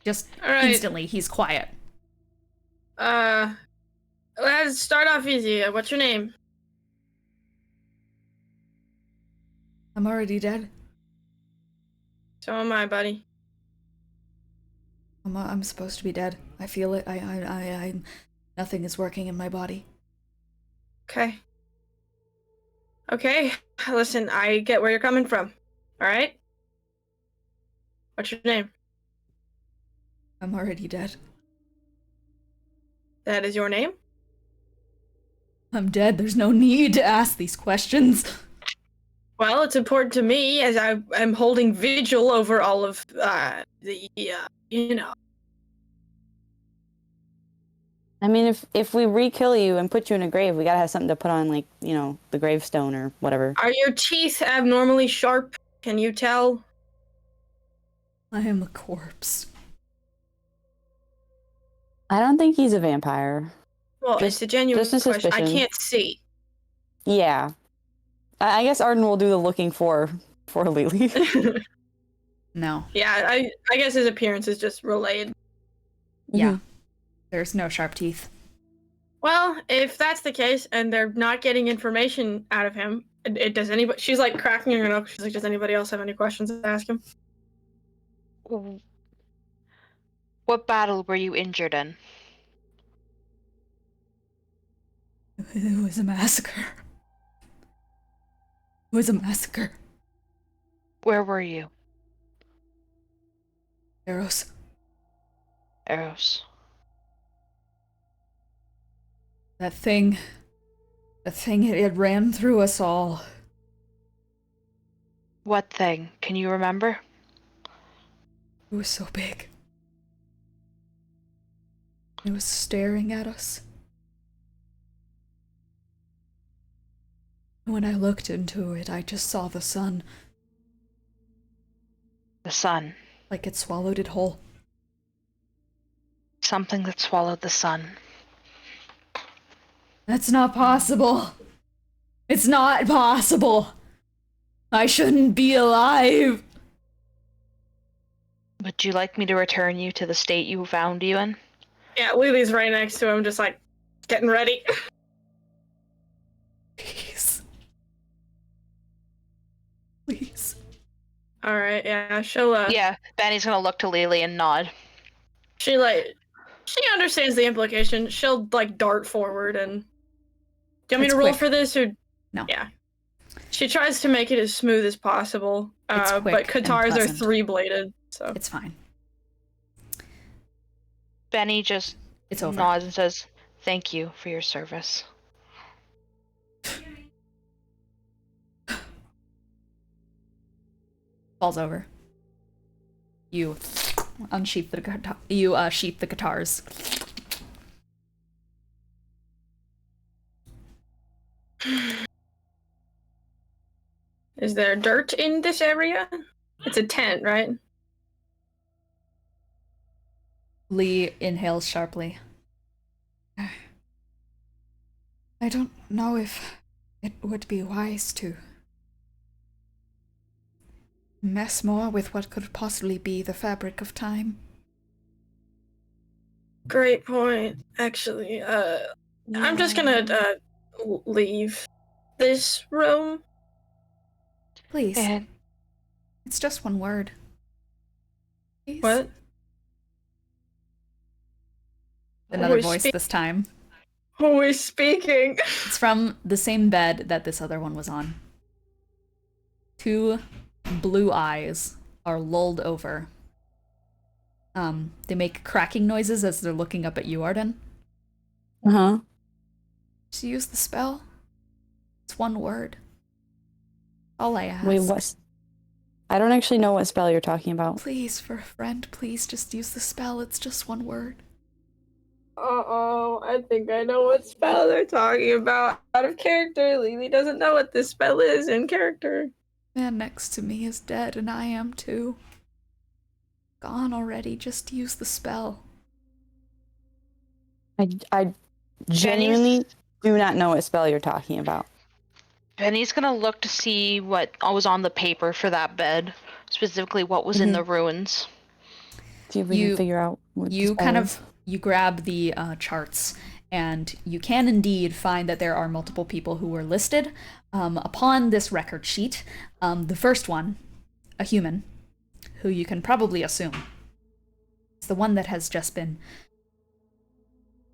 Just All right. instantly, he's quiet. Let's start off easy. What's your name? I'm already dead. So am I, buddy. I'm supposed to be dead. I feel it. Nothing is working in my body. Okay. Okay. Listen, I get where you're coming from. All right. What's your name? I'm already dead. That is your name? I'm dead. There's no need to ask these questions. Well, it's important to me as I am holding vigil over all of you know. I mean, if we re-kill you and put you in a grave, we gotta have something to put on, like, you know, the gravestone or whatever. Are your teeth abnormally sharp? Can you tell? I am a corpse. I don't think he's a vampire. Well, Just- it's a genuine just a question. I suspicion. can't see. Yeah. I guess Arden will do the looking for Lelee. No. Yeah, I guess his appearance is just relayed. Yeah. There's no sharp teeth. Well, if that's the case, and they're not getting information out of him, it does anybody? She's like cracking her knuckles. She's like, does anybody else have any questions to ask him? What battle were you injured in? It was a massacre. It was a massacre. Where were you? Eros. Eros. That thing, it ran through us all. What thing? Can you remember? It was so big. It was staring at us. When I looked into it, I just saw the sun, The sun. like it swallowed it whole. Something that swallowed the sun. That's not possible. It's not possible. I shouldn't be alive. Would you like me to return you to the state you found you in? Yeah, Lily's right next to him, just like getting ready. Please. Please. All right, yeah, she'll Yeah, Benny's gonna look to Lelee and nod. she understands the implication. She'll like dart forward and. Do you want me It's to roll quick. for this or? No. Yeah. She tries to make it as smooth as possible, It's but quick and katars are pleasant. 3-bladed, so. It's fine. Benny just It's over. nods and says, "Thank you for your service." Falls over. You unsheath the guitar. You sheath the guitars. Is there dirt in this area? It's a tent, right? Lee inhales sharply. I don't know if it would be wise to mess more with what could possibly be the fabric of time. Great point, actually. I'm just gonna leave this room. Please, And it's just one word. Please. What? Another Who's voice this time. Who is speaking? It's from the same bed that this other one was on. Two blue eyes are lulled over. They make cracking noises as they're looking up at you, Arden. Uh-huh. Just use the spell. It's one word. All I ask. Wait, what? I don't actually know what spell you're talking about. Please, for a friend, please just use the spell. It's just one word. Uh-oh, I think I know what spell they're talking about. Out of character, Lelee doesn't know what this spell is in character. Man next to me is dead, and I am too. Gone already, just use the spell. I genuinely do not know what spell you're talking about. Benny's gonna look to see what was on the paper for that bed, specifically what was in the ruins. See if we can figure out what the You spell kind is. of you grab the charts, and you can indeed find that there are multiple people who were listed upon this record sheet. The first one, a human, who you can probably assume is the one that has just been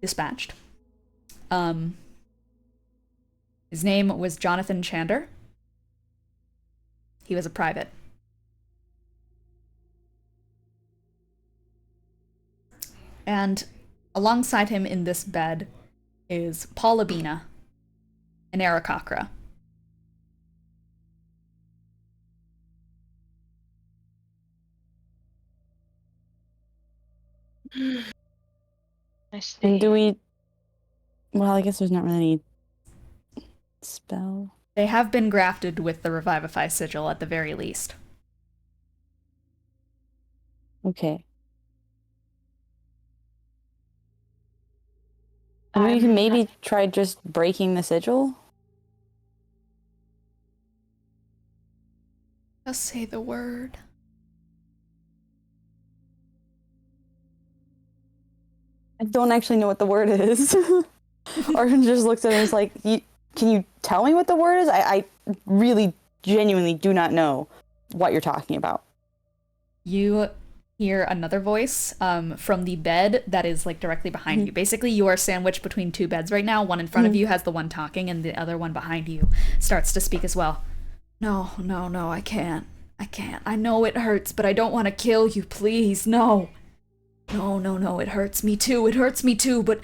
dispatched. His name was Jonathan Chander. He was a private. And alongside him in this bed is Paula Bina and Eric Cochra. I see. And do we... Well, I guess there's not really any spell. They have been grafted with the Revivify sigil at the very least. Okay. I mean, we can maybe try just breaking the sigil? Just say the word. I don't actually know what the word is. Arden just looks at it and is like, can you tell me what the word is? I really, genuinely do not know what you're talking about. You hear another voice from the bed that is like directly behind you. Basically, you are sandwiched between two beds right now. One in front of you has the one talking, and the other one behind you starts to speak as well. No, I can't. I know it hurts, but I don't want to kill you, please, no. No, it hurts me too, but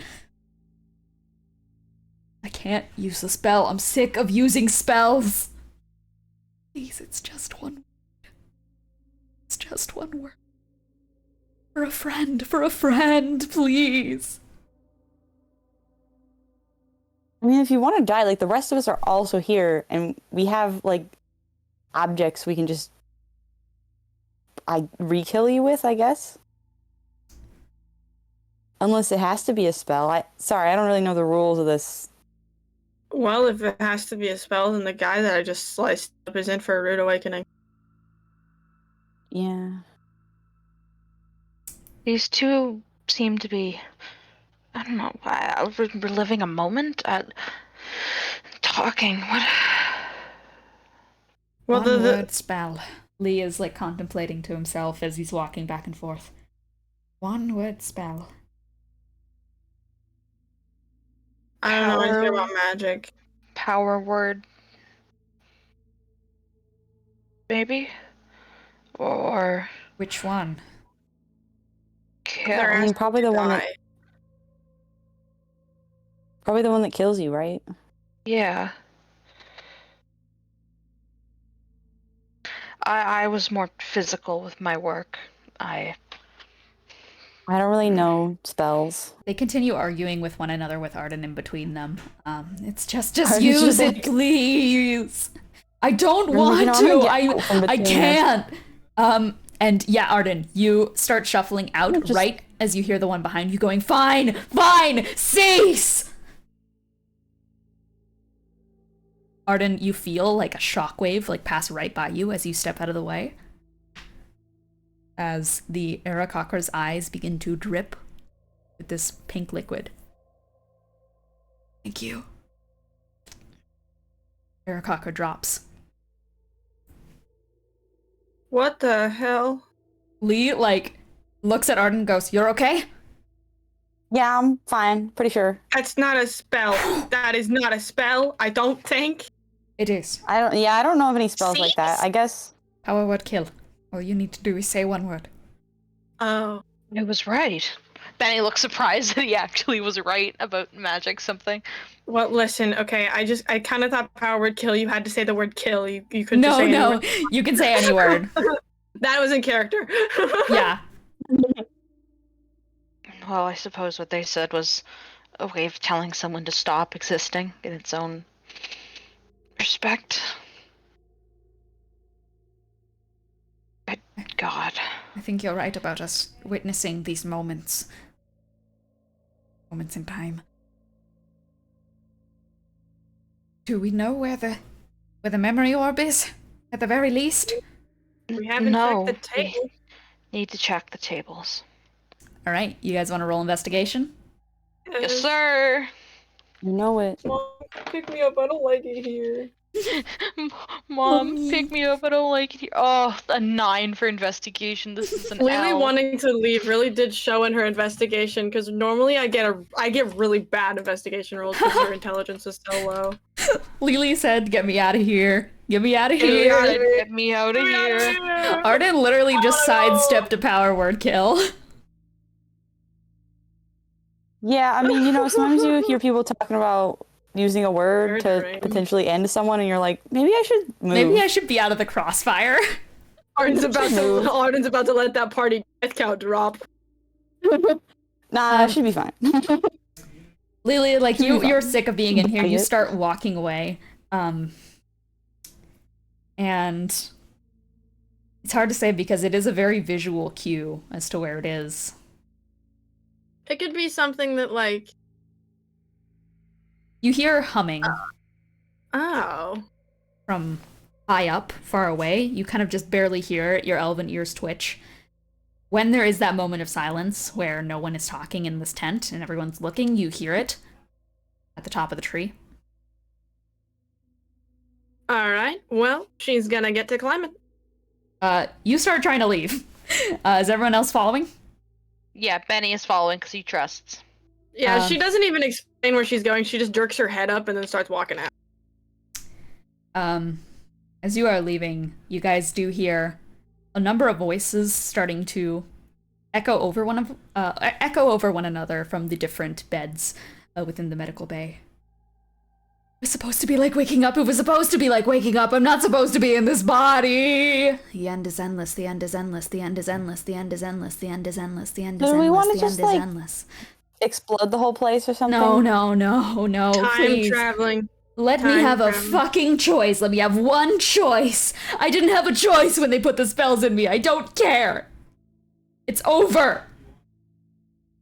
I can't use the spell. I'm sick of using spells. Please, it's just one word. It's just one word. For a friend, please. I mean, if you want to die, like, the rest of us are also here, and we have, like, objects we can just... re-kill you with, I guess? Unless it has to be a spell. Sorry, I don't really know the rules of this. Well, if it has to be a spell, then the guy that I just sliced up is in for a rude awakening. Yeah. These two seem to be, I don't know, reliving a moment at talking. What? Well, One word spell. Lee is like contemplating to himself as he's walking back and forth. One word spell. I don't know anything about magic. Power word. Maybe? Or Which one? kill. They're I mean, asking probably to the one that... die. Probably the one that kills you, right? Yeah. I was more physical with my work. I don't really know spells. They continue arguing with one another with Arden in between them. It's just Arden's use just it, like- please. I don't You're like, want "You know, to. I'm gonna get out from I between can't. And yeah, Arden, you start shuffling out just- right as you hear the one behind you going, "Fine, cease!" Arden, you feel like a shockwave like pass right by you as you step out of the way. As the Arakocra's eyes begin to drip with this pink liquid. Thank you. Arakocra drops. What the hell? Lee, like, looks at Arden and goes, "You're okay?" Yeah, I'm fine. Pretty sure. That's not a spell. That is not a spell, I don't think. It is. I don't know of any spells like that. I guess... Power word kill. All you need to do is say one word. Oh. It was right. Benny looks surprised that he actually was right about magic something. Well, listen, okay, I kind of thought power word kill, you had to say the word kill. You couldn't just say any No, word. you can say any word. That was in character. Yeah. Well, I suppose what they said was a way of telling someone to stop existing in its own respect. But God. I think you're right about us witnessing these moments. Moments in time. Do we know where the memory orb is? At the very least? We haven't No, checked the table. we need to check the tables. Alright, you guys want to roll investigation? Yes, sir. You know it. Mom, pick me up. I don't like it here. Mom, pick me up. I don't like it here. Oh, a 9 for investigation. This is an Lelee L. wanting to leave really did show in her investigation, because normally I get really bad investigation rolls because her intelligence is so low. Lelee said, "Get me out of here. Get me out of Get me here." outta here. Get me out of here. Arden literally just Oh, no. sidestepped a power word kill. Yeah, I mean, sometimes you hear people talking about using a word to Murdering. potentially end someone, and you're like, maybe I should move. Maybe I should be out of the crossfire. Arden's about to let that party death count drop. Nah, I should be fine. Lelee, like you're sick of being in here. You Idiot. start walking away. And it's hard to say because it is a very visual cue as to where it is. It could be something that, like, You hear humming oh. from high up, far away. You kind of just barely hear it. Your elven ears twitch. When there is that moment of silence where no one is talking in this tent and everyone's looking, you hear it at the top of the tree. Alright, well, she's gonna get to climbing. You start trying to leave. Is everyone else following? Yeah, Benny is following because he trusts. Yeah, she doesn't even explain where she's going. She just jerks her head up and then starts walking out. As you are leaving, you guys do hear a number of voices starting to echo over one another from the different beds within the medical bay. It was supposed to be like waking up. It was supposed to be like waking up. I'm not supposed to be in this body. The end is endless. The end is endless. The end is endless. The end is endless. The end is endless. The end is Do we endless. wanna The just, end is like, endless. Explode the whole place or something? No, Time please. traveling. Let me Time have a traveling. fucking choice. Let me have one choice. I didn't have a choice when they put the spells in me. I don't care. It's over.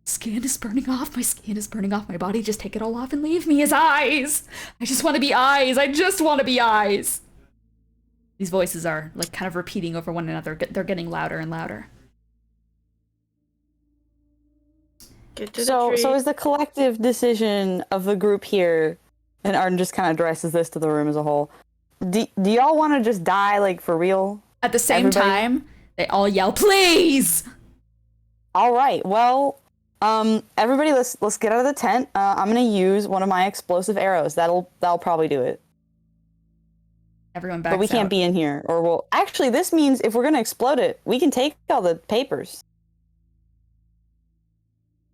Skin is burning off. My skin is burning off my body. Just take it all off and leave me as eyes. I just want to be eyes. I just want to be eyes. These voices are like kind of repeating over one another. They're getting louder and louder. Get to the So tree. is the collective decision of the group here, and Arden just kind of addresses this to the room as a whole, do y'all want to just die, like, for real? At the same Everybody- time, they all yell, "Please!" All right, well, everybody, let's get out of the tent. I'm gonna use one of my explosive arrows. That'll probably do it. Everyone backs But we can't out. be in here, or we'll... Actually, this means if we're gonna explode it, we can take all the papers.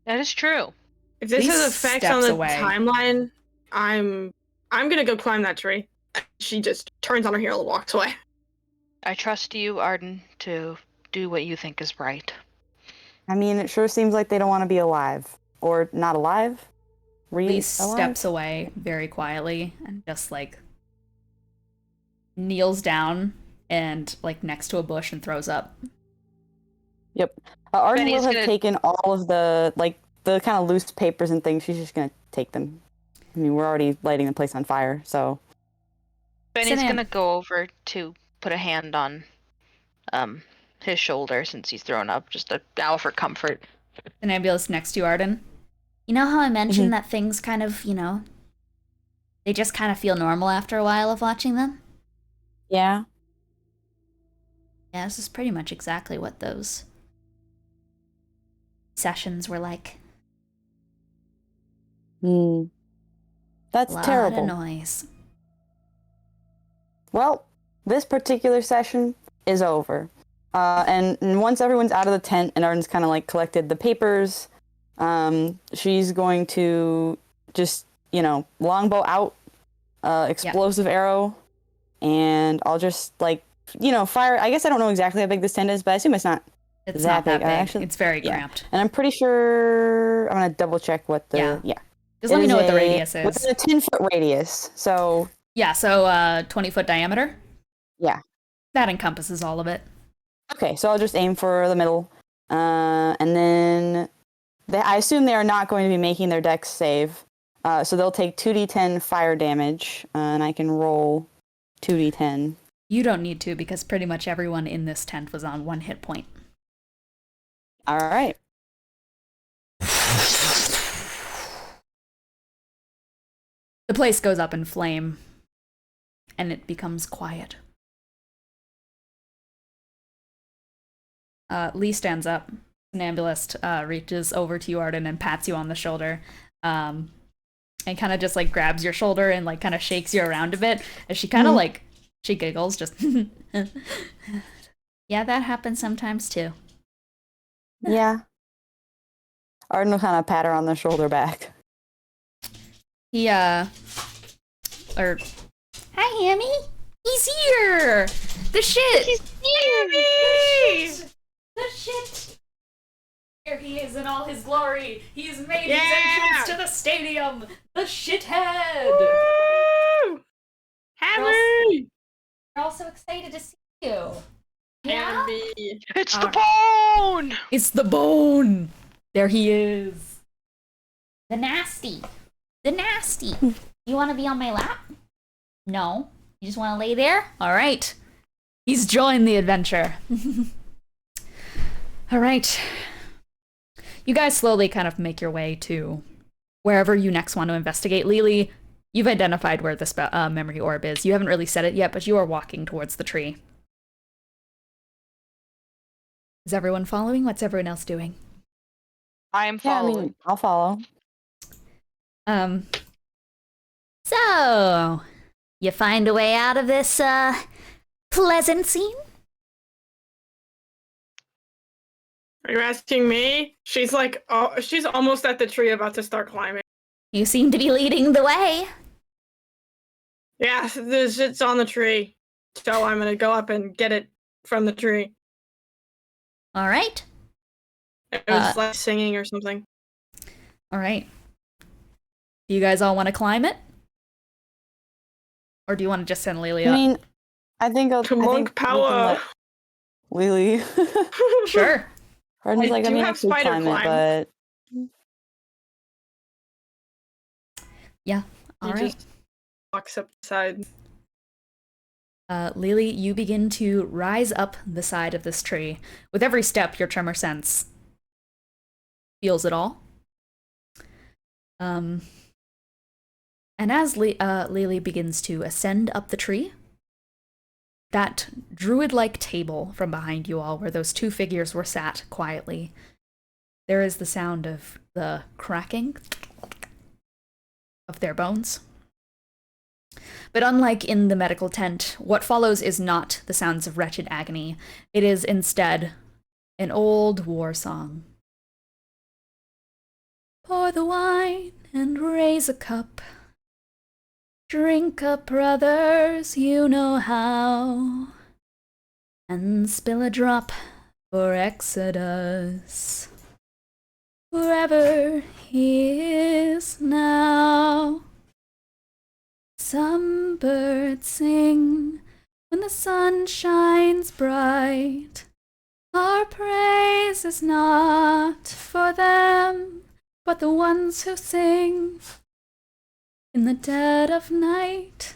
That is true. If this These has effects on steps the away. timeline, I'm gonna go climb that tree. She just turns on her heel and walks away. I trust you, Arden, to do what you think is right. I mean, it sure seems like they don't want to be alive. Or not alive? Lee Alive? steps away very quietly and just like kneels down and like next to a bush and throws up. Yep. Arden Benny's will have gonna- taken all of the kind of loose papers and things. She's just gonna take them. I mean, we're already lighting the place on fire, so... Benny's down. gonna go over to put a hand on his shoulder since he's thrown up, just a now for comfort. The nebulous next to you, Arden. You know how I mentioned that things kind of, they just kind of feel normal after a while of watching them? Yeah. Yeah, this is pretty much exactly what those sessions were like. That's A lot terrible. of noise. Well, this particular session is over. And once everyone's out of the tent and Arden's kind of like collected the papers She's going to just, longbow out, explosive arrow, and I'll just fire. I guess I don't know exactly how big this tent is, but I assume it's not. It's not that big. Actually, it's very cramped. And I'm pretty sure I'm gonna double check what the Just let me know what the radius is. Within a 10-foot radius. So yeah, so 20-foot diameter. Yeah, that encompasses all of it. Okay, so I'll just aim for the middle, and then I assume they are not going to be making their dex save, so they'll take 2d10 fire damage, and I can roll 2d10. You don't need to because pretty much everyone in this tent was on 1 hit point. All right. The place goes up in flame, and it becomes quiet. Lee stands up. Somnambulist reaches over to you, Arden, and pats you on the shoulder, and kind of just grabs your shoulder and kind of shakes you around a bit. As she kind of she giggles, just yeah, that happens sometimes too. Yeah. Arden will kind of pat her on the shoulder back. He hi Hammy, he's here. The shit. He's here. The shit. Here he is in all his glory. He's made his entrance to the stadium. The shithead. Woo! Hammy! We're all so excited to see you. Yeah? Hammy! It's the bone! It's the bone. There he is. The nasty. The nasty. You want to be on my lap? No. You just want to lay there? All right. He's joined the adventure. All right. You guys slowly kind of make your way to wherever you next want to investigate. Lelee, you've identified where the memory orb is. You haven't really said it yet, but you are walking towards the tree. Is everyone following? What's everyone else doing? I am following. I'll follow. So, you find a way out of this, pleasant scene? Are you asking me? She's she's almost at the tree about to start climbing. You seem to be leading the way. Yeah, it's on the tree. So I'm gonna go up and get it from the tree. All right. It was singing or something. All right. Do you guys all want to climb it? Or do you want to just send Lelee up? I mean, I think I'll... Monk power! Lelee. Sure. Arden's I do have I could spider climb climb. it, but... Yeah, all right. Just walks up the side. Lelee, you begin to rise up the side of this tree. With every step, your tremor sense feels it all. And as Lelee begins to ascend up the tree, that druid-like table from behind you all, where those two figures were sat quietly, there is the sound of the cracking of their bones. But unlike in the medical tent, what follows is not the sounds of wretched agony. It is instead an old war song. Pour the wine and raise a cup. Drink up, brothers, you know how. And spill a drop for Exodus, wherever he is now. Some birds sing when the sun shines bright. Our praise is not for them, but the ones who sing. In the dead of night,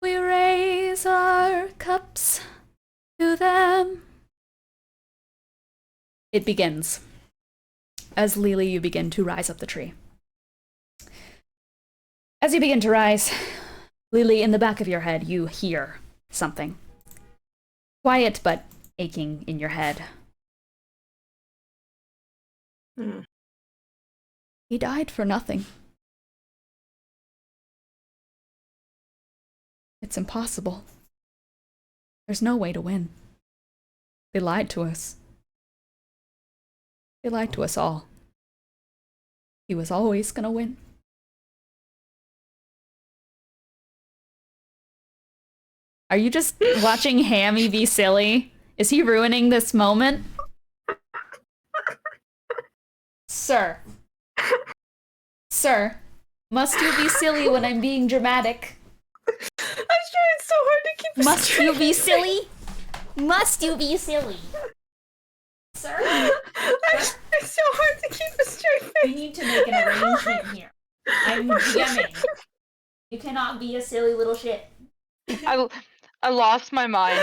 we raise our cups to them. It begins. As Lelee, you begin to rise up the tree. As you begin to rise, Lelee, in the back of your head, you hear something. Quiet, but aching in your head. He died for nothing. It's impossible. There's no way to win. They lied to us. They lied to us all. He was always gonna win. Are you just watching Hammy be silly? Is he ruining this moment? Sir. Sir, must you be silly when I'm being dramatic? I'm trying so hard to keep. Must you be silly? Must you be silly? Sir? I'm trying so hard to keep a straight face. We need to make an arrangement here. I'm DMing. You cannot be a silly little shit. I lost my mind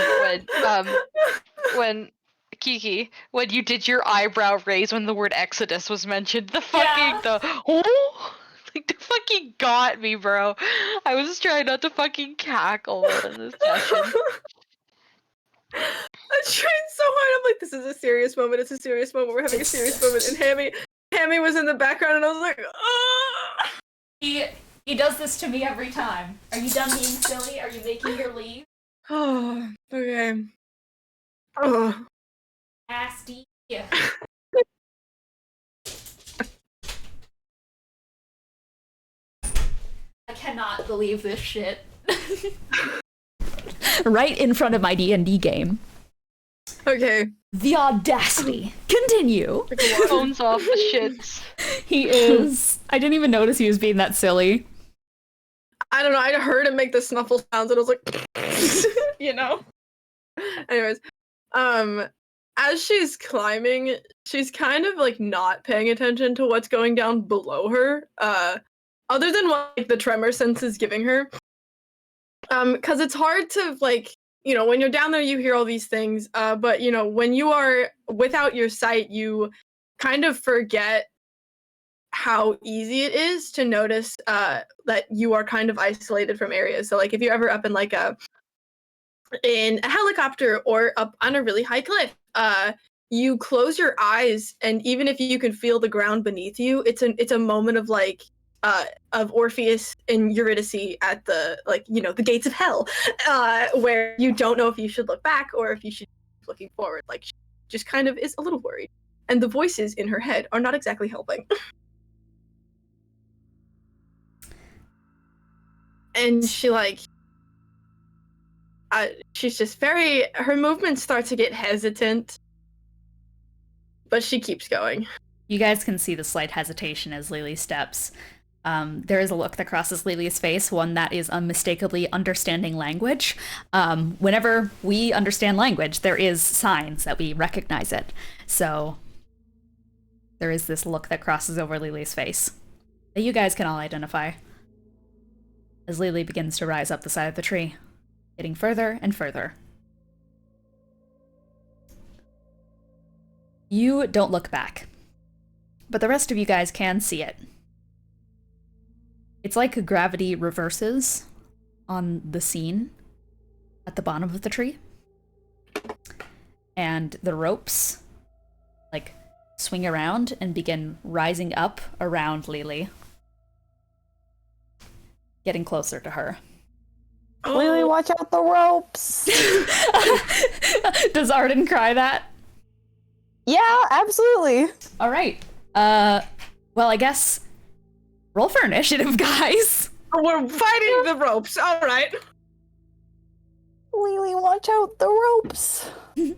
when Kiki, when you did your eyebrow raise when the word Exodus was mentioned. The fucking the fucking got me, bro. I was trying not to fucking cackle in this session. I'm trying so hard. I'm like, this is a serious moment. It's a serious moment. We're having a serious moment. And Hammy was in the background, and I was like, oh. He does this to me every time. Are you done being silly? Are you making your leave? Oh, okay. Oh. Nasty. I cannot believe this shit. Right in front of my D&D game. Okay. The audacity. Continue. Phones off the shits. He is. I didn't even notice he was being that silly. I don't know. I heard him make the snuffle sounds, and I was like, you know. Anyways, as she's climbing, she's kind of like not paying attention to what's going down below her. Other than what like, the tremor sense is giving her. Because it's hard to like, you know, when you're down there, you hear all these things. But you know, when you are without your sight, you kind of forget how easy it is to notice that you are kind of isolated from areas. So like if you're ever up in like in a helicopter or up on a really high cliff, you close your eyes, and even if you can feel the ground beneath you, it's a moment of like of Orpheus and Eurydice at the like, you know, the gates of hell, where you don't know if you should look back or if you should keep looking forward. Like she just kind of is a little worried, and the voices in her head are not exactly helping. And she like she's just her movements start to get hesitant, but she keeps going. You guys can see the slight hesitation as Lelee steps. There is a look that crosses Lelee's face, one that is unmistakably understanding language. Whenever we understand language, there is signs that we recognize it. So there is this look that crosses over Lelee's face that you guys can all identify as Lelee begins to rise up the side of the tree, getting further and further. You don't look back, but the rest of you guys can see it. It's like gravity reverses on the scene at the bottom of the tree. And the ropes, like, swing around and begin rising up around Lelee, getting closer to her. Lelee, watch out the ropes! Does Arden cry that? Yeah, absolutely. All right. Well, I guess roll for initiative, guys. We're fighting the ropes. All right. Lelee, watch out the ropes. Lelee,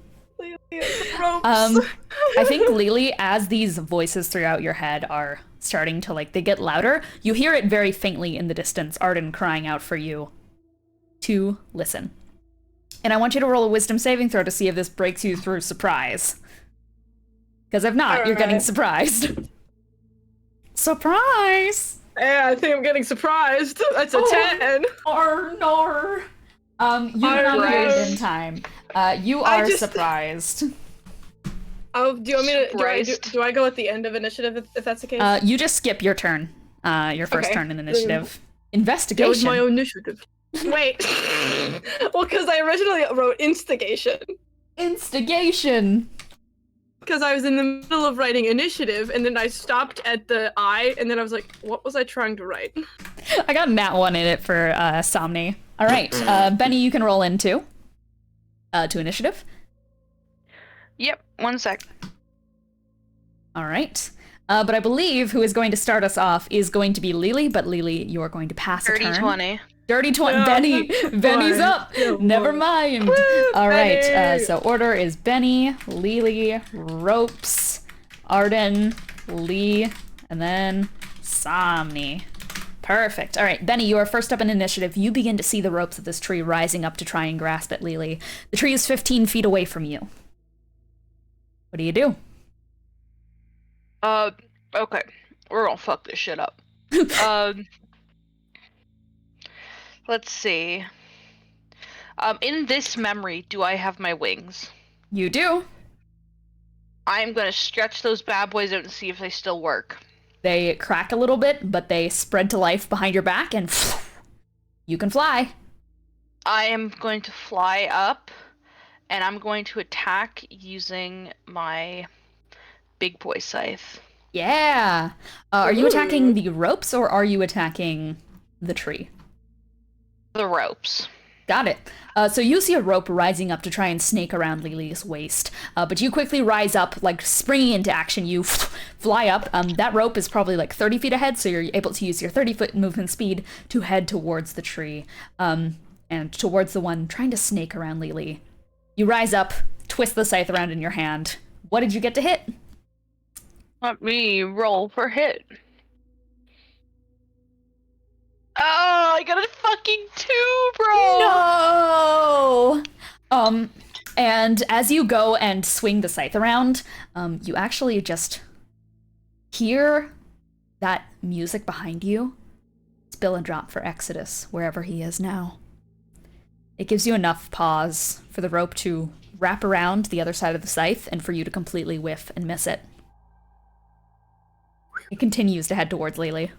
the ropes. I think Lelee, as these voices throughout your head are starting to they get louder, you hear it very faintly in the distance, Arden crying out for you to listen. And I want you to roll a wisdom saving throw to see if this breaks you through surprise. Because if not, you're getting surprised. Surprise! Yeah, I think I'm getting surprised. That's a 10. Or no. You did not hear it in time. You are surprised. Oh, do you want me to? Do I go at the end of initiative if that's the case? You just skip your turn. Your first turn in initiative. That Investigation. was my own initiative. Wait. Well, because I originally wrote instigation. Instigation. Because I was in the middle of writing initiative, and then I stopped at the I, and then I was like, what was I trying to write? I got that one in it for Somni. All right, Bennie, you can roll into to initiative. Yep, 1 sec. All right. But I believe who is going to start us off is going to be Lelee, but Lelee, you're going to pass a turn. 30-20. Dirty 20. No, Bennie. that's Bennie's fine. up. Yeah, Never boy. mind. Woo, All right. Bennie. So order is Bennie, Lelee, Ropes, Arden, Lee, and then Somni. Perfect. All right, Bennie, you are first up in initiative. You begin to see the ropes of this tree rising up to try and grasp at Lelee. The tree is 15 feet away from you. What do you do? Okay. We're gonna fuck this shit up. Let's see. In this memory, do I have my wings? You do. I'm gonna stretch those bad boys out and see if they still work. They crack a little bit, but they spread to life behind your back, and you can fly. I am going to fly up, and I'm going to attack using my big boy scythe. Yeah. Are you attacking the ropes, or are you attacking the tree? The ropes. Got it. So you see a rope rising up to try and snake around Lelee's waist, but you quickly rise up, like springing into action. You fly up. That rope is probably like 30 feet ahead, so you're able to use your 30-foot movement speed to head towards the tree, and towards the one trying to snake around Lelee. You rise up, twist the scythe around in your hand. What did you get to hit? Let me roll for hit. Oh, I got a fucking 2, bro! No! And as you go and swing the scythe around, you actually just hear that music behind you. Spill and drop for Exodus, wherever he is now. It gives you enough pause for the rope to wrap around the other side of the scythe and for you to completely whiff and miss it. It continues to head towards Lelee.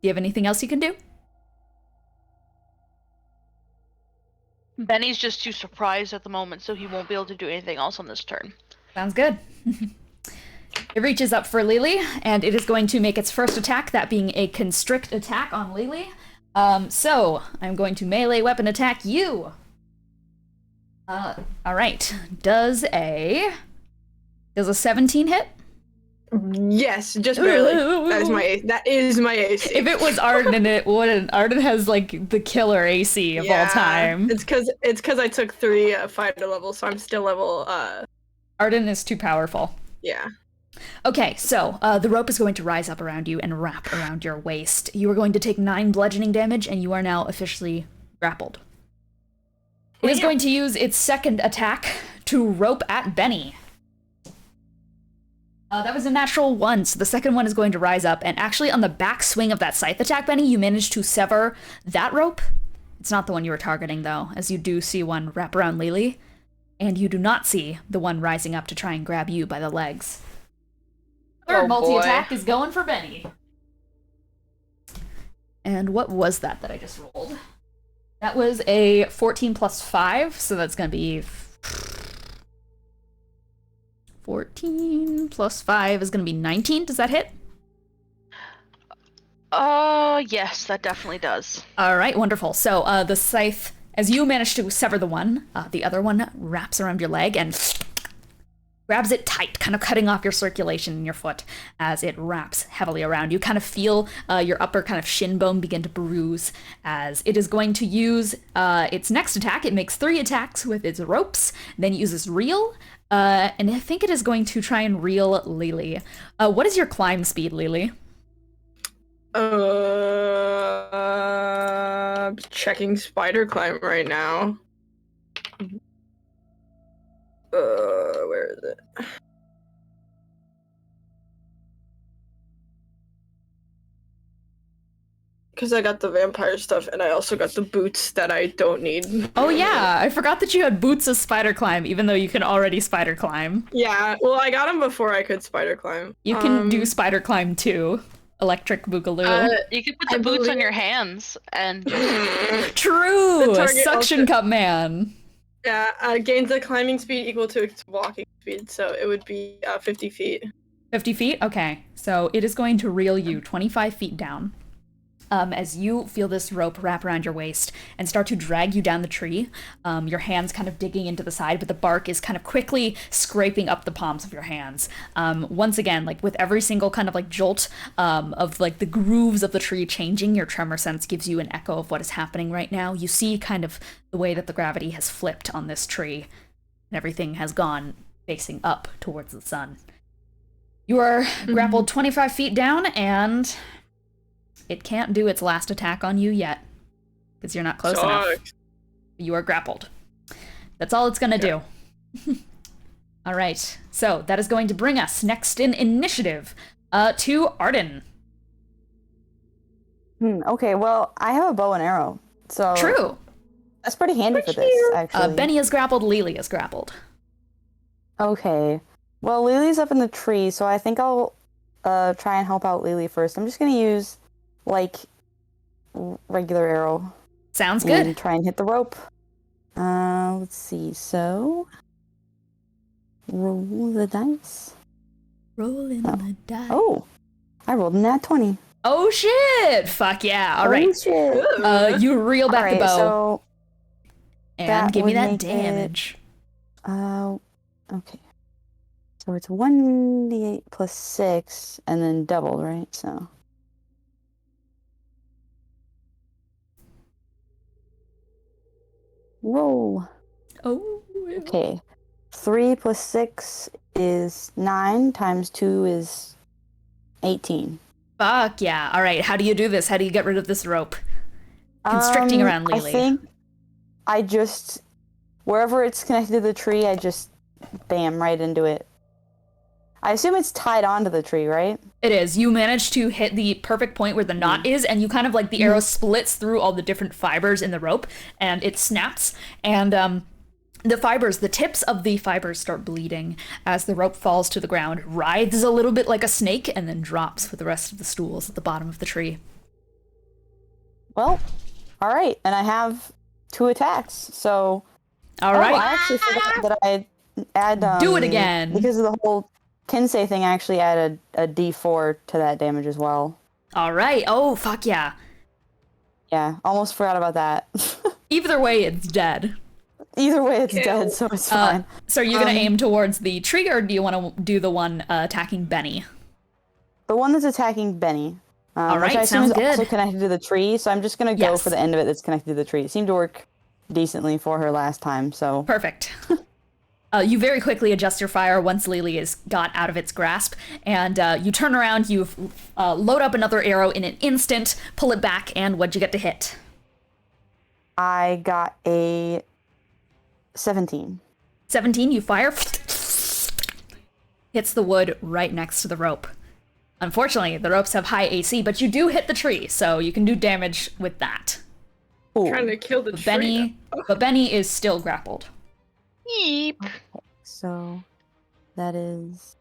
Do you have anything else you can do? Benny's just too surprised at the moment, so he won't be able to do anything else on this turn. Sounds good. It reaches up for Lelee, and it is going to make its first attack, that being a constrict attack on Lelee. So, I'm going to melee weapon attack you. Alright. Does a 17 hit? Yes, just barely. That is my ace. That is my ace. If it was Arden, it wouldn't. Arden has like the killer AC of all time. It's because I took 3 fighter levels, so I'm still level. Arden is too powerful. Yeah. Okay, so the rope is going to rise up around you and wrap around your waist. You are going to take 9 bludgeoning damage, and you are now officially grappled. It is going to use its second attack to rope at Bennie. That was a natural 1, so the second one is going to rise up, and actually on the back swing of that scythe attack, Bennie, you managed to sever that rope. It's not the one you were targeting, though, as you do see one wrap around Lelee, and you do not see the one rising up to try and grab you by the legs. Third multi-attack is going for Bennie. And what was that I just rolled? That was a 14 plus 5, so that's going to be 14 plus 5 is going to be 19. Does that hit? Yes, that definitely does. All right, wonderful. So the scythe, as you manage to sever the one, the other one wraps around your leg and grabs it tight, kind of cutting off your circulation in your foot as it wraps heavily around you. Kind of feel your upper kind of shin bone begin to bruise as it is going to use its next attack. It makes 3 attacks with its ropes, then it uses reel, and I think it is going to try and reel Lelee. What is your climb speed, Lelee? Checking spider climb right now. Where is it? Because I got the vampire stuff, and I also got the boots that I don't need. Oh yeah, I forgot that you had boots of spider climb, even though you can already spider climb. Yeah, well, I got them before I could spider climb. You can do spider climb too. Electric Boogaloo. You can put the boots on your hands and True! target Suction also- Cup Man. Yeah, gains the climbing speed equal to its walking speed, so it would be 50 feet. 50 feet? Okay. So it is going to reel you 25 feet down. as you feel this rope wrap around your waist and start to drag you down the tree. Your hands kind of digging into the side, but the bark is kind of quickly scraping up the palms of your hands. Once again, like with every single kind of like jolt of like the grooves of the tree changing, your tremor sense gives you an echo of what is happening right now. You see kind of the way that the gravity has flipped on this tree, and everything has gone facing up towards the sun. You are grappled 25 feet down, and it can't do its last attack on you yet, because you're not close enough. You are grappled. That's all it's gonna do. All right, so that is going to bring us next in initiative to Arden. Okay, well, I have a bow and arrow, so True. that's pretty handy for this, actually. Bennie is grappled, Lelee is grappled. Okay. Well, Lily's up in the tree, so I think I'll try and help out Lelee first. I'm just gonna use, like, regular arrow. Sounds good. And try and hit the rope. Let's see. So, roll the dice. Rolling the dice. Oh, I rolled a nat 20. Oh shit! Fuck yeah! All right. Oh, shit. You reel back the bow So and give me would that make damage. Okay. So it's 1d8 plus 6, and then doubled, right? So. Roll. Oh. Okay. 3 plus 6 is 9, times 2 is 18. Fuck yeah! All right. How do you do this? How do you get rid of this rope constricting around Lelee? I think I just, wherever it's connected to the tree, I just bam right into it. I assume it's tied onto the tree, right? It is. You manage to hit the perfect point where the knot is, and you kind of like the arrow splits through all the different fibers in the rope, and it snaps, and the fibers, the tips of the fibers start bleeding as the rope falls to the ground, writhes a little bit like a snake, and then drops with the rest of the stools at the bottom of the tree. Well, all right, and I have 2 attacks, so... All right. I actually forgot that I add... Do it again! Because of the whole Kinsei thing, I actually added a d4 to that damage as well. All right. Oh, fuck yeah. Yeah, almost forgot about that. Either way, it's dead. Either way, it's dead, so it's fine. So are you going to aim towards the tree, or do you want to do the one attacking Bennie? The one that's attacking Bennie. All right, which I assume sounds is good. also connected to the tree, so I'm just going to go Yes. for the end of it that's connected to the tree. It seemed to work decently for her last time, so... Perfect. You very quickly adjust your fire once Lelee is got out of its grasp, and you turn around, you load up another arrow in an instant, pull it back, and what'd you get to hit? I got a 17. 17, you fire. Hits the wood right next to the rope. Unfortunately, the ropes have high AC, but you do hit the tree, so you can do damage with that. Ooh. Trying to kill the tree. But Bennie is still grappled. Yeep. So that is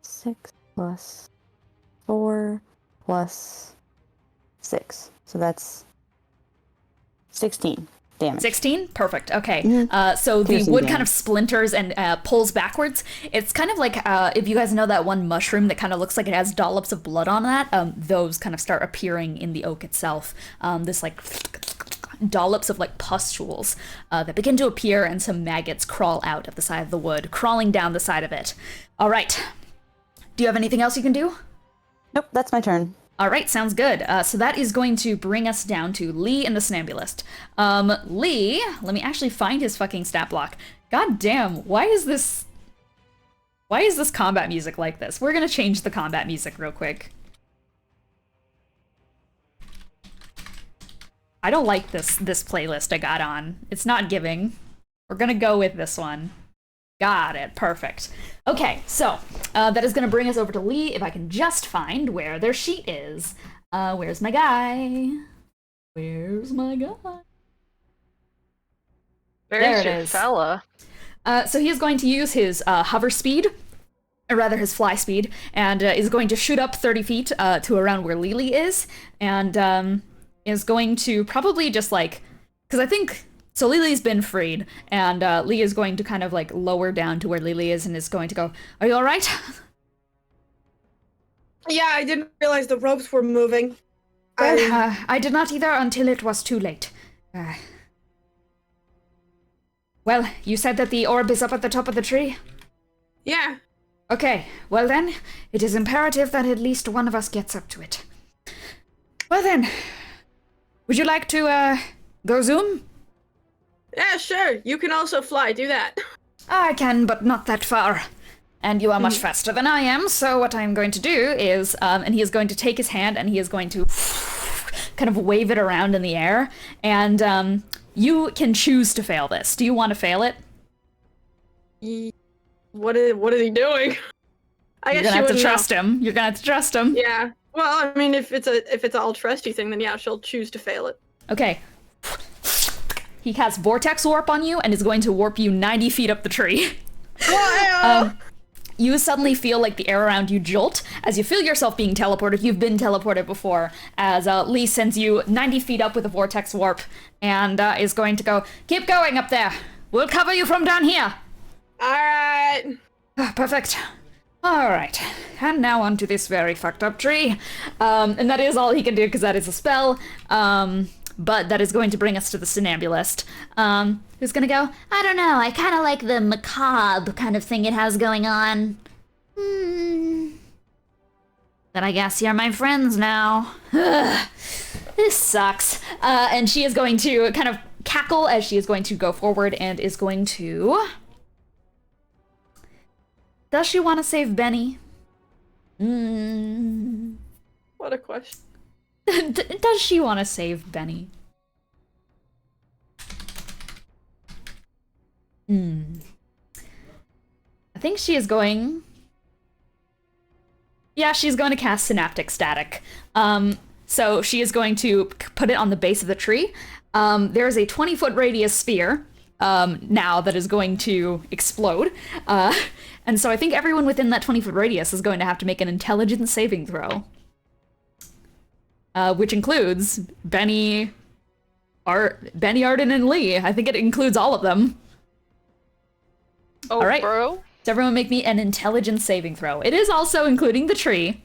6 plus 4 plus 6. So that's 16 damage. 16? Perfect. Okay. So the Piercing wood kind damage. of splinters and pulls backwards. It's kind of like if you guys know that one mushroom that kind of looks like it has dollops of blood on that, those kind of start appearing in the oak itself. This like dollops of like pustules that begin to appear, and some maggots crawl out of the side of the wood, crawling down the side of it. All right. Do you have anything else you can do? Nope, that's my turn. All right, sounds good. So that is going to bring us down to Lee and the Somnambulist. Lee, let me actually find his fucking stat block. God damn, why is this combat music like this? We're gonna change the combat music real quick. I don't like this playlist I got on. It's not giving. We're gonna go with this one. Got it. Perfect. Okay, so that is going to bring us over to Lee, if I can just find where their sheet is. Where's my guy? Where's my guy? There's There it your is. fella. So he is going to use his hover speed, or rather his fly speed, and is going to shoot up 30 feet to around where Lelee is, and is going to probably just like, because I think... So Lelee's been freed, and Lee is going to kind of like lower down to where Lelee is and is going to go, "Are you all right?" Yeah, I didn't realize the ropes were moving. I did not either until it was too late. Well, you said that the orb is up at the top of the tree? Yeah. Okay, well then, it is imperative that at least one of us gets up to it. Well then, would you like to, go zoom? Yeah, sure. You can also fly. Do that. I can, but not that far. And you are much faster than I am, so what I'm going to do is, and he is going to take his hand and he is going to kind of wave it around in the air, and, you can choose to fail this. Do you want to fail it? What is he doing? I You're guess gonna you have to wouldn't trust know. him. You're gonna have to trust him. Yeah. Well, I mean, if it's a all trusty thing, then yeah, she'll choose to fail it. Okay. He casts Vortex Warp on you and is going to warp you 90 feet up the tree. You suddenly feel like the air around you jolt as you feel yourself being teleported. You've been teleported before, as Lee sends you 90 feet up with a Vortex Warp and is going to go, keep going up there. We'll cover you from down here. All right. Perfect. All right. And now onto this very fucked up tree. And that is all he can do because that is a spell. But that is going to bring us to the Somnambulist. Who's gonna go? I don't know, I kind of like the macabre kind of thing it has going on. Then I guess you're my friends now. This sucks. And she is going to kind of cackle as she is going to go forward and is going to... Does she want to save Bennie? What a question. Does she want to save Bennie? I think she is going... Yeah, she's going to cast Synaptic Static. So she is going to put it on the base of the tree. There is a 20-foot radius sphere now that is going to explode. And so I think everyone within that 20-foot radius is going to have to make an intelligence saving throw. Which includes Bennie, Arden, and Lee. I think it includes all of them. Oh, all right. bro. So everyone make me an intelligence saving throw. It is also including the tree.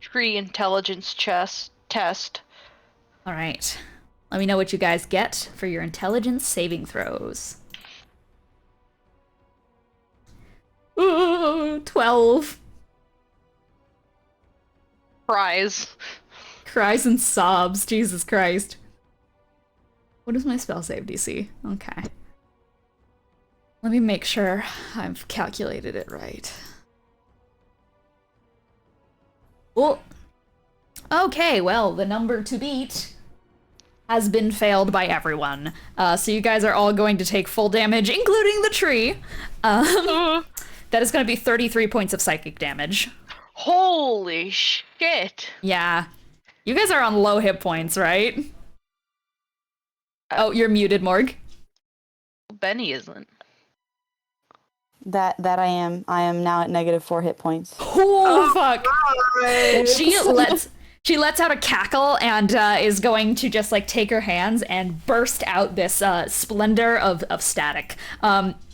Tree intelligence test. All right. Let me know what you guys get for your intelligence saving throws. Ooh, 12. Cries. Cries and sobs. Jesus Christ. What is my spell save DC? Okay. Let me make sure I've calculated it right. Well, okay, well, the number to beat has been failed by everyone. So you guys are all going to take full damage, including the tree. That is going to be 33 points of psychic damage. Holy shit. Yeah. You guys are on low hit points, right? Oh, you're muted, Morgue. Bennie isn't. That I am. I am now at -4 hit points. Oh, fuck. She lets out a cackle and is going to just like take her hands and burst out this splendor of static.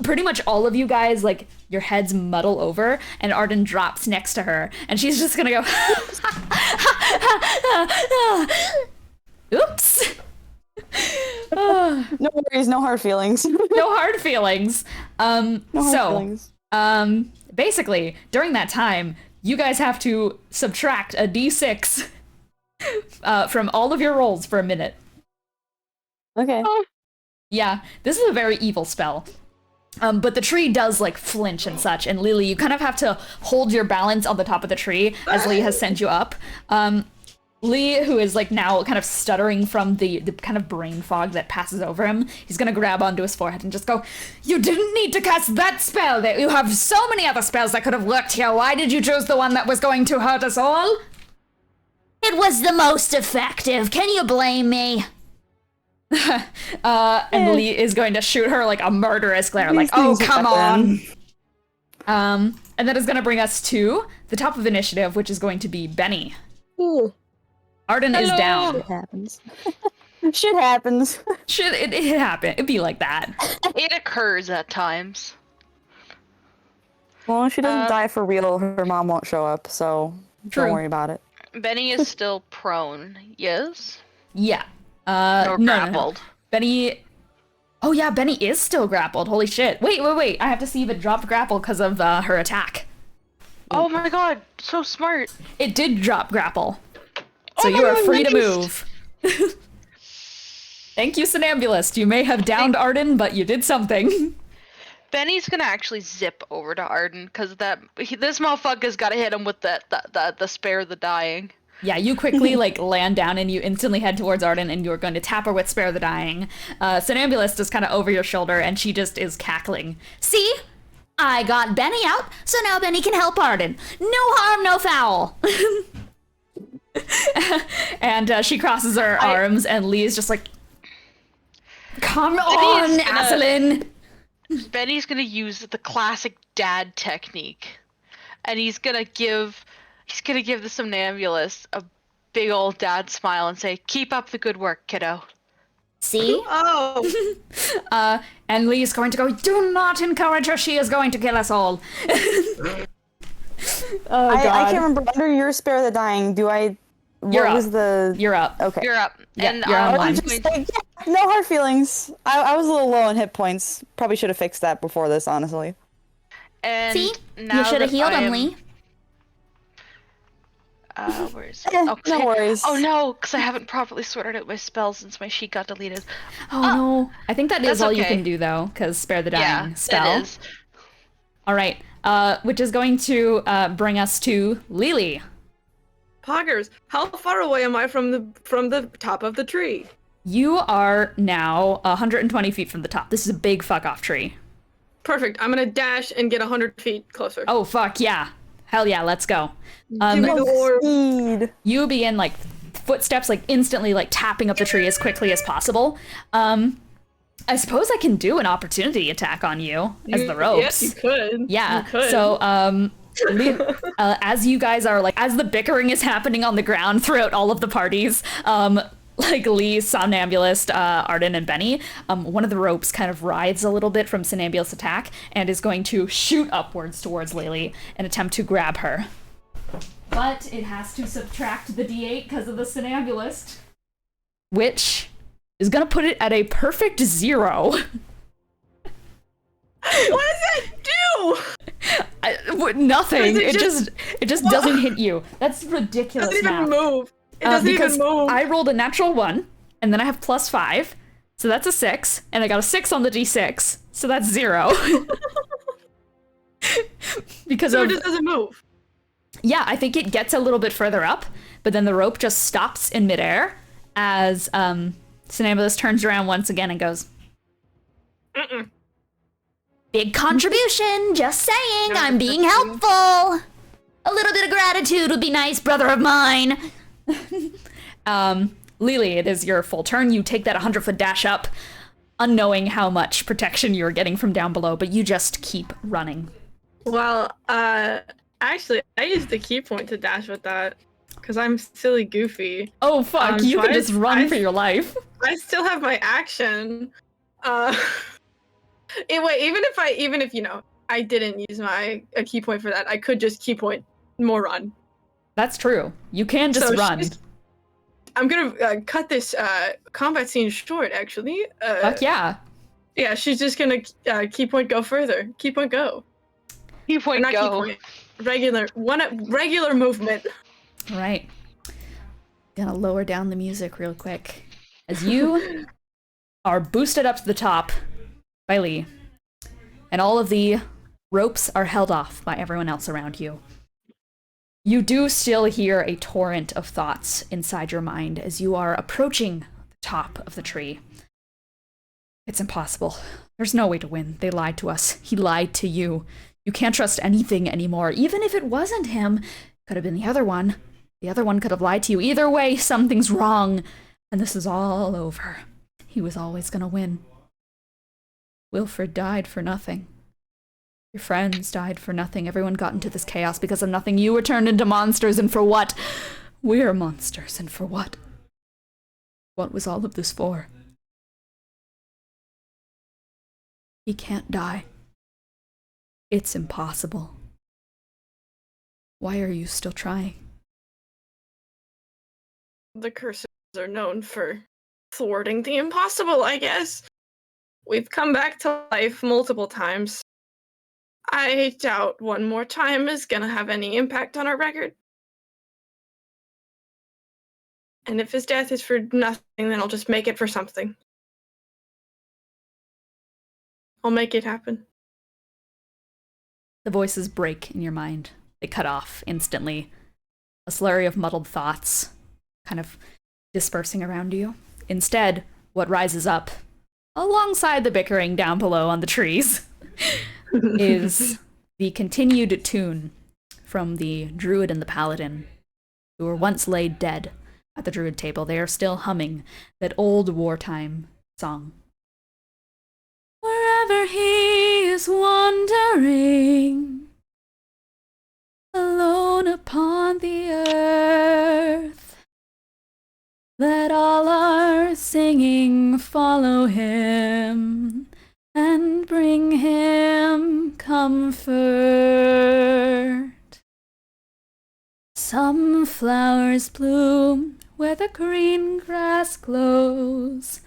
Pretty much all of you guys, like, your heads muddle over, and Arden drops next to her, and she's just gonna go, oops. No worries, no hard feelings. No hard feelings. No hard feelings. Basically, during that time, you guys have to subtract a d6 from all of your rolls for a minute. Okay. Yeah, this is a very evil spell. But the tree does, like, flinch and such, and Lelee, you kind of have to hold your balance on the top of the tree as Lee has sent you up. Lee, who is, like, now kind of stuttering from the kind of brain fog that passes over him, he's gonna grab onto his forehead and just go, "You didn't need to cast that spell! You have so many other spells that could have worked here! Why did you choose the one that was going to hurt us all?" "It was the most effective! Can you blame me?" And Lee is going to shoot her, like, a murderous glare, like, "Oh, come on!" And that is gonna bring us to the top of initiative, which is going to be Bennie. Ooh. Arden is down. Shit happens. Shit happens. It happen. It'd be like that. It occurs at times. Well, if she doesn't die for real, her mom won't show up, so True. don't worry about it. Benny is still prone, yes? Yeah. Or No. grappled. Benny. Oh yeah, Benny is still grappled. Holy shit. Wait. I have to see if it dropped grapple because of her attack. Oh my god, so smart. It did drop grapple. So Oh my you are God, free to nice. move. Thank you, Somnambulist. You may have downed Arden, but you did something. Benny's gonna actually zip over to Arden because this motherfucker's gotta hit him with the spare the dying. Yeah, you quickly land down and you instantly head towards Arden and you're going to tap her with Spare the Dying. Somnambulist is kind of over your shoulder and she just is cackling. See? I got Benny out, so now Benny can help Arden. No harm, no foul. And she crosses her arms and Lee's just like, come on, Asselin. Benny's gonna use the classic dad technique, and he's gonna give the somnambulist a big old dad smile and say, "Keep up the good work, kiddo." See? Oh. And Lee's going to go, do not encourage her, she is going to kill us all. Oh, God. I can't remember. Under your Spare the Dying, You're up. was the... You're up. Okay. You're up. Yeah, And you're on I one. was just like, yeah, no hard feelings. I was a little low on hit points. Probably should have fixed that before this, honestly. and See? now You should have that healed I him, am- Lee. Where is it? Eh, 'Cause no worries. Oh no, because I haven't properly sorted out my spells since my sheet got deleted. Oh, no. I think that is that's all you okay. can do, though, because Spare the Yeah, Dying spell. it is. All right. Which is going to bring us to Lelee. Poggers, how far away am I from the top of the tree? You are now 120 feet from the top. This is a big fuck off tree. Perfect. I'm gonna dash and get 100 feet closer. Oh, fuck, yeah. Hell yeah, let's go. Give me the orb. Speed. You begin, footsteps, instantly, tapping up the tree as quickly as possible. I suppose I can do an opportunity attack on you as the ropes. Yes, you could. Yeah. You could. So, as you guys are as the bickering is happening on the ground throughout all of the parties, Lee, Somnambulist, Arden, and Benny, one of the ropes kind of writhes a little bit from Somnambulist's attack and is going to shoot upwards towards Lelee and attempt to grab her. But it has to subtract the d8 because of the Somnambulist, which is going to put it at a perfect 0. What does that do? Nothing. Or is It it just doesn't hit you. That's ridiculous. It doesn't even math. move. It doesn't Because even move. I rolled a natural 1, and then I have +5, so that's a 6, and I got a 6 on the d6, so that's 0. Because So of it just doesn't move. yeah, I think it gets a little bit further up, but then the rope just stops in midair as Somnambulist turns around once again and goes, Big contribution, just saying. I'm being helpful. A little bit of gratitude would be nice, brother of mine. Lelee, it is your full turn. You take that 100-foot dash up, unknowing how much protection you're getting from down below, but you just keep running. Well, actually, I used the key point to dash with that because I'm silly goofy. Oh, fuck, you so can I- just run I- for your life. I still have my action. Anyway, even if I didn't use a key point for that, I could just key point more run. That's true. You can just So run. I'm gonna cut this combat scene short. Actually, Fuck yeah. yeah, she's just gonna key point go further. Key point go. You point Not key go. point. Regular movement. All right. Gonna lower down the music real quick. As you are boosted up to the top by Lee, and all of the ropes are held off by everyone else around you. You do still hear a torrent of thoughts inside your mind as you are approaching the top of the tree. It's impossible. There's no way to win. They lied to us. He lied to you. You can't trust anything anymore. Even if it wasn't him, could have been the other one. The other one could have lied to you. Either way, something's wrong. And this is all over. He was always gonna win. Wilfred died for nothing. Your friends died for nothing. Everyone got into this chaos because of nothing. You were turned into monsters, and for what? We're monsters, and for what? What was all of this for? He can't die. It's impossible. Why are you still trying? The curses are known for thwarting the impossible, I guess. We've come back to life multiple times. I doubt one more time is gonna have any impact on our record. And if his death is for nothing, then I'll just make it for something. I'll make it happen. The voices break in your mind. They cut off instantly. A slurry of muddled thoughts kind of dispersing around you. Instead, what rises up, alongside the bickering down below on the trees, is the continued tune from the druid and the paladin, who were once laid dead at the druid table. They are still humming that old wartime song. Wherever he is wandering, alone upon the earth, let all our singing follow him and bring him comfort. Some flowers bloom where the green grass glows.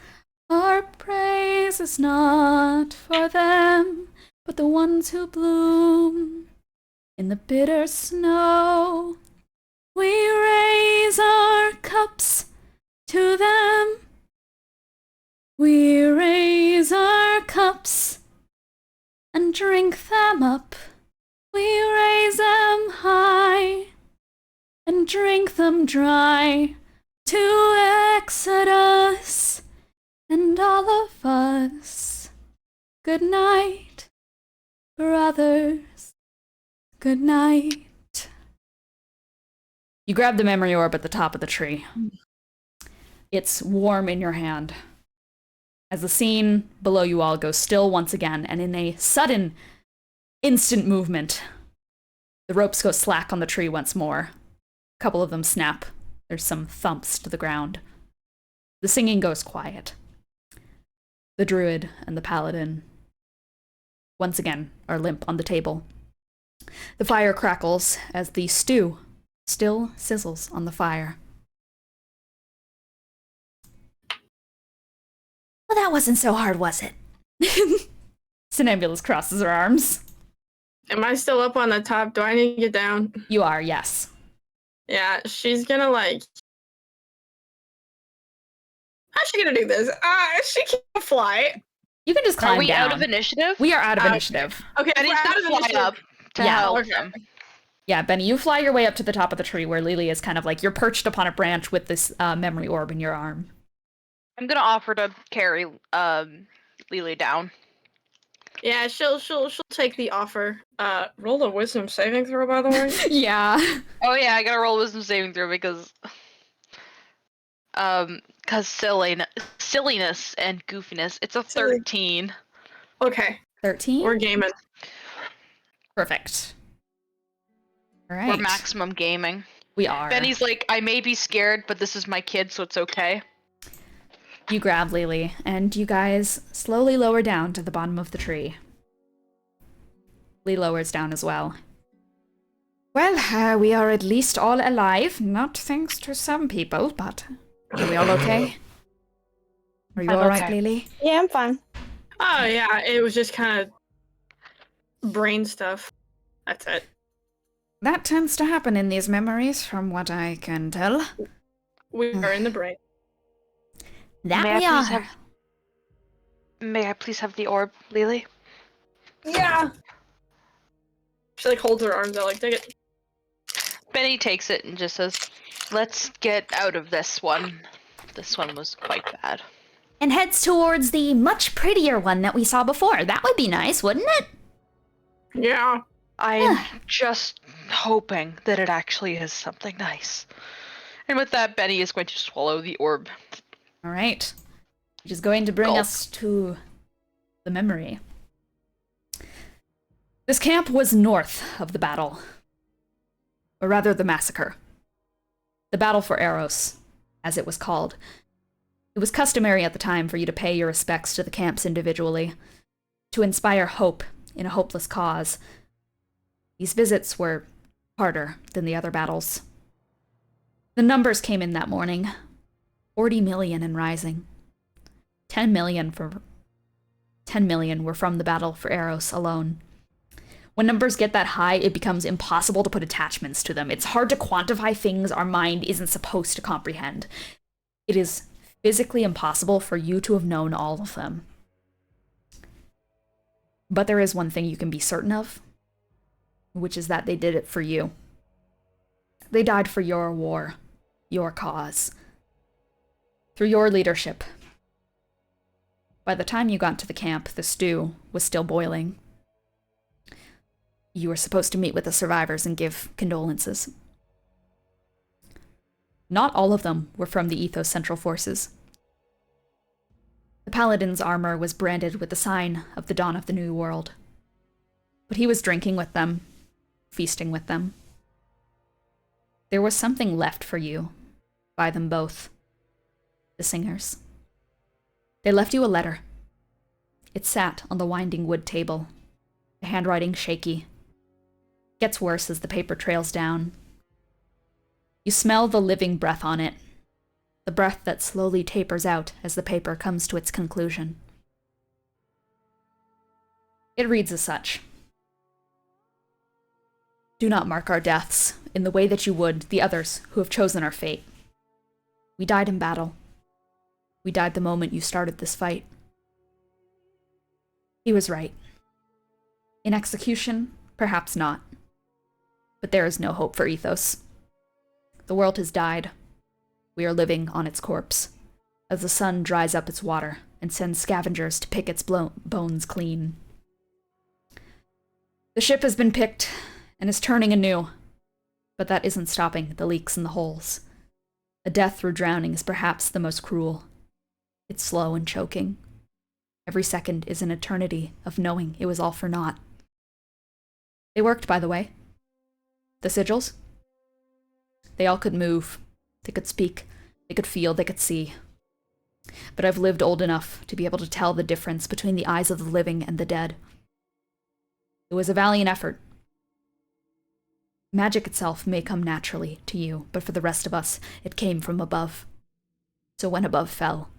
Our praise is not for them, but the ones who bloom in the bitter snow. We raise our cups to them. We raise our cups and drink them up. We raise them high and drink them dry to Exodus and all of us. Good night, brothers. Good night. You grab the memory orb at the top of the tree. It's warm in your hand. As the scene below you all goes still once again, and in a sudden, instant movement, the ropes go slack on the tree once more. A couple of them snap. There's some thumps to the ground. The singing goes quiet. The druid and the paladin, once again, are limp on the table. The fire crackles as the stew still sizzles on the fire. Well, that wasn't so hard, was it? Somnambulous crosses her arms. Am I still up on the top? Do I need to get down? You are, yes. Yeah, she's gonna like... How's she gonna do this? She can't fly. You can just climb Are we down. out of initiative? We are out of initiative. Okay, Benny's we're out gonna of fly initiative. up to Yeah, help okay. him. Yeah, Benny, you fly your way up to the top of the tree where Lelee is kind of like, you're perched upon a branch with this memory orb in your arm. I'm gonna offer to carry Lelee down. Yeah, she'll take the offer. Roll a wisdom saving throw, by the way. Yeah. Oh yeah, I gotta roll a wisdom saving throw because silliness and goofiness. It's a 13. Okay, 13? we're gaming. Perfect. All right. We're maximum gaming. We are. Benny's like, I may be scared, but this is my kid, so it's okay. You grab Lelee, and you guys slowly lower down to the bottom of the tree. Lee lowers down as well. Well, we are at least all alive, not thanks to some people, but are we all okay? Are you I'm alright, okay. Lelee? Yeah, I'm fine. Oh yeah, it was just kind of brain stuff. That's it. That tends to happen in these memories, from what I can tell. We are in the brain. That May I we please are. have- May I please have the orb, Lelee? Yeah. She like holds her arms out like, take it. Benny takes it and just says, let's get out of this one. This one was quite bad. And heads towards the much prettier one that we saw before. That would be nice, wouldn't it? Yeah. I'm just hoping that it actually is something nice. And with that, Benny is going to swallow the orb. All right. Which is going to bring Gulp. us to the memory. This camp was north of the battle. Or rather, the massacre. The Battle for Eros, as it was called. It was customary at the time for you to pay your respects to the camps individually, to inspire hope in a hopeless cause. These visits were harder than the other battles. The numbers came in that morning. 40 million and rising. 10 million were from the battle for Eros alone. When numbers get that high, it becomes impossible to put attachments to them. It's hard to quantify things our mind isn't supposed to comprehend. It is physically impossible for you to have known all of them. But there is one thing you can be certain of, which is that they did it for you. They died for your war, your cause, through your leadership. By the time you got to the camp, the stew was still boiling. You were supposed to meet with the survivors and give condolences. Not all of them were from the Ethos Central Forces. The Paladin's armor was branded with the sign of the dawn of the new world. But he was drinking with them, feasting with them. There was something left for you by them both, the singers. They left you a letter. It sat on the winding wood table, the handwriting shaky. Gets worse as the paper trails down. You smell the living breath on it, the breath that slowly tapers out as the paper comes to its conclusion. It reads as such. Do not mark our deaths in the way that you would the others who have chosen our fate. We died in battle. We died the moment you started this fight. He was right. In execution, perhaps not. But there is no hope for Ethos. The world has died. We are living on its corpse, as the sun dries up its water and sends scavengers to pick its bones clean. The ship has been picked and is turning anew, but that isn't stopping the leaks and the holes. A death through drowning is perhaps the most cruel. It's slow and choking. Every second is an eternity of knowing it was all for naught. They worked, by the way. The sigils? They all could move. They could speak. They could feel. They could see. But I've lived old enough to be able to tell the difference between the eyes of the living and the dead. It was a valiant effort. Magic itself may come naturally to you, but for the rest of us, it came from above. So when above fell,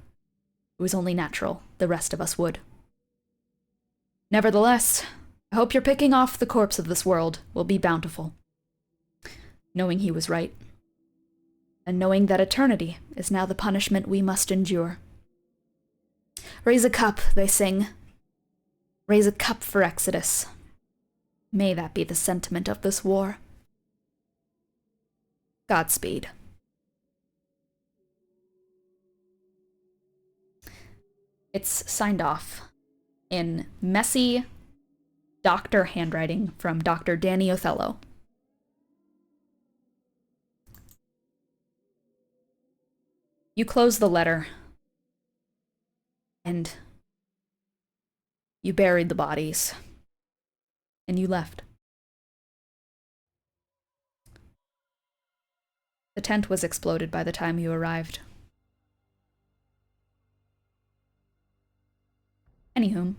it was only natural the rest of us would. Nevertheless, I hope your picking off the corpse of this world will be bountiful. Knowing he was right. And knowing that eternity is now the punishment we must endure. Raise a cup, they sing. Raise a cup for Exodus. May that be the sentiment of this war. Godspeed. It's signed off in messy doctor handwriting from Dr. Danny Othello. You close the letter, and you buried the bodies, and you left. The tent was exploded by the time you arrived. Anywho.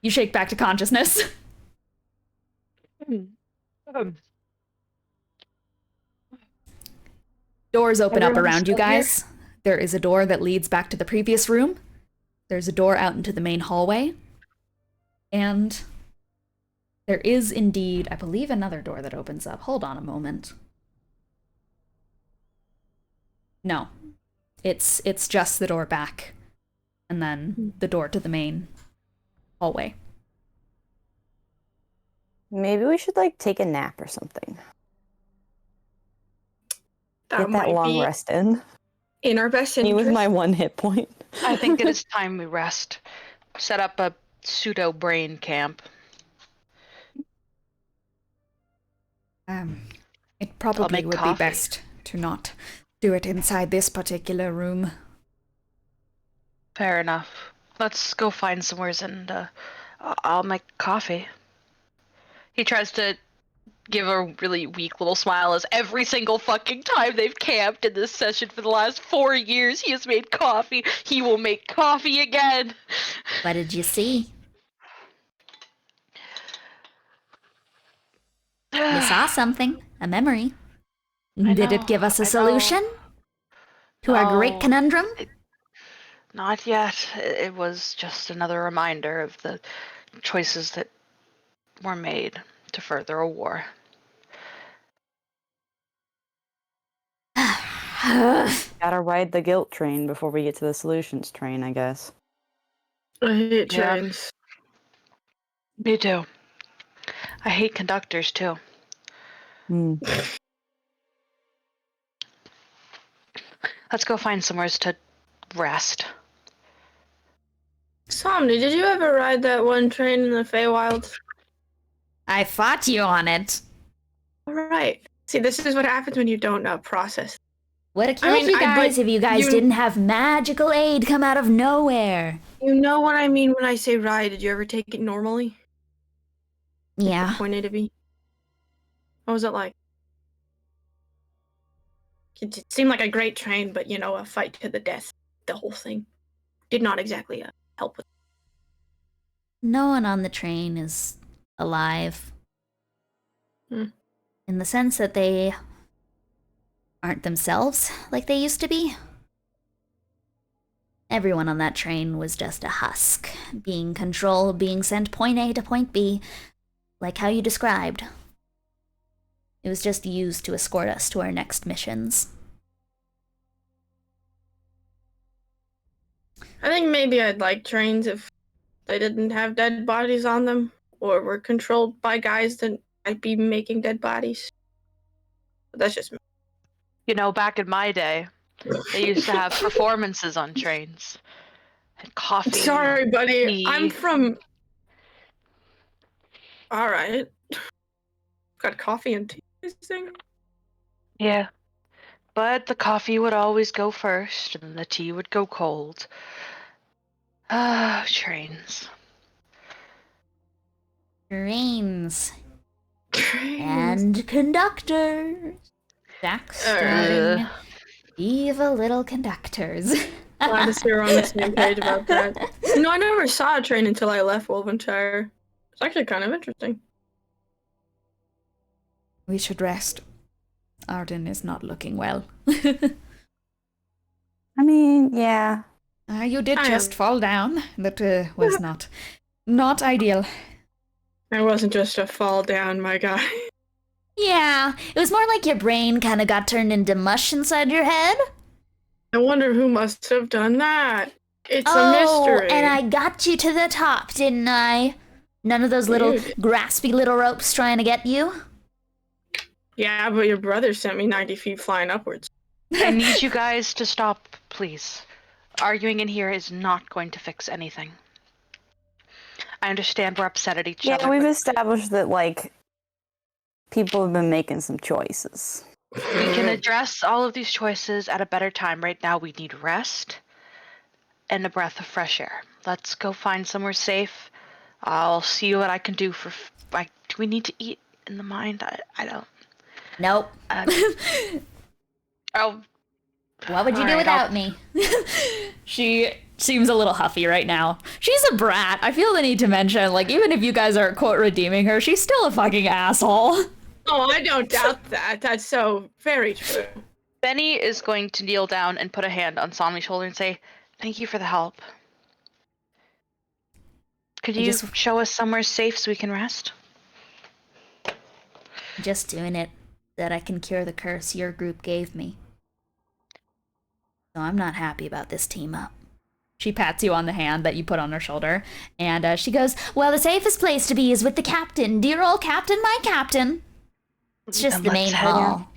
You shake back to consciousness. Doors open up around you guys. There is a door that leads back to the previous room. There's a door out into the main hallway. And there is indeed, I believe, another door that opens up. Hold on a moment. No. It's just the door back. And then the door to the main hallway. Maybe we should, take a nap or something. Get that might long be rest in. in our best Me interest. with my 1 hit point. I think it is time we rest. Set up a pseudo brain camp. It probably make would coffee. be best to not do it inside this particular room. Fair enough. Let's go find somewhere and I'll make coffee. He tries to give a really weak little smile as every single fucking time they've camped in this session for the last 4 years, he has made coffee. He will make coffee again. What did you see? You saw something, a memory. I Did it know, give us a I know. solution to our great Oh, conundrum? Not yet. It was just another reminder of the choices that were made to further a war. Gotta ride the guilt train before we get to the solutions train, I guess. I hate Yeah. trains. Me too. I hate conductors too. Hmm. Let's go find somewhere to rest. Somni, did you ever ride that one train in the Feywilds? I fought you on it. All right. See, this is what happens when you don't process. Would have killed you guys if you guys didn't have magical aid come out of nowhere. You know what I mean when I say ride. Did you ever take it normally? Yeah. Point A to B. What was it like? It seemed like a great train, but a fight to the death. The whole thing did not exactly help with. No one on the train is alive. Hmm. In the sense that they aren't themselves like they used to be. Everyone on that train was just a husk, being controlled, being sent point A to point B, like how you described. It was just used to escort us to our next missions. I think maybe I'd like trains if they didn't have dead bodies on them, or were controlled by guys that might be making dead bodies. But that's just me. Back in my day, they used to have performances on trains. And coffee. Sorry, buddy. Tea. I'm from. All right. Got coffee and tea. This thing. Yeah. But the coffee would always go first, and the tea would go cold. Ah, trains. Trains. And conductors. Jack starring evil little conductors. Glad to see we're on the same page about that. No, I never saw a train until I left Wolvenshire. It's actually kind of interesting. We should rest. Arden is not looking well. I mean, yeah. You did just fall down. That was not ideal. It wasn't just a fall down, my guy. Yeah, it was more like your brain kind of got turned into mush inside your head. I wonder who must have done that. It's a mystery. And I got you to the top, didn't I? None of those little graspy little ropes trying to get you? Yeah, but your brother sent me 90 feet flying upwards. I need you guys to stop, please. Arguing in here is not going to fix anything. I understand we're upset at each other. Yeah, we've established that, people have been making some choices. We can address all of these choices at a better time. Right now, we need rest and a breath of fresh air. Let's go find somewhere safe. I'll see what I can do for... do we need to eat in the mind? I don't... Nope. What would you do without me? She seems a little huffy right now. She's a brat. I feel the need to mention, even if you guys are, quote, redeeming her, she's still a fucking asshole. Oh, I don't doubt that. That's so very true. Bennie is going to kneel down and put a hand on Somni's shoulder and say, "Thank you for the help. Could you show us somewhere safe so we can rest?" Just doing it that I can cure the curse your group gave me. So I'm not happy about this team up. She pats you on the hand that you put on her shoulder, and she goes, "Well, the safest place to be is with the captain. Dear old captain, my captain." It's just the main hall.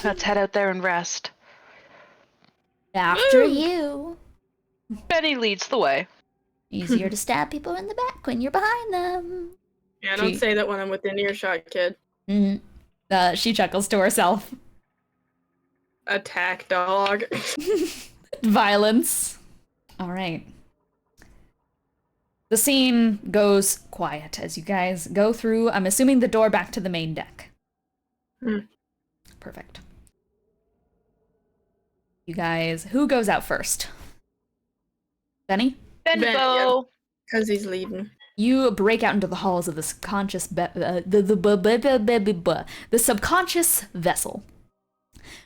Let's head out there and rest. After you. Bennie leads the way. Easier to stab people in the back when you're behind them. Yeah, don't say that when I'm within earshot, kid. She chuckles to herself. Attack dog. Violence. All right. The scene goes quiet as you guys go through, I'm assuming, the door back to the main deck. Perfect. You guys, who goes out first? Bennie? Benbow. Because he's leading. You break out into the halls of the subconscious the subconscious vessel.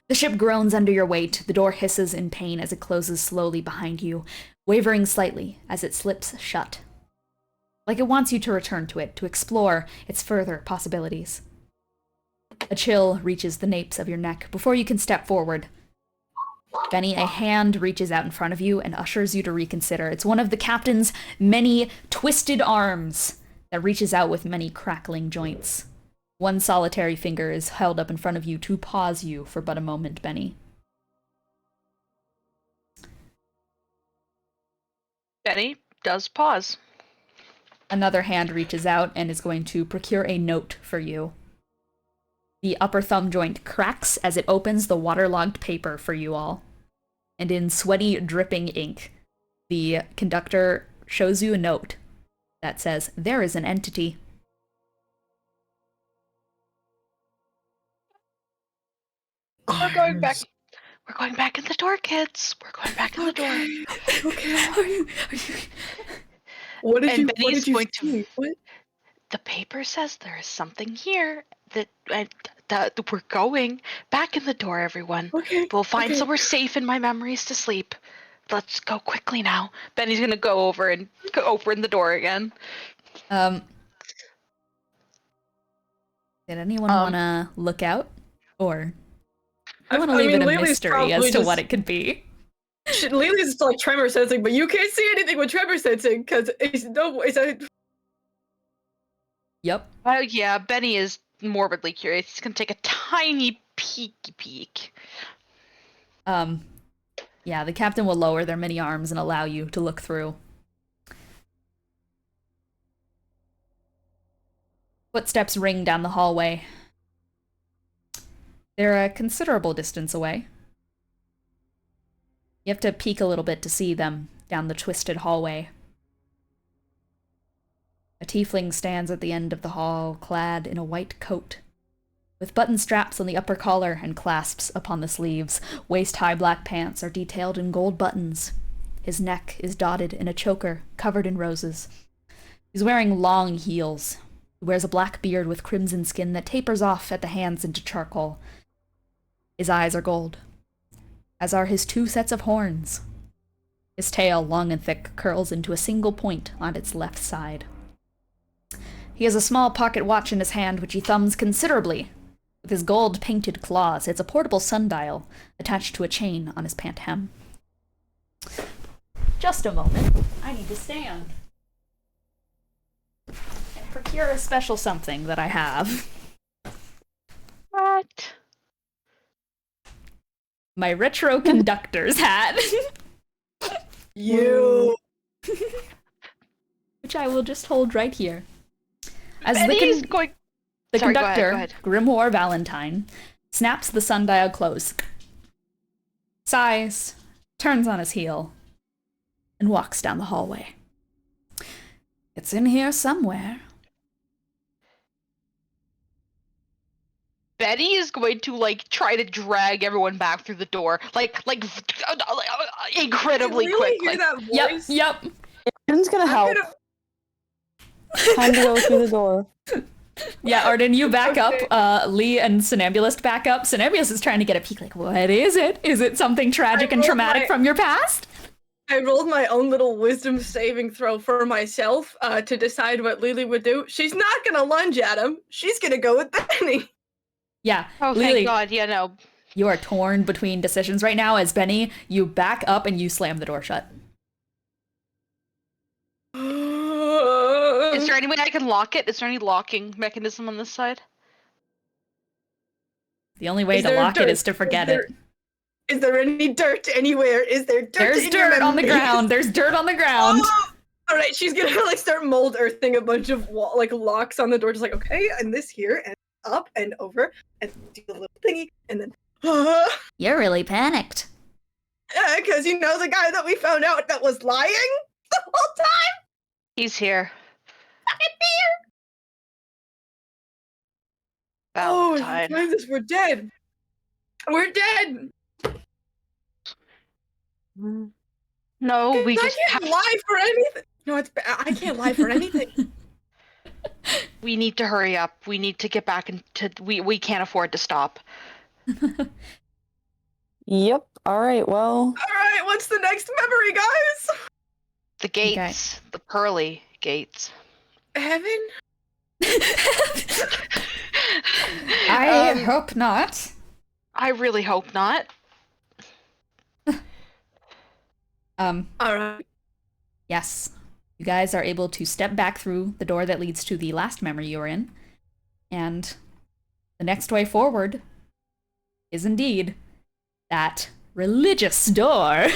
The ship groans under your weight. The door hisses in pain as it closes slowly behind you, wavering slightly as it slips shut. Like it wants you to return to it, to explore its further possibilities. A chill reaches the napes of your neck before you can step forward. Bennie, a hand reaches out in front of you and ushers you to reconsider. It's one of the captain's many twisted arms that reaches out with many crackling joints. One solitary finger is held up in front of you to pause you for but a moment, Bennie. Bennie does pause. Another hand reaches out and is going to procure a note for you. The upper thumb joint cracks as it opens the waterlogged paper for you all. And in sweaty, dripping ink, the conductor shows you a note that says, "There is an entity." We're going back. We're going back in the door, kids. We're going back in the door. Okay. Are you... What did And you? Benny What is did you going see? to. What? The paper says there is something here that we're going back in the door, everyone. Okay. We'll find okay. somewhere safe in my memories to sleep. Let's go quickly now. Benny's gonna go over and open the door again. Did anyone want to look out? Or I want to leave it a Lelee's mystery as to probably what it could be. Lelee's like tremor sensing, but you can't see anything with tremor sensing because it's a. Yep. Yeah, Benny is morbidly curious. He's gonna take a tiny peek. Yeah, the captain will lower their many arms and allow you to look through. Footsteps ring down the hallway. They're a considerable distance away. You have to peek a little bit to see them down the twisted hallway. A tiefling stands at the end of the hall, clad in a white coat, with button straps on the upper collar and clasps upon the sleeves. Waist-high black pants are detailed in gold buttons. His neck is dotted in a choker covered in roses. He's wearing long heels. He wears a black beard with crimson skin that tapers off at the hands into charcoal. His eyes are gold, as are his 2 sets of horns. His tail, long and thick, curls into a single point on its left side. He has a small pocket watch in his hand, which he thumbs considerably. With his gold-painted claws, it's a portable sundial attached to a chain on his pant hem. Just a moment. I need to stand and procure a special something that I have. What? My retro conductor's hat. You. Which I will just hold right here. As Benny's the going. The Sorry, conductor, go ahead. Grimoire Valentine, snaps the sundial close, sighs, turns on his heel, and walks down the hallway. It's in here somewhere. Benny is going to try to drag everyone back through the door, incredibly You really quick. hear that voice? Yep. Arden's gonna help. Time to go through the door. Yeah, Arden, you back Okay. up. Lee and Somnambulist back up. Somnambulist is trying to get a peek, like, what is it? Is it something tragic and rolled traumatic from your past? I rolled my own little wisdom saving throw for myself to decide what Lelee would do. She's not gonna lunge at him. She's gonna go with Benny. Yeah, Oh, Lelee, thank God. Yeah, no. you are torn between decisions right now. As Benny, you back up and you slam the door shut. Is there any way I can lock it? Is there any locking mechanism on this side? The only way Is to there lock it dirt? is to forget it. Is there any dirt anywhere? Is there dirt? There's in your dirt on the memories? ground. There's dirt on the ground. Oh! All right, she's gonna start mold earthing a bunch of locks on the door, just okay, and this here, and up and over, and do the little thingy, and then You're really panicked. because the guy that we found out that was lying the whole time. He's here. Oh, if he Valentine. finds us, we're dead. We're dead. No, we I just can't lie for anything. No, I can't lie for anything. We need to hurry up. We need to get back into. We can't afford to stop. Yep. All right. Well, All right, what's the next memory, guys? The gates, the pearly gates. Heaven? I hope not. I really hope not. All right. Yes. You guys are able to step back through the door that leads to the last memory you were in. And the next way forward is indeed that religious door.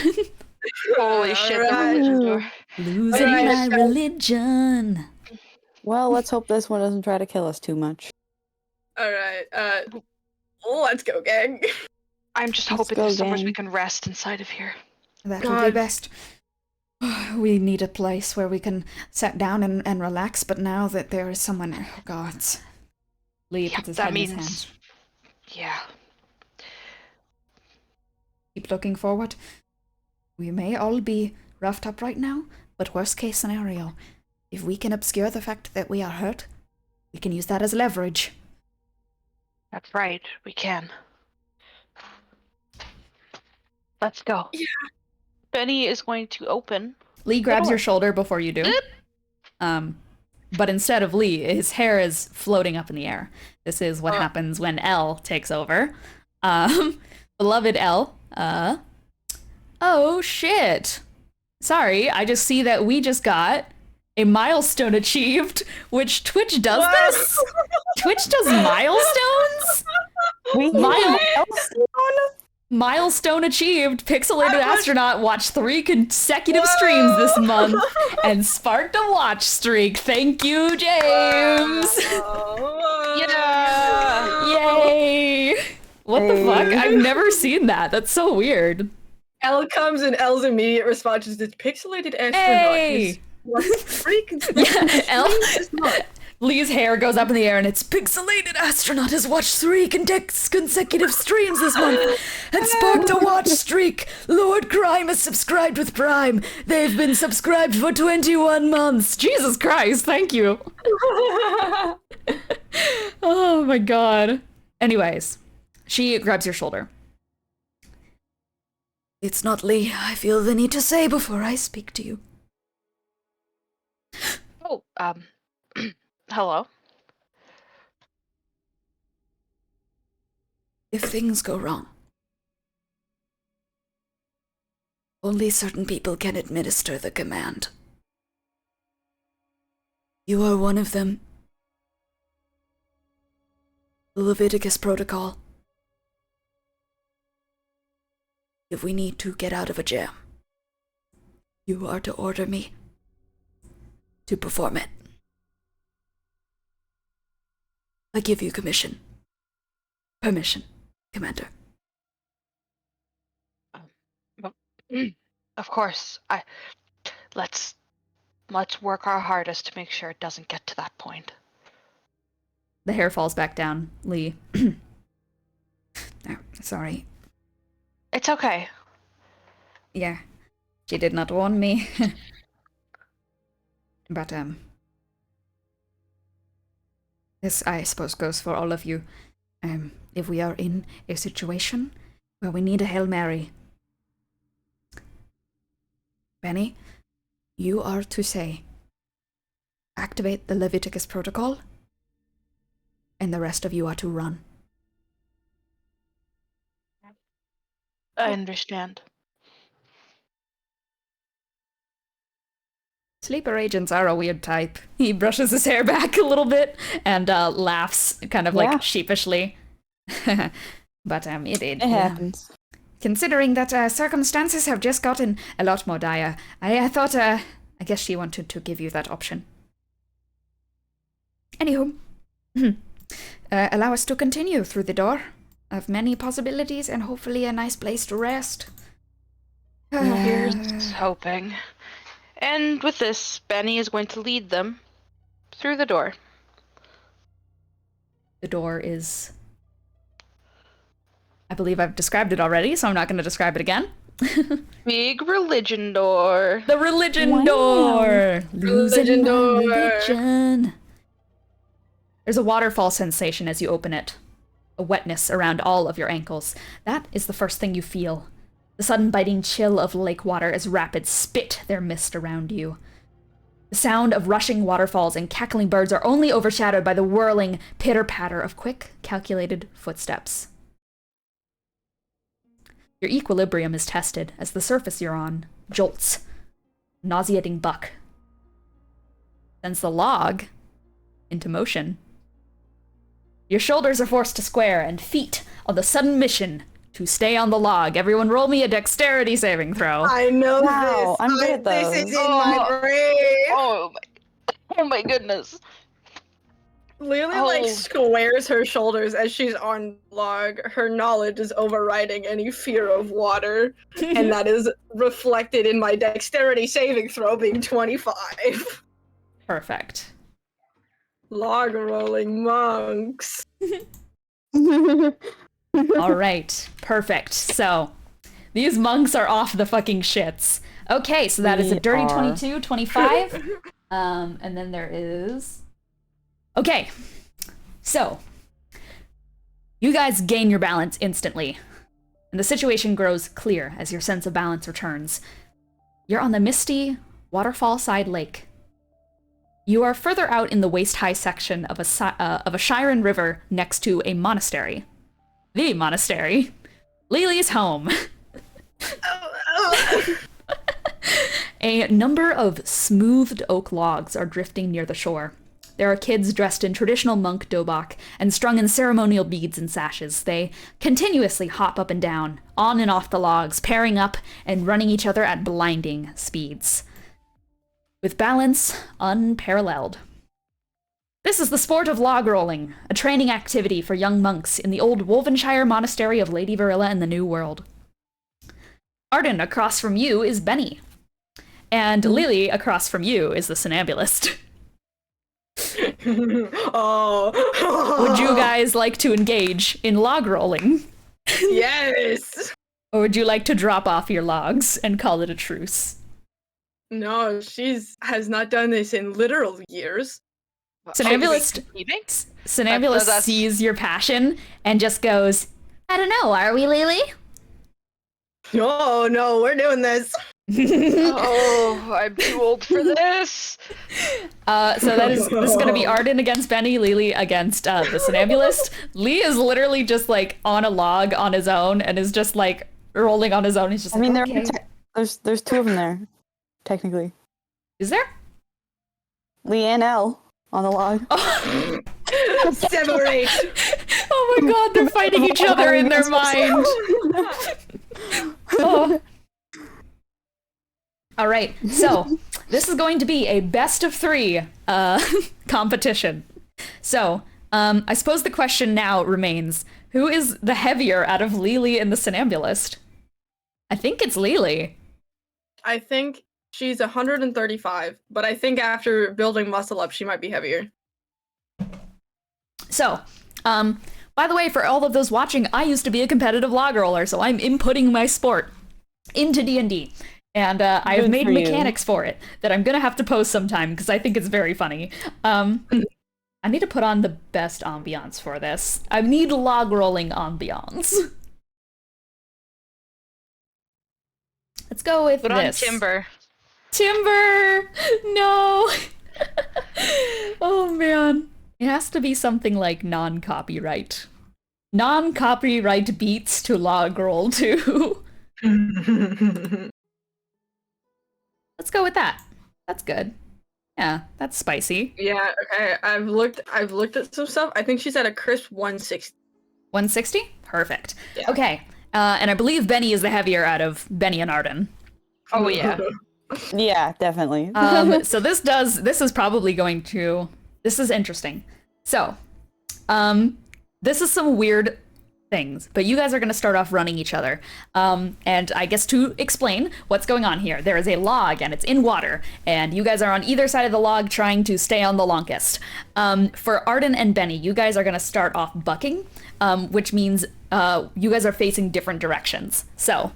Holy shit, the Alright. religion door. Losing Alright. my religion. well, let's hope this one doesn't try to kill us too much. All right. Let's go, gang. I'm just Let's hoping go, there's somewhere gang. we can rest inside of here. That would be God. best. We need a place where we can sit down and relax, but now that there is someone... Oh, God. Lee Yeah, puts his that head in his means. hands. Yeah. Keep looking forward. We may all be roughed up right now, but worst case scenario, if we can obscure the fact that we are hurt, we can use that as leverage. That's right. We can. Let's go. Yeah. Bennie is going to open. Lee grabs door. your shoulder before you do. But instead of Lee, his hair is floating up in the air. This is what happens when L takes over. Beloved L. Oh, shit. Sorry, I just see that we just got a milestone achieved, which Twitch does this? Twitch does milestones? We Milestone achieved. Pixelated Astronaut watched 3 consecutive streams this month and sparked a watch streak. Thank you, James. Yeah. Yay. What the fuck? I've never seen that. That's so weird. L comes and L's immediate response is this pixelated astronaut. Hey. Yeah, L. Lee's hair goes up in the air and it's Pixelated Astronaut has watched 3 consecutive streams this month and sparked a watch streak. Lord Crime has subscribed with Prime. They've been subscribed for 21 months. Jesus Christ, thank you. Oh my god. Anyways, she grabs your shoulder. It's not Lee. I feel the need to say before I speak to you. Oh, hello. If things go wrong, only certain people can administer the command. You are one of them. The Leviticus Protocol. If we need to get out of a jam, you are to order me to perform it. I give you permission, Commander. Of course. Let's work our hardest to make sure it doesn't get to that point. The hair falls back down, Lee. Sorry. It's okay. Yeah, she did not warn me. But, this, I suppose, goes for all of you. If we are in a situation where we need a Hail Mary, Bennie, you are to say, activate the Leviticus Protocol, and the rest of you are to run. I understand. Sleeper agents are a weird type. He brushes his hair back a little bit and laughs kind of like sheepishly. But it happens. Considering that circumstances have just gotten a lot more dire, I thought, I guess she wanted to give you that option. Anywho, allow us to continue through the door of many possibilities and hopefully a nice place to rest. Here's hoping. And with this, Bennie is going to lead them through the door. The door is... I believe I've described it already, so I'm not going to describe it again. Big religion door. The religion Wow. door. Losing Religion my door. religion. There's a waterfall sensation as you open it. A wetness around all of your ankles. That is the first thing you feel. The sudden biting chill of lake water as rapids spit their mist around you. The sound of rushing waterfalls and cackling birds are only overshadowed by the whirling pitter-patter of quick, calculated footsteps. Your equilibrium is tested as the surface you're on jolts. Nauseating buck sends the log into motion. Your shoulders are forced to square, and feet on the sudden mission to stay on the log. Everyone roll me a dexterity saving throw. I know Wow, this. I'm good at This those. is in my brain. Oh my goodness. Lelee like squares her shoulders as she's on log. Her knowledge is overriding any fear of water, and that is reflected in my dexterity saving throw being 25. Perfect. Log rolling monks. All right, perfect. So, these monks are off the fucking shits. Okay, so that is a We dirty are. 22, 25. And then there is... Okay, so, you guys gain your balance instantly, and the situation grows clear as your sense of balance returns. You're on the misty, waterfall-side lake. You are further out in the waist-high section of a Shiren river next to a monastery. The monastery. Lelee's home. A number of smoothed oak logs are drifting near the shore. There are kids dressed in traditional monk dobok and strung in ceremonial beads and sashes. They continuously hop up and down, on and off the logs, pairing up and running each other at blinding speeds. With balance unparalleled. This is the sport of log rolling, a training activity for young monks in the old Wolvenshire monastery of Lady Verilla in the New World. Arden, across from you is Bennie. And Lelee, across from you, is the somnambulist. Oh. Would you guys like to engage in log rolling? Yes. Or would you like to drop off your logs and call it a truce? No, has not done this in literal years. Somnambulist, Somnambulist That's- sees your passion and just goes, I don't know, are we, Lelee? No, no, we're doing this. Oh, I'm too old for this. So this is going to be Arden against Bennie, Lelee against the Somnambulist. Lee is literally just like on a log on his own and is just like rolling on his own. He's just I mean, like, okay. there's two of them there, technically. Is there? Lee and Elle on the log. Separate. Oh my god, they're fighting each other in their mind. Oh. All right, so this is going to be a best of 3 competition. So I suppose the question now remains, who is the heavier out of Lelee and the Somnambulist? I think it's Lelee. I think she's 135, but I think after building muscle up, she might be heavier. So, by the way, for all of those watching, I used to be a competitive log roller, so I'm inputting my sport into D&D. And I have Good made for you. mechanics for it that I'm gonna have to post sometime because I think it's very funny. I need to put on the best ambiance for this. I need log rolling ambiance. Let's go with Put on this. timber. Timber! No! Oh man. It has to be something like non-copyright. Non-copyright beats to log roll to. Let's go with that. That's good. Yeah, that's spicy. Yeah, okay. I've looked at some stuff. I think she's at a crisp 160. 160? Perfect. Yeah. Okay. And I believe Bennie is the heavier out of Bennie and Arden. Oh yeah. Yeah, definitely. So this is probably going to, this is interesting. So, this is some weird things, but you guys are going to start off running each other. And I guess to explain what's going on here, there is a log and it's in water, and you guys are on either side of the log trying to stay on the longest. For Arden and Bennie, you guys are going to start off bucking, which means you guys are facing different directions. So,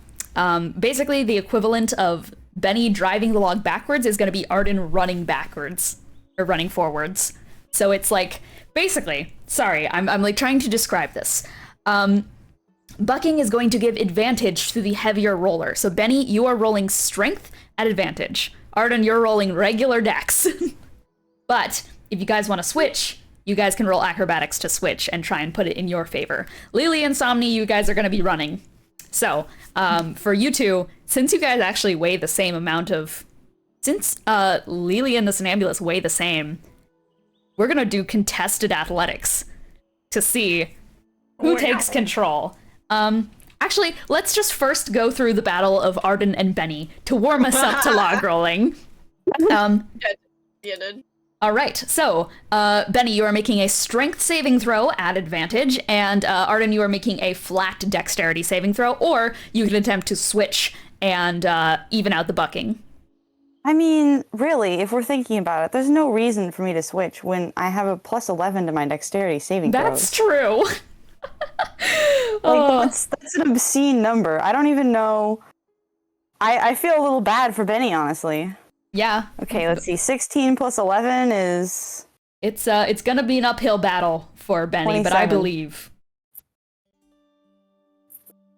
Basically, the equivalent of Bennie driving the log backwards is going to be Arden running backwards or running forwards. So it's like, basically, sorry, I'm like trying to describe this. Bucking is going to give advantage to the heavier roller. So Bennie, you are rolling strength at advantage. Arden, you're rolling regular dex. But if you guys want to switch, you guys can roll acrobatics to switch and try and put it in your favor. Lelee and Somni, you guys are going to be running. So for you two, since you guys actually weigh the same amount of... Since Lelee and the Somnambulist weigh the same, we're going to do contested athletics to see who takes control. Actually, let's just first go through the battle of Arden and Bennie to warm us up to log rolling. Yeah, dude. All right, so Bennie, you are making a strength saving throw at advantage, and Arden, you are making a flat dexterity saving throw, or you can attempt to switch and even out the bucking. I mean, really, if we're thinking about it, there's no reason for me to switch when I have a plus 11 to my dexterity saving throws. That's true. That's an obscene number. I don't even know. I feel a little bad for Bennie, honestly. Yeah. Okay, let's see. 16 plus 11 is... It's gonna be an uphill battle for Bennie, but I 27. believe.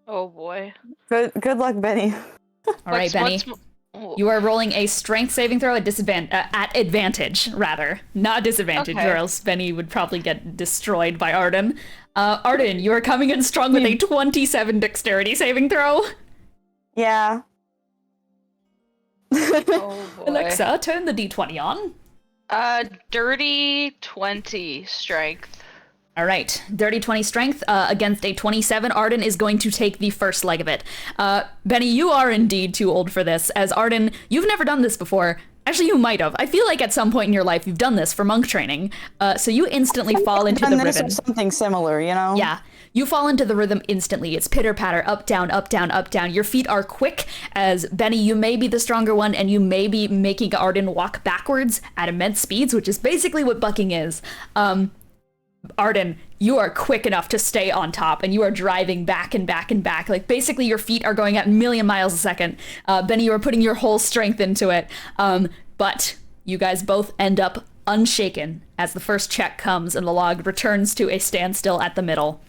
Oh boy. Good luck, Bennie. All right, Bennie. You are rolling a strength saving throw at advantage, rather. Not disadvantage, Okay. or else Bennie would probably get destroyed by Arden. Arden, you are coming in strong with a 27 dexterity saving throw. Yeah. Oh boy. Alexa, turn the d20 on. Dirty 20 strength. All right, dirty 20 strength against a 27. Arden is going to take the first leg of it. Bennie, you are indeed too old for this, as Arden, you've never done this before. Actually, you might have. I feel like at some point in your life you've done this for monk training. So you instantly fall into the rhythm. Or something similar, you know? Yeah. You fall into the rhythm instantly. It's pitter-patter, up, down, up, down, up, down. Your feet are quick, as Bennie, you may be the stronger one, and you may be making Arden walk backwards at immense speeds, which is basically what bucking is. Arden, you are quick enough to stay on top, and you are driving back and back and back. Like, basically, your feet are going at a million miles a second. Bennie, you are putting your whole strength into it. But you guys both end up unshaken as the first check comes and the log returns to a standstill at the middle.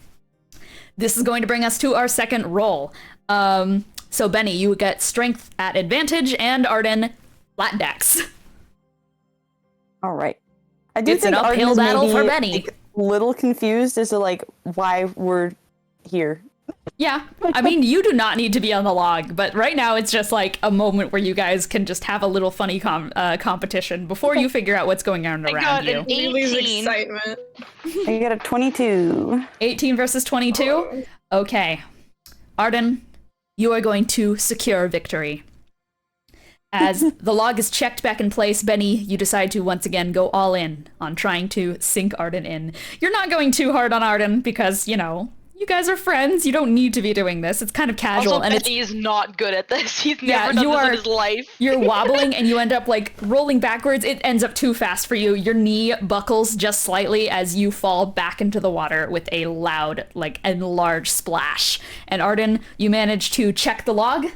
This is going to bring us to our second roll. So, Bennie, you get strength at advantage, and Arden, flat dex. All right. I do It's think an uphill Arden's battle maybe, for Bennie. like, little confused as to like why we're here. Yeah, I mean, you do not need to be on the log, but right now it's just like a moment where you guys can just have a little funny competition before you figure out what's going on I around got you. an Lee's 18. excitement. I got a 22. 18 versus 22? Okay. Arden, you are going to secure victory. As the log is checked back in place, Bennie, you decide to once again go all in on trying to sink Arden in. You're not going too hard on Arden because, you know, you guys are friends. You don't need to be doing this. It's kind of casual. Also, and Bennie is not good at this. He's Yeah, never done you this are- in his life. You're wobbling and you end up like rolling backwards. It ends up too fast for you. Your knee buckles just slightly as you fall back into the water with a loud, like, and large splash. And Arden, you manage to check the log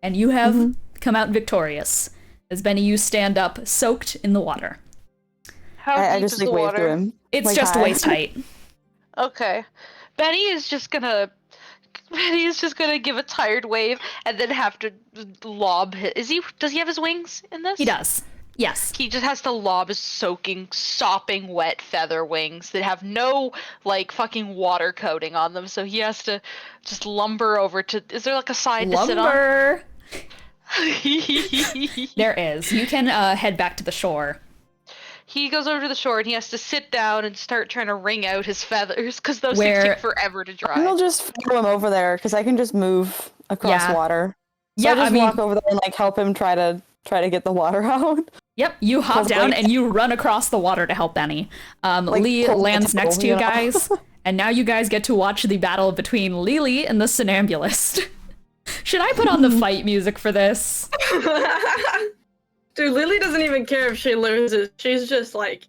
and you have come out victorious. As Bennie, you stand up soaked in the water. How I deep just is like the wave water? through him. It's Like, just hi. waist height. Okay. Bennie is just gonna give a tired wave and then have to lob his... Does he have his wings in this? He does. Yes. He just has to lob his sopping wet feather wings that have no, like, fucking water coating on them, so he has to just lumber over to... Is there, like, a side to sit on? Lumber. There is. You can head back to the shore. He goes over to the shore and he has to sit down and start trying to wring out his feathers because those Where- things take forever to dry. I'll just follow him over there because I can just move across Yeah. water. So Yeah, I just I mean- walk over there and like help him try to get the water out. Yep, you hop Because, down like- and you run across the water to help Bennie. Lee pull lands the next to you tail, you know? guys, and now you guys get to watch the battle between Lelee and the Somnambulist. Should I put on the fight music for this? Dude, Lelee doesn't even care if she loses. She's just like,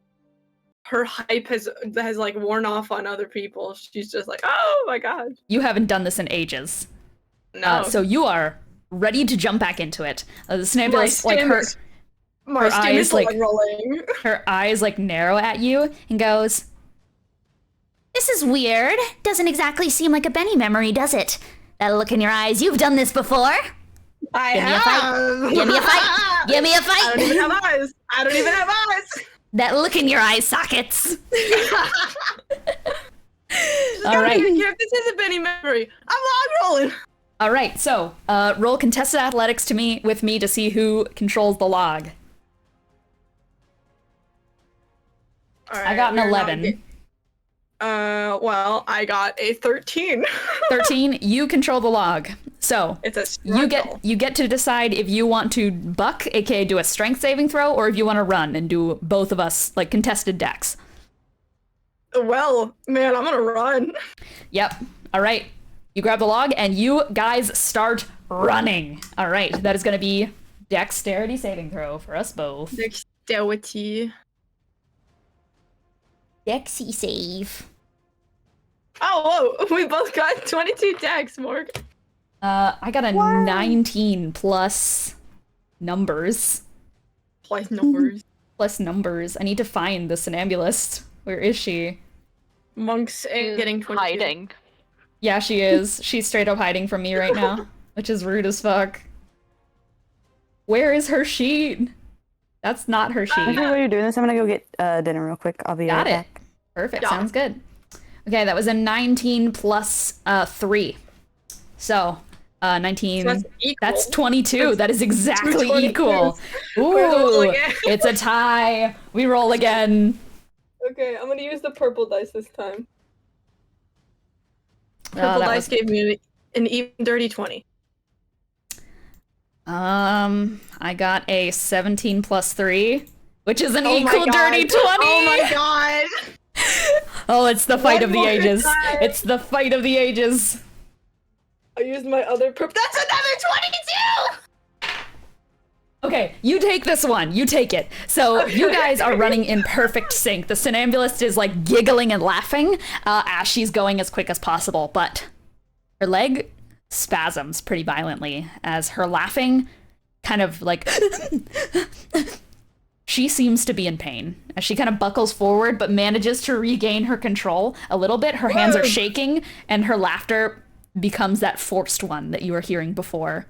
her hype has like worn off on other people. She's just like, oh my god. You haven't done this in ages. No. So you are ready to jump back into it. The Somnambulist, My like her stim- My stim eyes, is like- rolling. her eyes like narrow at you and goes, This is weird. Doesn't exactly seem like a Benny memory, does it? That look in your eyes. You've done this before. I Give me a fight. Give me a fight. Give me a I don't even fight. have eyes. I don't even have eyes. That look in your eye sockets. all I don't right. even care if this is a Benny memory. I'm log rolling. All right, so roll contested athletics with me to see who controls the log. I got an 11. Well, I got a 13. 13, you control the log. So It's a struggle. you get to decide if you want to buck, aka do a strength saving throw, or if you want to run and do both of us like contested decks. Well, man, I'm gonna run. Yep. All right. You grab the log and you guys start running. All right. That is going to be dexterity saving throw for us both. Dexterity. Dexy save. Oh, whoa, we both got 22 dex, Morgue. I got a 19 plus numbers. Plus numbers. Plus numbers. I need to find the Somnambulist. Where is she? Monks and getting 22. hiding. Yeah, she is. She's straight up hiding from me right now, which is rude as fuck. Where is her sheet? That's not her sheet. Actually, while you're doing this, I'm gonna go get dinner real quick. I'll be Got right it. back. Perfect. Yeah. Sounds good. Okay, that was a 19 plus 3. So, 19. So that's equal. That's 22. That is exactly 22s. equal. We're gonna roll Ooh, again. it's a tie. We roll again. Okay, I'm gonna use the purple dice this time. Oh, Purple that dice was- gave me an even dirty 20. I got a 17 plus 3, which is an Oh my equal God. dirty 20. Oh my god! Oh, it's the fight One of the more ages. time. It's the fight of the ages. I used my other purple. That's another 22! Okay, you take this one. You take it. So you guys are running in perfect sync. The Somnambulist is like giggling and laughing as she's going as quick as possible, but her leg spasms pretty violently as her laughing kind of like she seems to be in pain as she kind of buckles forward but manages to regain her control a little bit. Her hands are shaking and her laughter becomes that forced one that you were hearing before.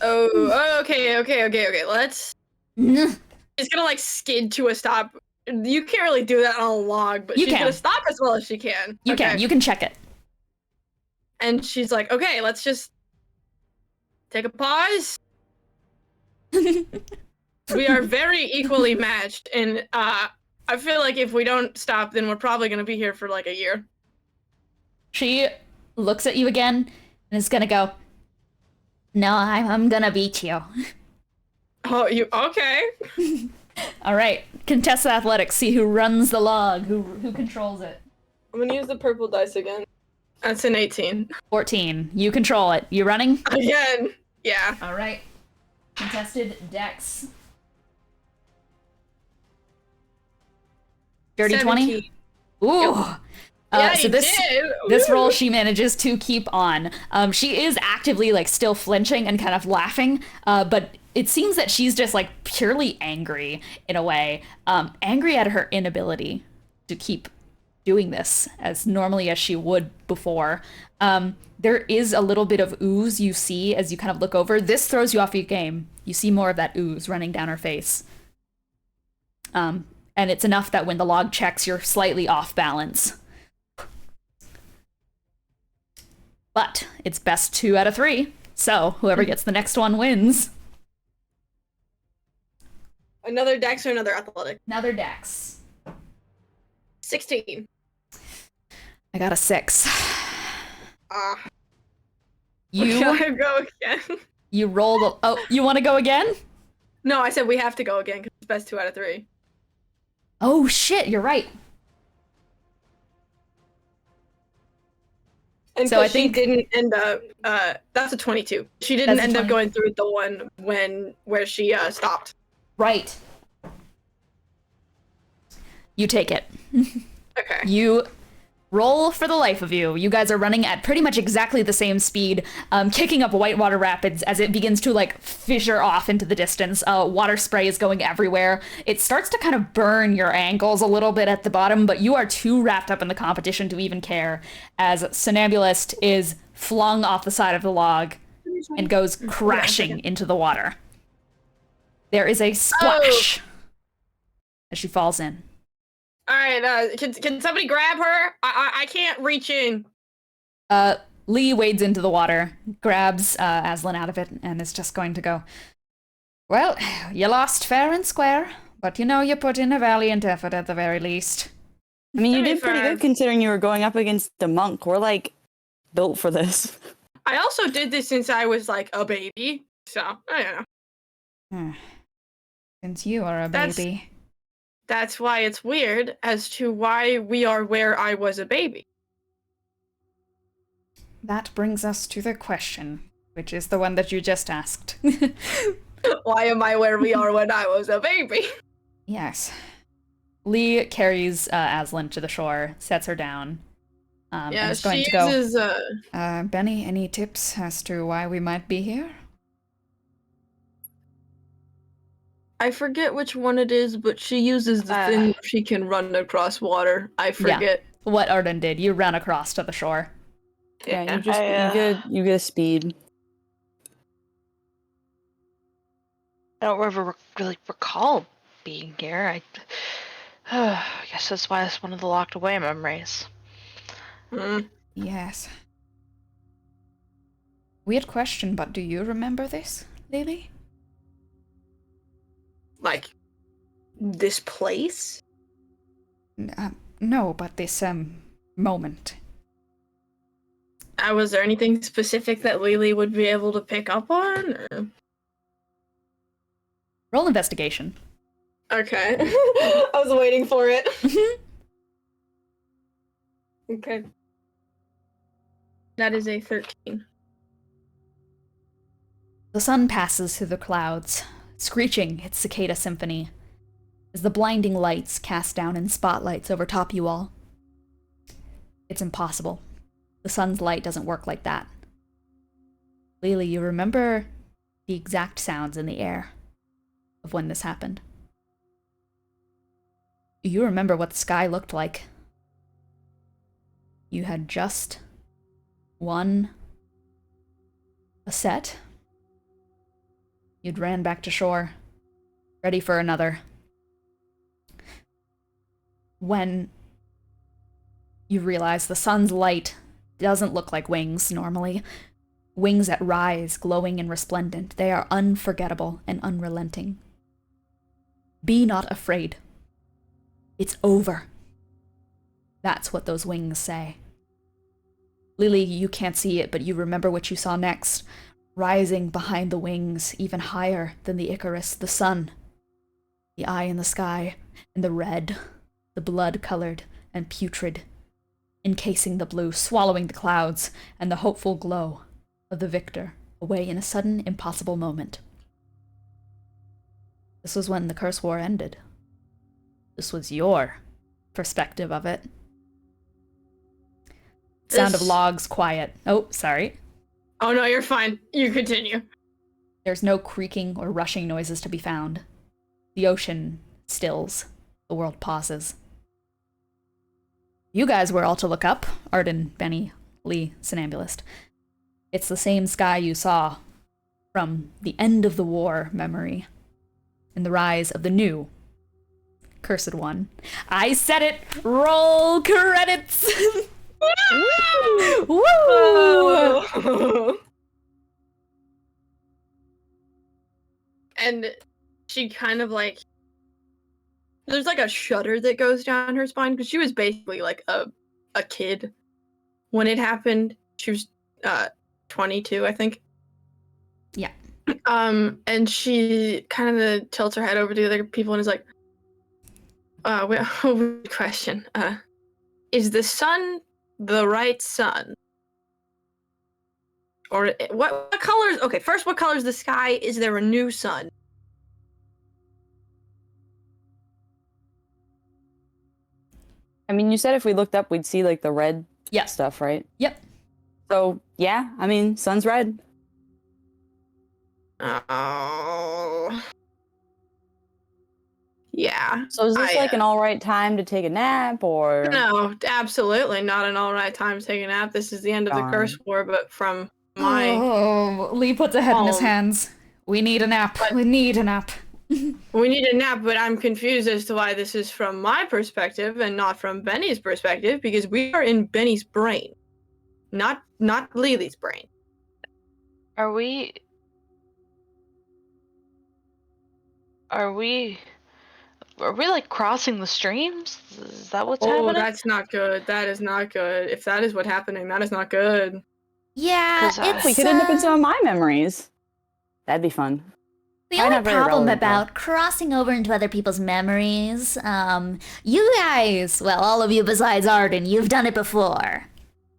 Oh, okay. Let's. She's gonna like skid to a stop. You can't really do that on a log, but You she's can. gonna stop as well as she can. You Okay. can. You can check it. And she's like, okay, let's just take a pause. We are very equally matched, and I feel like if we don't stop, then we're probably gonna be here for like a year. She looks at you again and is gonna go, "No, I'm gonna beat you." Oh, you okay? All right, contested athletics. See who runs the log, who controls it. I'm gonna use the purple dice again. That's an 18. 14. You control it. You running? Again. Yeah. All right. Contested dex. Dirty 20. 17. Ooh. Yeah, So you this did. this Woo. roll she manages to keep on. She is actively like still flinching and kind of laughing, but it seems that she's just like purely angry in a way, angry at her inability to keep doing this as normally as she would before. There is a little bit of ooze you see as you kind of look over. This throws you off your game. You see more of that ooze running down her face. And it's enough that when the log checks, you're slightly off balance. But it's best 2 out of 3. So whoever gets the next one wins. Another dex or another athletic. Another dex. 16. I got a 6. Can You I go again? you rolled a, oh, you want to go again? No, I said we have to go again because it's best 2 out of 3. Oh shit, you're right. And So I so she think- didn't end up. That's a 22. She didn't That's a end up 20. going through the one where she stopped. Right. You take it. Okay. You Roll for the life of you. You guys are running at pretty much exactly the same speed, kicking up whitewater rapids as it begins to like fissure off into the distance. Water spray is going everywhere. It starts to kind of burn your ankles a little bit at the bottom, but you are too wrapped up in the competition to even care, as Somnambulist is flung off the side of the log and goes crashing into the water. There is a splash as she falls in. All right, can somebody grab her? I can't reach in. Lee wades into the water, grabs Aslan out of it, and is just going to go, well, you lost fair and square, but you know you put in a valiant effort at the very least. I mean, you did pretty good considering you were going up against the monk. We're, like, built for this. I also did this since I was, like, a baby, so, I don't know. Since you are a baby. That's why it's weird as to why we are where I was a baby. That brings us to the question, which is the one that you just asked. Why am I where we are when I was a baby? Yes. Lee carries Aslan to the shore, sets her down, and is going to go. Uses, Bennie, any tips as to why we might be here? I forget which one it is, but she uses the thing where she can run across water. I forget. Yeah, what Arden did. You ran across to the shore. Yeah, you get a speed. I don't ever really recall being here. I guess that's why it's one of the locked away memories. Yes. Weird question, but do you remember this, Lelee? Like, this place? No, but this, moment. Was there anything specific that Lelee would be able to pick up on? Or? Roll investigation. Okay. I was waiting for it. Okay. That is a 13. The sun passes through the clouds, screeching its cicada symphony, as the blinding lights cast down in spotlights overtop you all. It's impossible. The sun's light doesn't work like that. Lelee, you remember the exact sounds in the air of when this happened. You remember what the sky looked like. You had just won a set. You'd ran back to shore, ready for another. When you realize the sun's light doesn't look like wings normally. Wings that rise, glowing and resplendent. They are unforgettable and unrelenting. Be not afraid. It's over. That's what those wings say. Lelee, you can't see it, but you remember what you saw next. Rising behind the wings, even higher than the Icarus, the sun. The eye in the sky, and the red, the blood-colored and putrid, encasing the blue, swallowing the clouds, and the hopeful glow of the victor away in a sudden, impossible moment. This was when the Curse War ended. This was your perspective of it. Sound of logs quiet. Oh, sorry. Oh no, you're fine. You continue. There's no creaking or rushing noises to be found. The ocean stills. The world pauses. You guys were all to look up. Arden, Bennie, Lee, Somnambulist. It's the same sky you saw from the end of the war memory and the rise of the new Cursed One. I said it! Roll credits! Woo! Woo! And she kind of like, there's like a shudder that goes down her spine because she was basically like a kid when it happened. She was 22, I think. Yeah. And she kind of tilts her head over to the other people and is like, question. Is the sun the right sun? Or what colors? Okay, first, what color is the sky? Is there a new sun? I mean, you said if we looked up, we'd see like the red Yeah. stuff, right? Yep. So yeah, I mean, sun's red. Oh. Yeah. So is this like an all right time to take a nap, or No, absolutely not an all right time to take a nap. This is the end of the curse Darn. war, but from my Oh, Lee puts a head in his home. hands. We need a nap. We need a nap. We need a nap, but I'm confused as to why this is from my perspective and not from Benny's perspective, because we are in Benny's brain, not Lelee's brain. Are we like crossing the streams? Is that what's Oh, happening? that's not good. That is not good. If that is what's happening, that is not good. Yeah, 'Cause, it's we could end up in some of my memories. That'd be fun. the Probably only not very problem relevant, though. about crossing over into other people's memories. You guys, well, all of you besides Arden, you've done it before.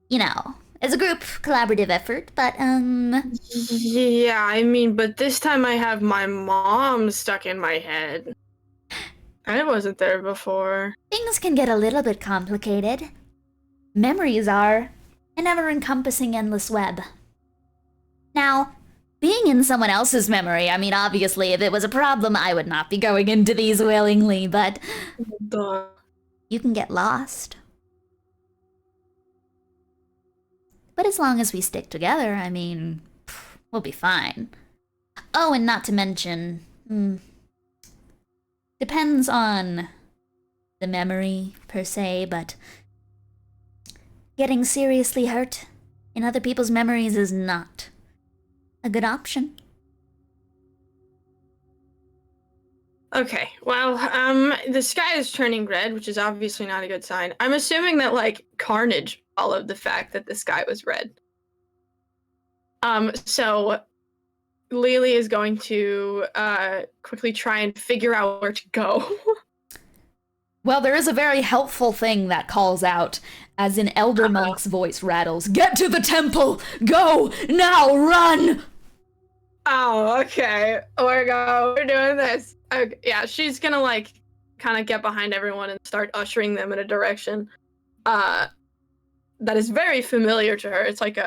You know, as a group collaborative effort, but Yeah, I mean, but this time I have my mom stuck in my head. I wasn't there before. things can get a little bit complicated. Memories are an ever-encompassing endless web. Now, being in someone else's memory, I mean, obviously, if it was a problem, I would not be going into these willingly, but Duh. you can get lost. But as long as we stick together, I mean, we'll be fine. Oh, and not to mention, depends on the memory, per se, but getting seriously hurt in other people's memories is not a good option. Okay, well, the sky is turning red, which is obviously not a good sign. I'm assuming that, like, carnage followed the fact that the sky was red. So Lelee is going to quickly try and figure out where to go. Well, there is a very helpful thing that calls out as an elder monk's voice rattles, "Get to the temple! Go! Now, run!" Oh, okay. We're doing this. Okay, yeah, she's gonna like kind of get behind everyone and start ushering them in a direction that is very familiar to her. It's like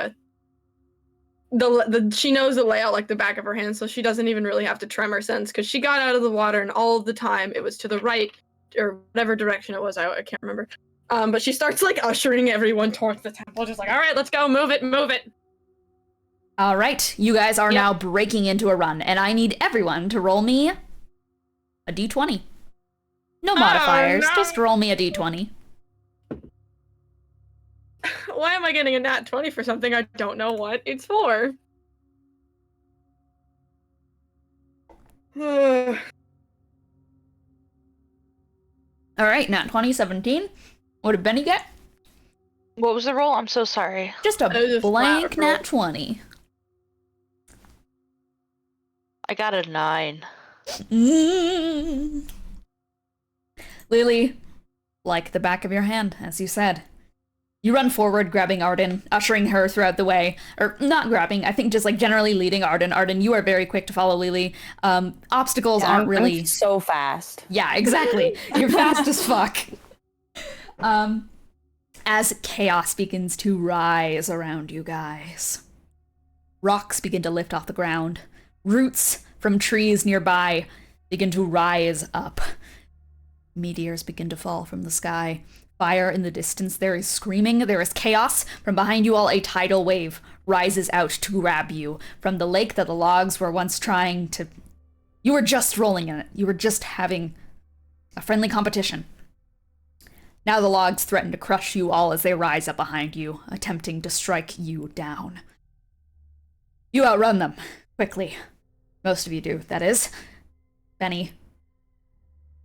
she knows the layout like the back of her hand, so she doesn't even really have to tremor sense because she got out of the water and all of the time it was to the right or whatever direction it was. I can't remember. But she starts like ushering everyone towards the temple, just like, all right, let's go, move it, move it. All right, you guys are now breaking into a run, and I need everyone to roll me a d20. No modifiers, no. just roll me a d20. Why am I getting a nat 20 for something I don't know what it's for? All right, nat 20, 17. What did Benny get? What was the roll? I'm so sorry. Just a That was a blank flat roll. nat 20. I got a 9. Lelee, like the back of your hand, as you said. You run forward, grabbing Arden, ushering her throughout the way. Or, not grabbing, I think just like generally leading Arden. Arden, you are very quick to follow Lelee. Obstacles aren't really... I'm so fast. Yeah, exactly. You're fast as fuck. As chaos begins to rise around you guys. Rocks begin to lift off the ground. Roots from trees nearby begin to rise up. Meteors begin to fall from the sky. Fire in the distance. There is screaming. There is chaos. From behind you all, a tidal wave rises out to grab you from the lake that the logs were once trying to... You were just rolling in it. You were just having a friendly competition. Now the logs threaten to crush you all as they rise up behind you, attempting to strike you down. You outrun them, quickly. Most of you do, that is. Bennie,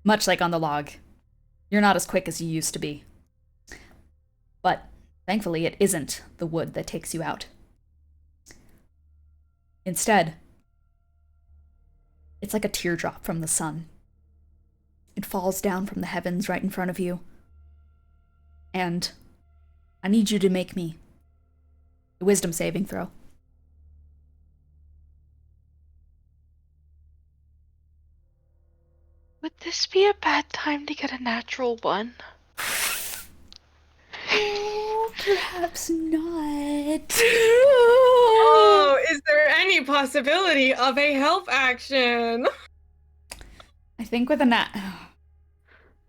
much like on the log, you're not as quick as you used to be. But, thankfully, it isn't the wood that takes you out. Instead, it's like a teardrop from the sun. It falls down from the heavens right in front of you. And I need you to make me a wisdom saving throw. Would this be a bad time to get a natural 1? Perhaps not. Oh, is there any possibility of a help action? I think with a nat.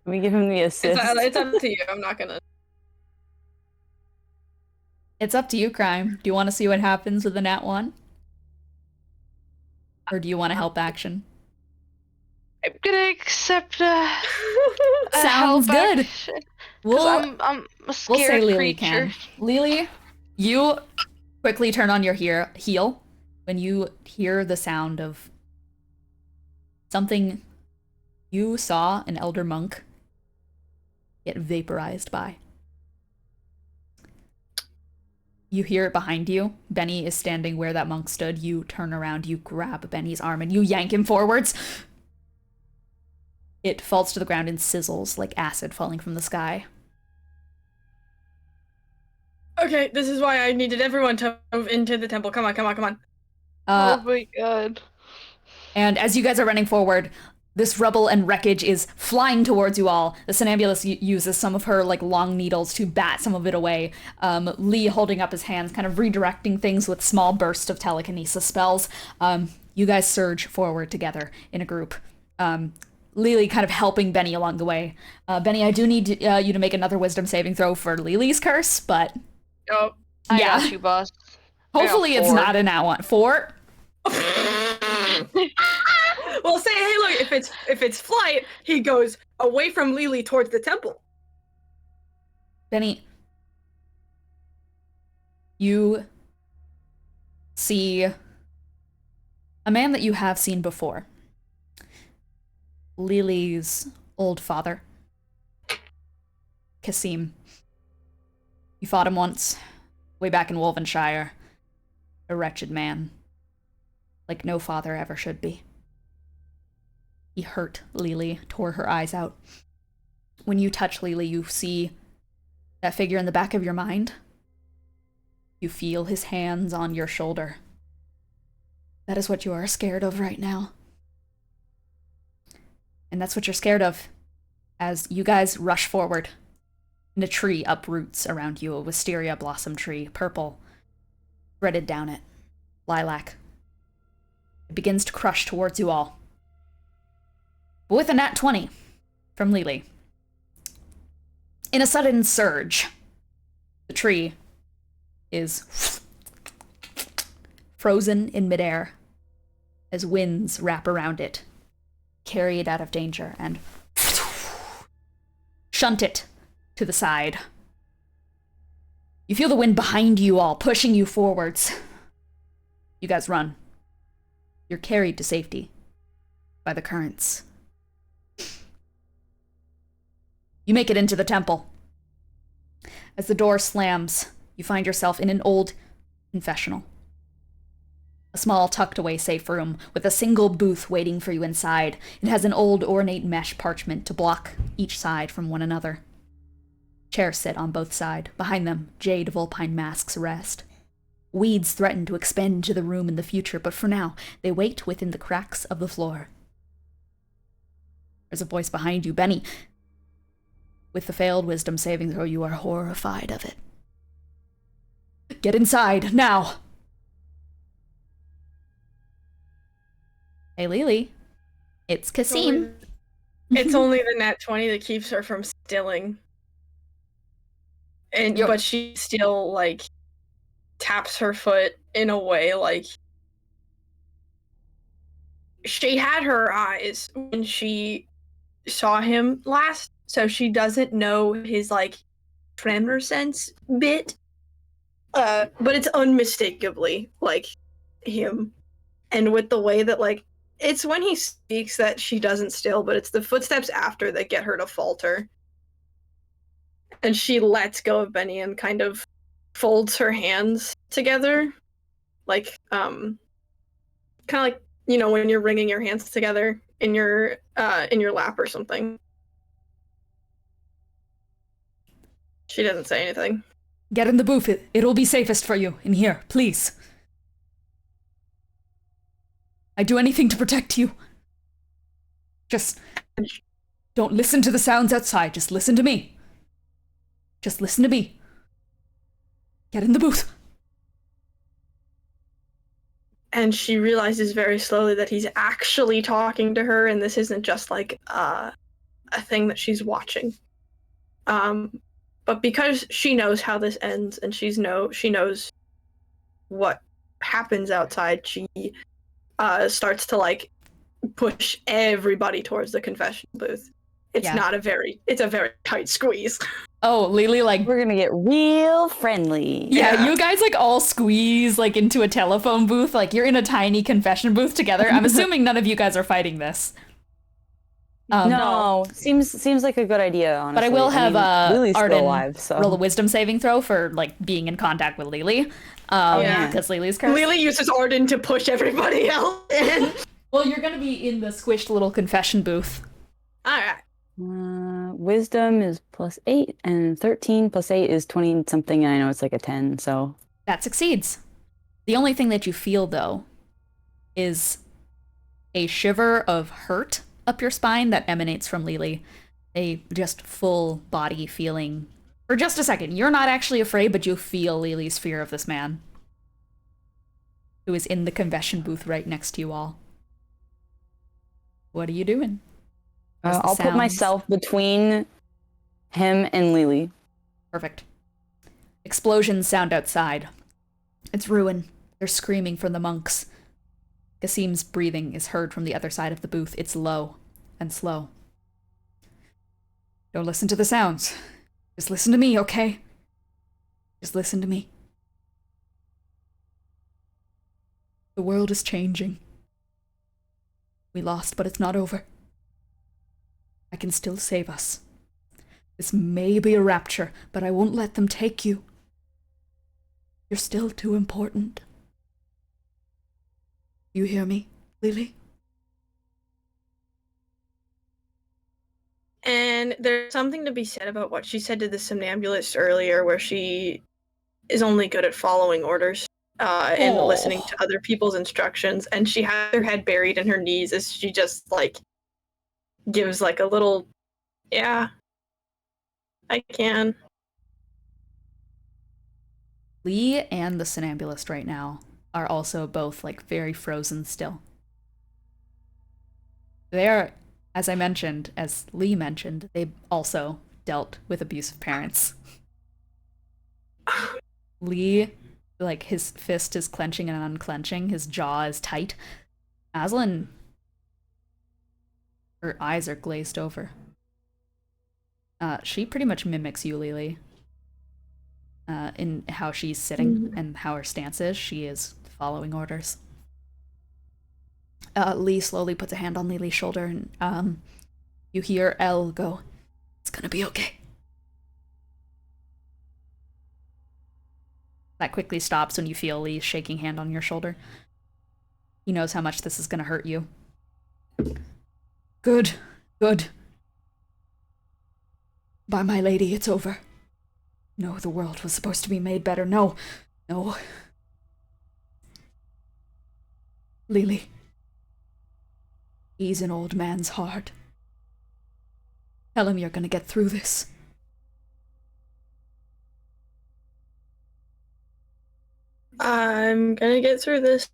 Let me give him the assist. It's up to you. I'm not gonna. It's up to you, Crime. Do you want to see what happens with the nat 1? Or do you want a help action? I'm gonna accept Sounds help good. action, 'cause We'll, I'm a we'll scared say Lelee creature. can. Lelee, you quickly turn on your heel when you hear the sound of something you saw an elder monk get vaporized by. You hear it behind you. Bennie is standing where that monk stood. You turn around, you grab Bennie's arm, and you yank him forwards. It falls to the ground and sizzles like acid falling from the sky. Okay, this is why I needed everyone to move into the temple. Come on, come on, come on. Oh my god. And as you guys are running forward, this rubble and wreckage is flying towards you all. The Somnambulist uses some of her like long needles to bat some of it away. Lee holding up his hands, kind of redirecting things with small bursts of telekinesis spells. You guys surge forward together in a group. Lelee kind of helping Bennie along the way. Bennie, I do need you to make another wisdom saving throw for Lelee's curse, but Oh. I yeah. got you, boss. Hopefully it's 4. not a nat 1. 4? Well, say, hey, look, if it's flight, he goes away from Lelee towards the temple. Bennie, you see a man that you have seen before. Lelee's old father, Kasim. You fought him once, way back in Wolvenshire. A wretched man, like no father ever should be. He hurt Lelee, tore her eyes out. When you touch Lelee, you see that figure in the back of your mind. You feel his hands on your shoulder. That is what you are scared of right now. And that's what you're scared of as you guys rush forward. And a tree uproots around you, a wisteria blossom tree, purple, threaded down it, lilac. It begins to crush towards you all. But with a nat 20 from Lelee. In a sudden surge, the tree is frozen in midair as winds wrap around it, carry it out of danger, and shunt it to the side. You feel the wind behind you all, pushing you forwards. You guys run. You're carried to safety by the currents. You make it into the temple. As the door slams, you find yourself in an old confessional. A small, tucked-away safe room with a single booth waiting for you inside. It has an old, ornate mesh parchment to block each side from one another. Chairs sit on both sides. Behind them, jade vulpine masks rest. Weeds threaten to expand into the room in the future, but for now, they wait within the cracks of the floor. There's a voice behind you, Bennie. With the failed wisdom saving throw, you are horrified of it. Get inside, now! Hey, Lelee. It's Kasim. It's only the nat 20 that keeps her from stilling. And but she still like taps her foot in a way like she had her eyes when she saw him last, so she doesn't know his like tremor sense bit. But it's unmistakably like him. And with the way that like it's when he speaks that she doesn't still, but it's the footsteps after that get her to falter. And she lets go of Bennie and kind of folds her hands together. Like, kind of like, you know, when you're wringing your hands together in your lap or something. She doesn't say anything. Get in the booth. It'll be safest for you. In here, please. I'd do anything to protect you. Just don't listen to the sounds outside. Just listen to me. Just listen to me. Get in the booth. And she realizes very slowly that he's actually talking to her, and this isn't just like a thing that she's watching. But because she knows how this ends, and she knows what happens outside, she starts to like push everybody towards the confession booth. It's a very tight squeeze. Oh, Lelee, like, We're gonna get real friendly. yeah, you guys like all squeeze like into a telephone booth. Like you're in a tiny confession booth together. I'm assuming none of you guys are fighting this. No, seems like a good idea, honestly. But I will have Lily's still Arden alive, so. roll a wisdom saving throw for like being in contact with Lelee. Yeah. Because Lelee's cursed. Lelee uses Arden to push everybody else in. Well, you're gonna be in the squished little confession booth. Alright. Wisdom is +8, and 13 + 8 is 20 something, and I know it's like a 10, so. That succeeds. The only thing that you feel, though, is a shiver of hurt up your spine that emanates from Lelee. A just full body feeling. For just a second, you're not actually afraid, but you feel Lelee's fear of this man, who is in the confession booth right next to you all. What are you doing? I'll put myself between him and Lelee. Perfect. Explosions sound outside. It's ruin. They're screaming from the monks. Kasim's breathing is heard from the other side of the booth. It's low and slow. Don't listen to the sounds. Just listen to me, okay? Just listen to me. The world is changing. We lost, but it's not over. I can still save us. This may be a rapture, but I won't let them take you. You're still too important. You hear me, Lelee? And there's something to be said about what she said to the somnambulist earlier, where she is only good at following orders and listening to other people's instructions. And she has her head buried in her knees as she just like gives like a little, yeah, I can. Lee and the somnambulist right now are also both like very frozen still. They are, as I mentioned, as Lee mentioned, they also dealt with abusive parents. Lee, like, his fist is clenching and unclenching, his jaw is tight. Aslan, her eyes are glazed over. She pretty much mimics you, Lelee. In how she's sitting and how her stance is, she is following orders. Lee slowly puts a hand on Lelee's shoulder, and you hear Elle go, "It's gonna be okay." That quickly stops when you feel Lee's shaking hand on your shoulder. He knows how much this is gonna hurt you. Good, good. By my lady, it's over. No, the world was supposed to be made better. No, no. Lelee. Ease an old man's heart. Tell him you're gonna get through this. I'm gonna get through this.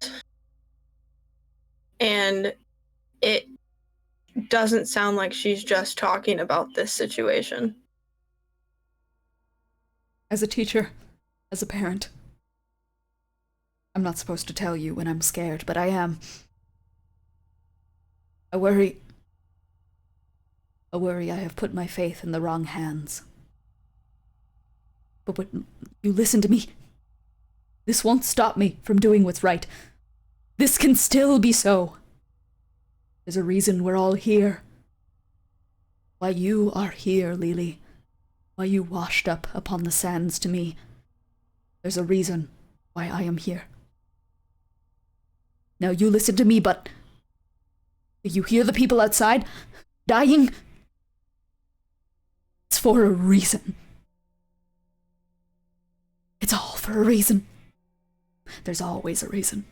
And it doesn't sound like she's just talking about this situation. As a teacher, as a parent, I'm not supposed to tell you when I'm scared, but I am. I worry I have put my faith in the wrong hands. But you listen to me. This won't stop me from doing what's right. This can still be so. There's a reason we're all here. Why you are here, Lelee. Why you washed up upon the sands to me. There's a reason why I am here. Now you listen to me, but you hear the people outside dying? It's for a reason. It's all for a reason. There's always a reason.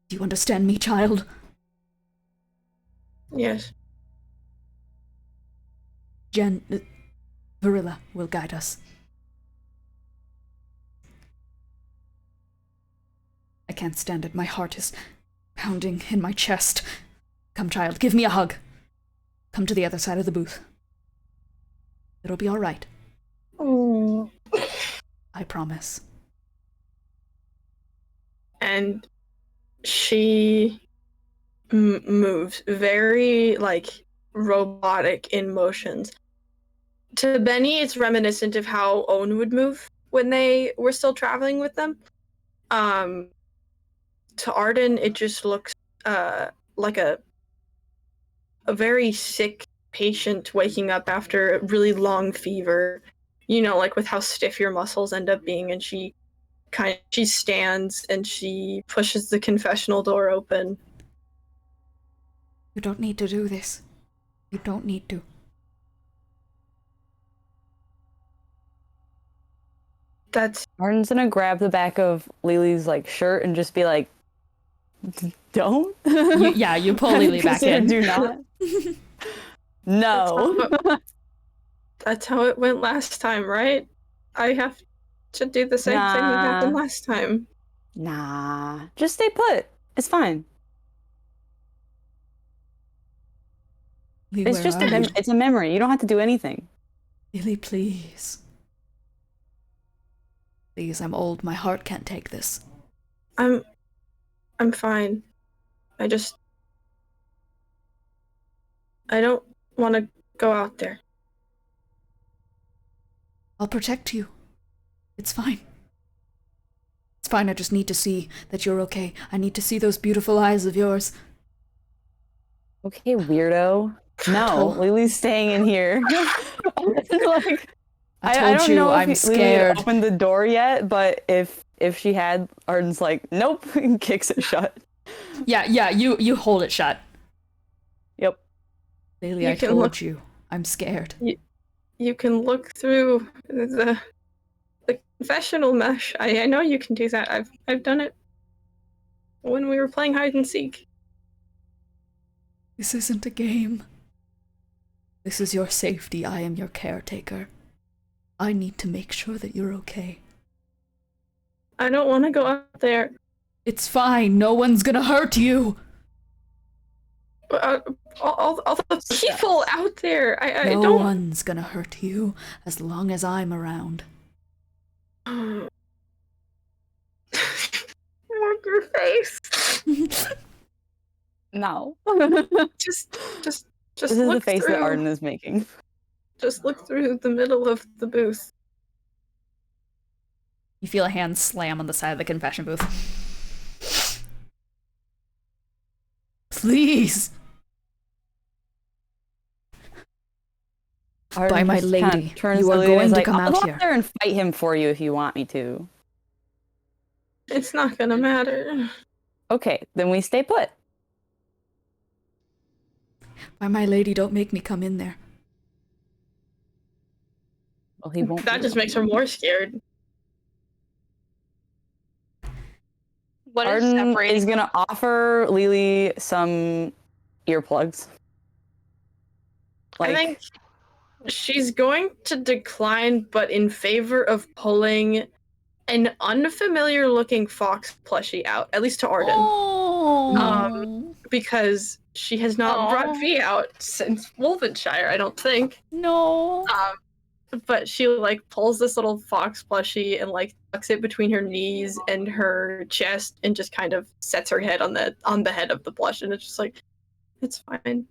Do you understand me, child? Yes. Verilla will guide us. can't stand it. My heart is pounding in my chest. Come, child, give me a hug. Come to the other side of the booth. It'll be all right. Oh. I promise. And she moves very, like, robotic in motions. To Bennie, it's reminiscent of how Owen would move when they were still traveling with them. To Arden, it just looks like a very sick patient waking up after a really long fever. You know, like with how stiff your muscles end up being, and she stands and she pushes the confessional door open. You don't need to do this. You don't need to. That's Arden's gonna grab the back of Lelee's like shirt and just be like, "Don't." You pull Lelee back in. Do not. No. that's how it went last time, right? I have to do the same thing that happened Nah. last time. Nah. Just stay put. It's fine. Lelee, It's where just are you? it's a memory. You don't have to do anything. Lelee, please. Please, I'm old. My heart can't take this. I'm fine. I don't want to go out there. I'll protect you. It's fine. It's fine, I just need to see that you're okay. I need to see those beautiful eyes of yours. Okay, weirdo. No, Lily's staying in here. Like, I told don't you, know if I'm Lily scared. opened the door yet, but if she had, Arden's like, nope, and kicks it shut. Yeah, you hold it shut. Yep. Lelee, You I can told look- you. I'm scared. You can look through the confessional mesh. I know you can do that. I've done it when we were playing hide and seek. This isn't a game. This is your safety. I am your caretaker. I need to make sure that you're okay. I don't want to go out there. It's fine. No one's gonna hurt you. All the people out there. I No don't. one's gonna hurt you as long as I'm around. I want your face. No. Just This is look the face through. that Arden is making. Just look through the middle of the booth. You feel a hand slam on the side of the confession booth. Please. Arden By my just kinda lady, turns you are Lily and going is to like, come I'll out go here. out there and fight him for you if you want me to. It's not gonna matter. Okay, then we stay put. By my lady, don't make me come in there. Well, he won't. That just makes her more scared. What is Arden separating? is gonna offer Lily some earplugs. I think she's going to decline, but in favor of pulling an unfamiliar looking fox plushie out, at least to Arden. Oh. Because she has not Aw. brought V out since Wolvenshire, I don't think. No. But she like pulls this little fox plushie and like tucks it between her knees and her chest and just kind of sets her head on the head of the plush, and it's just like, it's fine.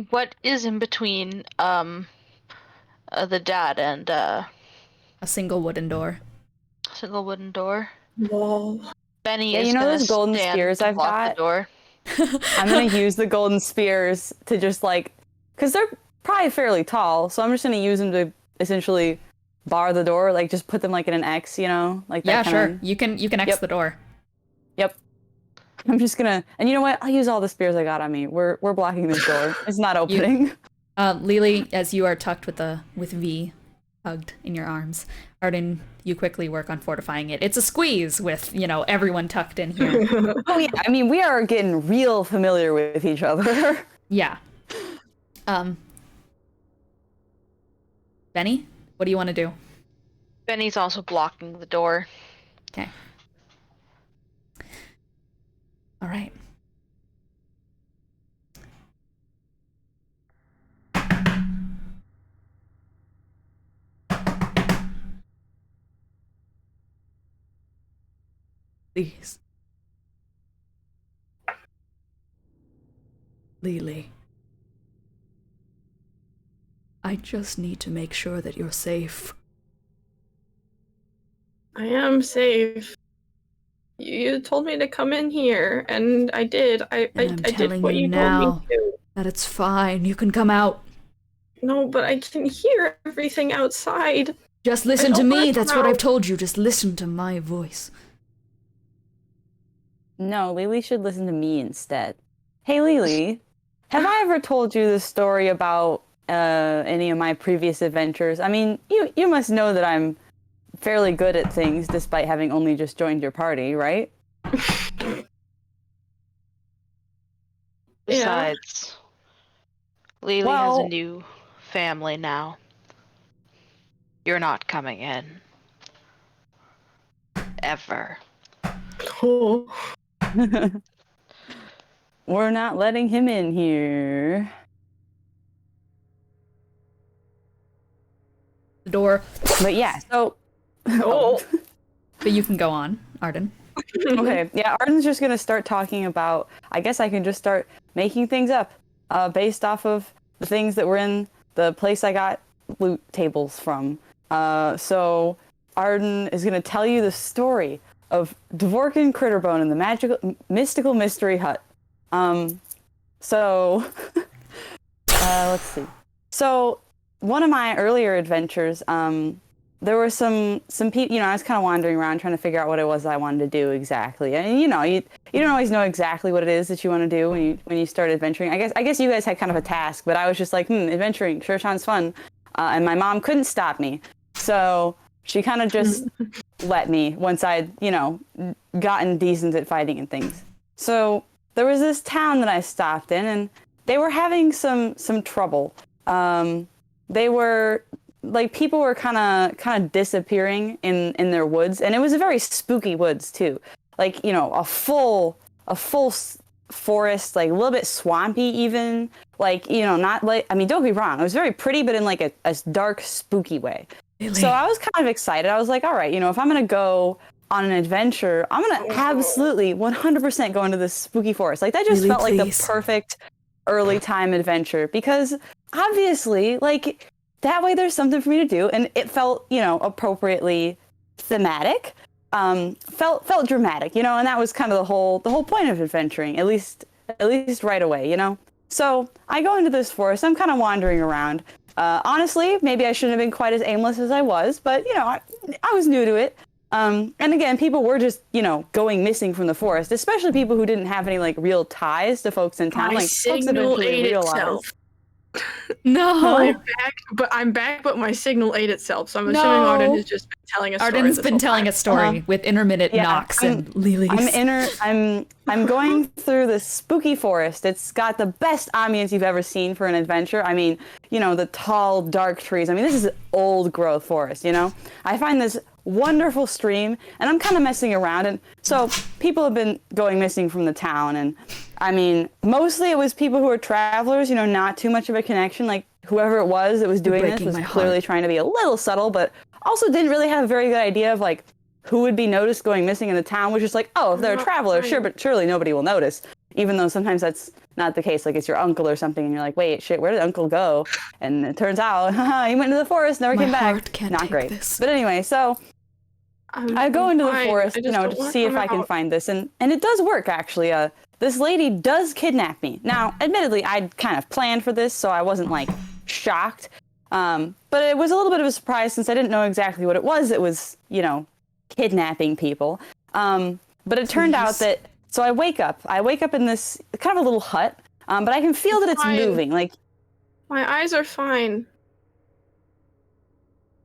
What is in between the dad and A single wooden door. single wooden door? Whoa. Bennie Yeah, is you know gonna those golden stand spears to I've block got? the door. I'm gonna use the golden spears to just like, because they're probably fairly tall, so I'm just gonna use them to essentially bar the door, like just put them like in an X, you know, like that Yeah, kinda- sure. You can X Yep. the door. Yep. I'm just gonna, and you know what? I'll use all the spears I got on me. We're blocking this door. It's not opening. Lelee, as you are tucked with V hugged in your arms, Arden, you quickly work on fortifying it. It's a squeeze with, everyone tucked in here. Oh yeah, I mean we are getting real familiar with each other. Yeah. Bennie, what do you want to do? Bennie's also blocking the door. Okay. All right. Please. Lelee. I just need to make sure that you're safe. I am safe. You told me to come in here, and I did. I And I'm did telling what you you now told me to. that it's fine. You can come out. No, but I can hear everything outside. Just listen I to don't me. wanna That's come what I've out. told you. Just listen to my voice. No, Lelee should listen to me instead. Hey, Lelee, have I ever told you the story about any of my previous adventures? I mean, you must know that I'm fairly good at things despite having only just joined your party, right? Besides, Lelee has a Well- new family now. You're not coming in. Ever. Oh. We're not letting him in here. The door. But yeah, so... Oh. But you can go on, Arden. Okay, yeah, Arden's just gonna start talking about... I guess I can just start making things up based off of the things that were in the place I got loot tables from. So Arden is gonna tell you the story of Dvorkin Critterbone and the mystical mystery hut. So let's see. So one of my earlier adventures, there were some people, I was kind of wandering around trying to figure out what it was I wanted to do exactly. And you don't always know exactly what it is that you want to do when you start adventuring. I guess you guys had kind of a task, but I was just like, adventuring sure sounds fun. And my mom couldn't stop me. So she kind of just let me once I'd, gotten decent at fighting and things. So there was this town that I stopped in, and they were having some trouble. They were people were kind of disappearing in their woods, and it was a very spooky woods too. A full forest, a little bit swampy even. Not don't be wrong, it was very pretty, but in a dark, spooky way. Lelee. So I was kind of excited. I was like, all right, if I'm gonna go on an adventure, I'm gonna absolutely 100% go into this spooky forest. That just Lelee, felt like please. the perfect early time adventure, because obviously, that way there's something for me to do, and it felt, appropriately thematic, felt dramatic, and that was kind of the whole point of adventuring, at least right away, So I go into this forest. I'm kind of wandering around. Honestly, maybe I shouldn't have been quite as aimless as I was, but I was new to it. And again, people were just, going missing from the forest, especially people who didn't have any real ties to folks in town. My Folks signal eventually ate realized. itself. No. I'm back, but my signal ate itself. So I'm No. assuming Arden has just been telling a story. Arden's this been whole telling time. a story with intermittent yeah, knocks I'm- and Lelee's. I'm going through this spooky forest. It's got the best ambience you've ever seen for an adventure. I mean, the tall, dark trees. I mean, this is old growth forest, I find this wonderful stream, and I'm kind of messing around, and so people have been going missing from the town, and I mean, mostly it was people who were travelers, not too much of a connection. Whoever it was that was doing this breaking was my clearly heart. trying to be a little subtle, but also didn't really have a very good idea of who would be noticed going missing in the town, which is if they're a traveler, sure, but surely nobody will notice, even though sometimes that's not the case. It's your uncle or something, and you're like, wait, shit, where did uncle go? And it turns out, he went into the forest, never My came back. heart can't Not take great. this. But anyway, so I go into the forest, to see if I can find this, and it does work, actually. This lady does kidnap me. Now, admittedly, I'd kind of planned for this, so I wasn't, shocked. But it was a little bit of a surprise since I didn't know exactly what it was. It was, kidnapping people. But it turned out that, so I wake up in this kind of a little hut, but I can feel that it's Fine. moving. My eyes are fine.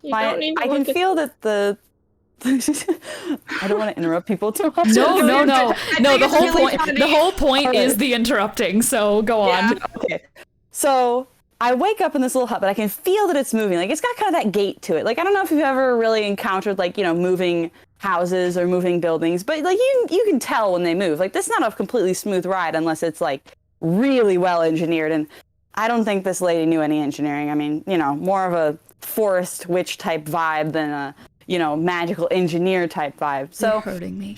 You don't need to I can look at- feel that the I don't want to interrupt people too much. No. I No, think the it's whole really point funny. the whole point Alright. is the interrupting, so go on. Okay. So I wake up in this little hut, but I can feel that it's moving. It's got kind of that gait to it. I don't know if you've ever really encountered moving houses or moving buildings, but like you can tell when they move. Like, this is not a completely smooth ride unless it's like really well engineered. And I don't think this lady knew any engineering. I mean, you know, more of a forest witch type vibe than a, you know, magical engineer type vibe. So You're hurting me.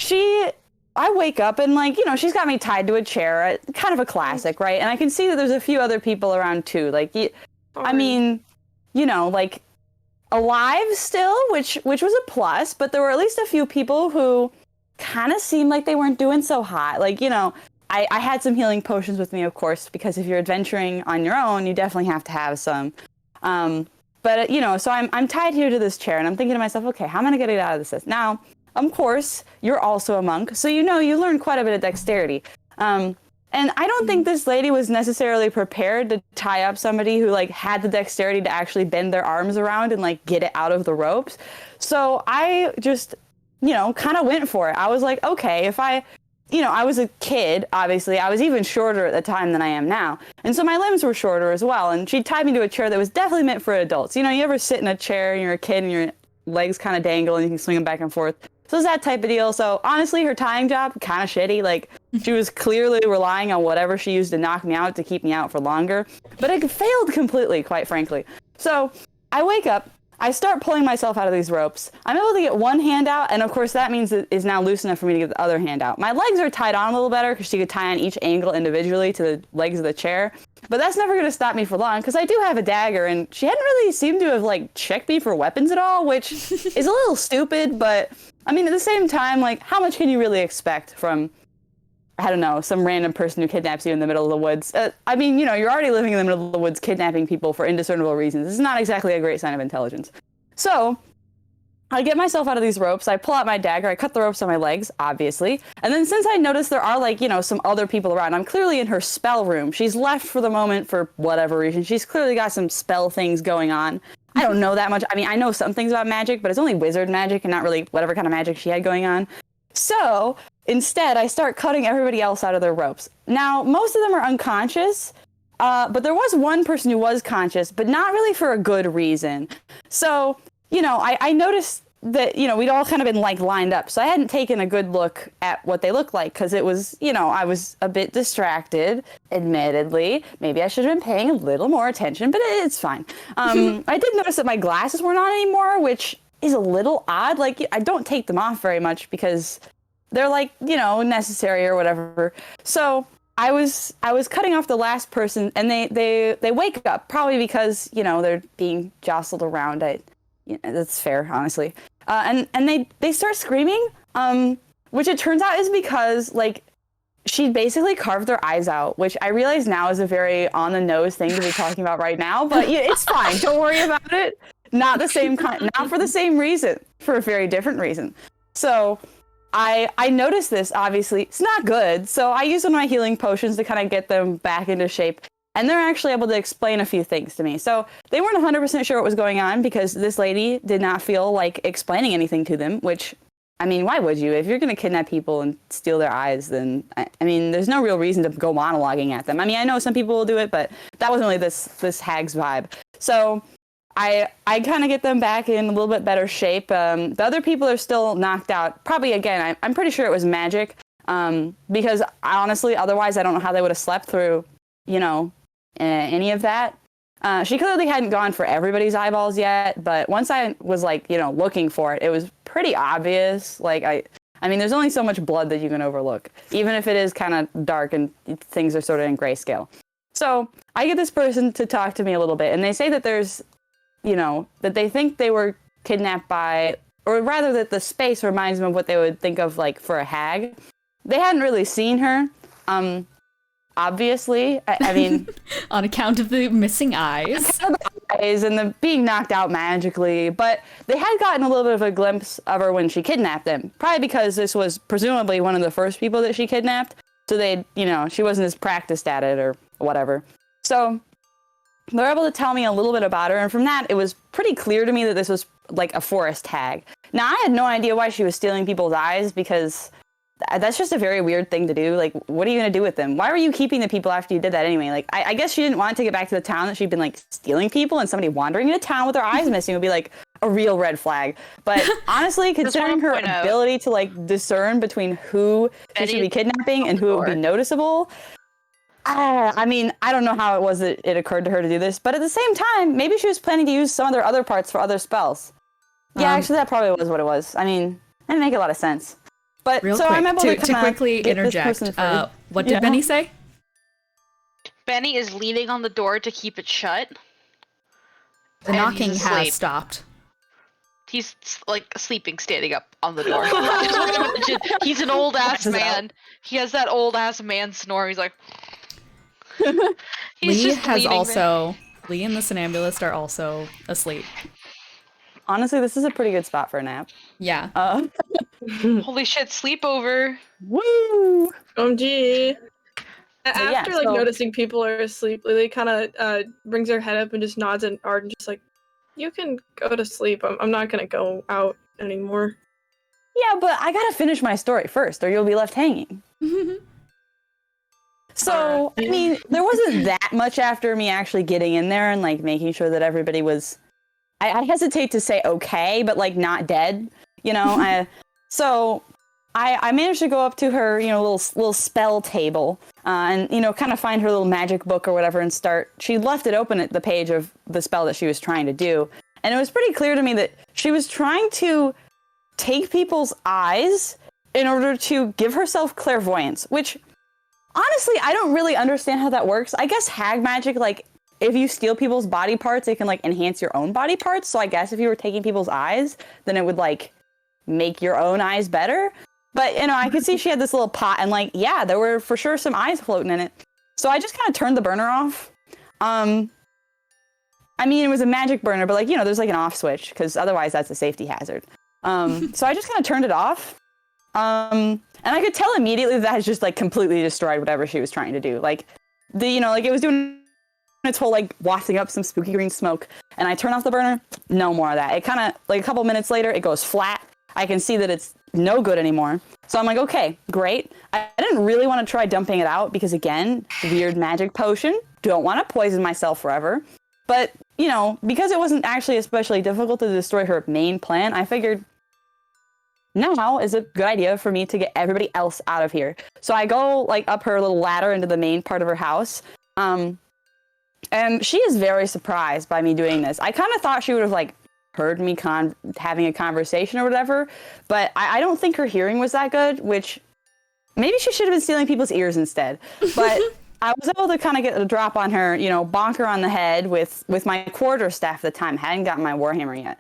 I wake up and, like, you know, she's got me tied to a chair, kind of a classic, right? And I can see that there's a few other people around too. Like, I mean, you know, like, alive still, which was a plus, but there were at least a few people who kind of seemed like they weren't doing so hot. Like, you know, I had some healing potions with me, of course, because if you're adventuring on your own, you definitely have to have some. But, you know, so I'm tied here to this chair, and I'm thinking to myself, okay, how am I going to get out of this? Now, of course, you're also a monk, so you know you learn quite a bit of dexterity. And I don't think this lady was necessarily prepared to tie up somebody who, like, had the dexterity to actually bend their arms around and, like, get it out of the ropes. So I just, you know, kind of went for it. I was like, okay, if you know, I was a kid, obviously. I was even shorter at the time than I am now. And so my limbs were shorter as well. And she tied me to a chair that was definitely meant for adults. You know, you ever sit in a chair and you're a kid and your legs kind of dangle and you can swing them back and forth? So it's that type of deal. So honestly, her tying job, kind of shitty. Like, she was clearly relying on whatever she used to knock me out to keep me out for longer. But it failed completely, quite frankly. So I wake up. I start pulling myself out of these ropes. I'm able to get one hand out, and of course that means it is now loose enough for me to get the other hand out. My legs are tied on a little better because she could tie on each angle individually to the legs of the chair. But that's never going to stop me for long because I do have a dagger, and she hadn't really seemed to have, like, checked me for weapons at all, which is a little stupid, but I mean, at the same time, like, how much can you really expect from, I don't know, some random person who kidnaps you in the middle of the woods? I mean, you know, you're already living in the middle of the woods kidnapping people for indiscernible reasons. This is not exactly a great sign of intelligence. So I get myself out of these ropes. I pull out my dagger. I cut the ropes on my legs, obviously. And then since I notice there are, like, you know, some other people around, I'm clearly in her spell room. She's left for the moment for whatever reason. She's clearly got some spell things going on. I don't know that much. I mean, I know some things about magic, but it's only wizard magic and not really whatever kind of magic she had going on. So instead, I start cutting everybody else out of their ropes. Now, most of them are unconscious, but there was one person who was conscious, but not really for a good reason. So, you know, I noticed that, you know, we'd all kind of been, like, lined up. So I hadn't taken a good look at what they looked like because it was, you know, I was a bit distracted, admittedly. Maybe I should have been paying a little more attention, but it's fine. I did notice that my glasses weren't on anymore, which is a little odd. Like, I don't take them off very much because they're, like, you know, necessary or whatever. So I was cutting off the last person, and they wake up, probably because, you know, they're being jostled around. You know, that's fair, honestly. And they start screaming, which it turns out is because, like, she basically carved their eyes out, which I realize now is a very on-the-nose thing to be talking about right now, but yeah, it's fine. Don't worry about it. Not the same kind, not for the same reason, for a very different reason. So I noticed this, obviously. It's not good, so I use one of my healing potions to kind of get them back into shape. And they're actually able to explain a few things to me. So they weren't 100% sure what was going on because this lady did not feel like explaining anything to them, which, I mean, why would you? If you're going to kidnap people and steal their eyes, then, I mean, there's no real reason to go monologuing at them. I mean, I know some people will do it, but that wasn't really this hag's vibe. So I kind of get them back in a little bit better shape. The other people are still knocked out. Probably, again, I'm pretty sure it was magic because honestly, otherwise, I don't know how they would have slept through, you know, any of that. She clearly hadn't gone for everybody's eyeballs yet, but once I was, like, you know, looking for it, it was pretty obvious. Like, I mean, there's only so much blood that you can overlook, even if it is kind of dark and things are sort of in grayscale. So I get this person to talk to me a little bit, and they say that there's, you know, that they think they were kidnapped by, or rather that the space reminds them of what they would think of, like, for a hag. They hadn't really seen her. Obviously, I mean, on account of the missing eyes. And the being knocked out magically, but they had gotten a little bit of a glimpse of her when she kidnapped them, probably because this was presumably one of the first people that she kidnapped, so they, you know, she wasn't as practiced at it or whatever. So they're able to tell me a little bit about her, and from that, it was pretty clear to me that this was, like, a forest hag. Now, I had no idea why she was stealing people's eyes, because that's just a very weird thing to do. Like, what are you going to do with them? Why were you keeping the people after you did that anyway? Like, I guess she didn't want to get back to the town that she'd been, like, stealing people, and somebody wandering into town with their eyes missing would be like, a real red flag. But honestly, considering her ability to like discern between who she should be kidnapping and who would be noticeable, I mean, I don't know how it was that it occurred to her to do this, but at the same time, maybe she was planning to use some of their other parts for other spells. Yeah, actually, that probably was what it was. I mean, that didn't make a lot of sense. But Real so quick, I'm able to kinda quickly get this interject. person free. What did Bennie say? Bennie is leaning on the door to keep it shut. The and knocking he's has asleep. stopped. He's like sleeping, standing up on the door. He's an old ass man. He has that old ass man snore. He's like. Lee and the Somnambulist are also asleep. Honestly, this is a pretty good spot for a nap. Yeah. Holy shit, sleepover. Woo! OMG. yeah, After like noticing people are asleep, Lelee kind of brings her head up and just nods at Arden, just like, you can go to sleep. I'm not gonna go out anymore. Yeah, but I gotta finish my story first, or you'll be left hanging. So, I mean, there wasn't that much after me actually getting in there and like making sure that everybody was. I hesitate to say okay, but like not dead, you know. I managed to go up to her, you know, little spell table, and you know, kind of find her little magic book or whatever, and start. She left it open at the page of the spell that she was trying to do, and it was pretty clear to me that she was trying to take people's eyes in order to give herself clairvoyance, which. Honestly, I don't really understand how that works. I guess hag magic, like, if you steal people's body parts, it can, like, enhance your own body parts. So I guess if you were taking people's eyes, then it would, like, make your own eyes better. But, you know, I could see she had this little pot, and, like, yeah, there were for sure some eyes floating in it. So I just kind of turned the burner off. I mean, it was a magic burner, but, like, you know, there's, like, an off switch, because otherwise that's a safety hazard. So I just kind of turned it off. And I could tell immediately that has just like completely destroyed whatever she was trying to do. Like, you know, like it was doing its whole like wafting up some spooky green smoke. And I turn off the burner, no more of that. It kind of like a couple minutes later, it goes flat. I can see that it's no good anymore. So I'm like, okay, great. I didn't really want to try dumping it out because again, weird magic potion. Don't want to poison myself forever. But, you know, because it wasn't actually especially difficult to destroy her main plan, I figured now is a good idea for me to get everybody else out of here. So I go like up her little ladder into the main part of her house. And she is very surprised by me doing this. I kind of thought she would have like heard me having a conversation or whatever, but I don't think her hearing was that good, which maybe she should have been stealing people's ears instead. But I was able to kind of get a drop on her, you know, bonk her on the head with my quarterstaff at the time. Hadn't gotten my warhammer yet.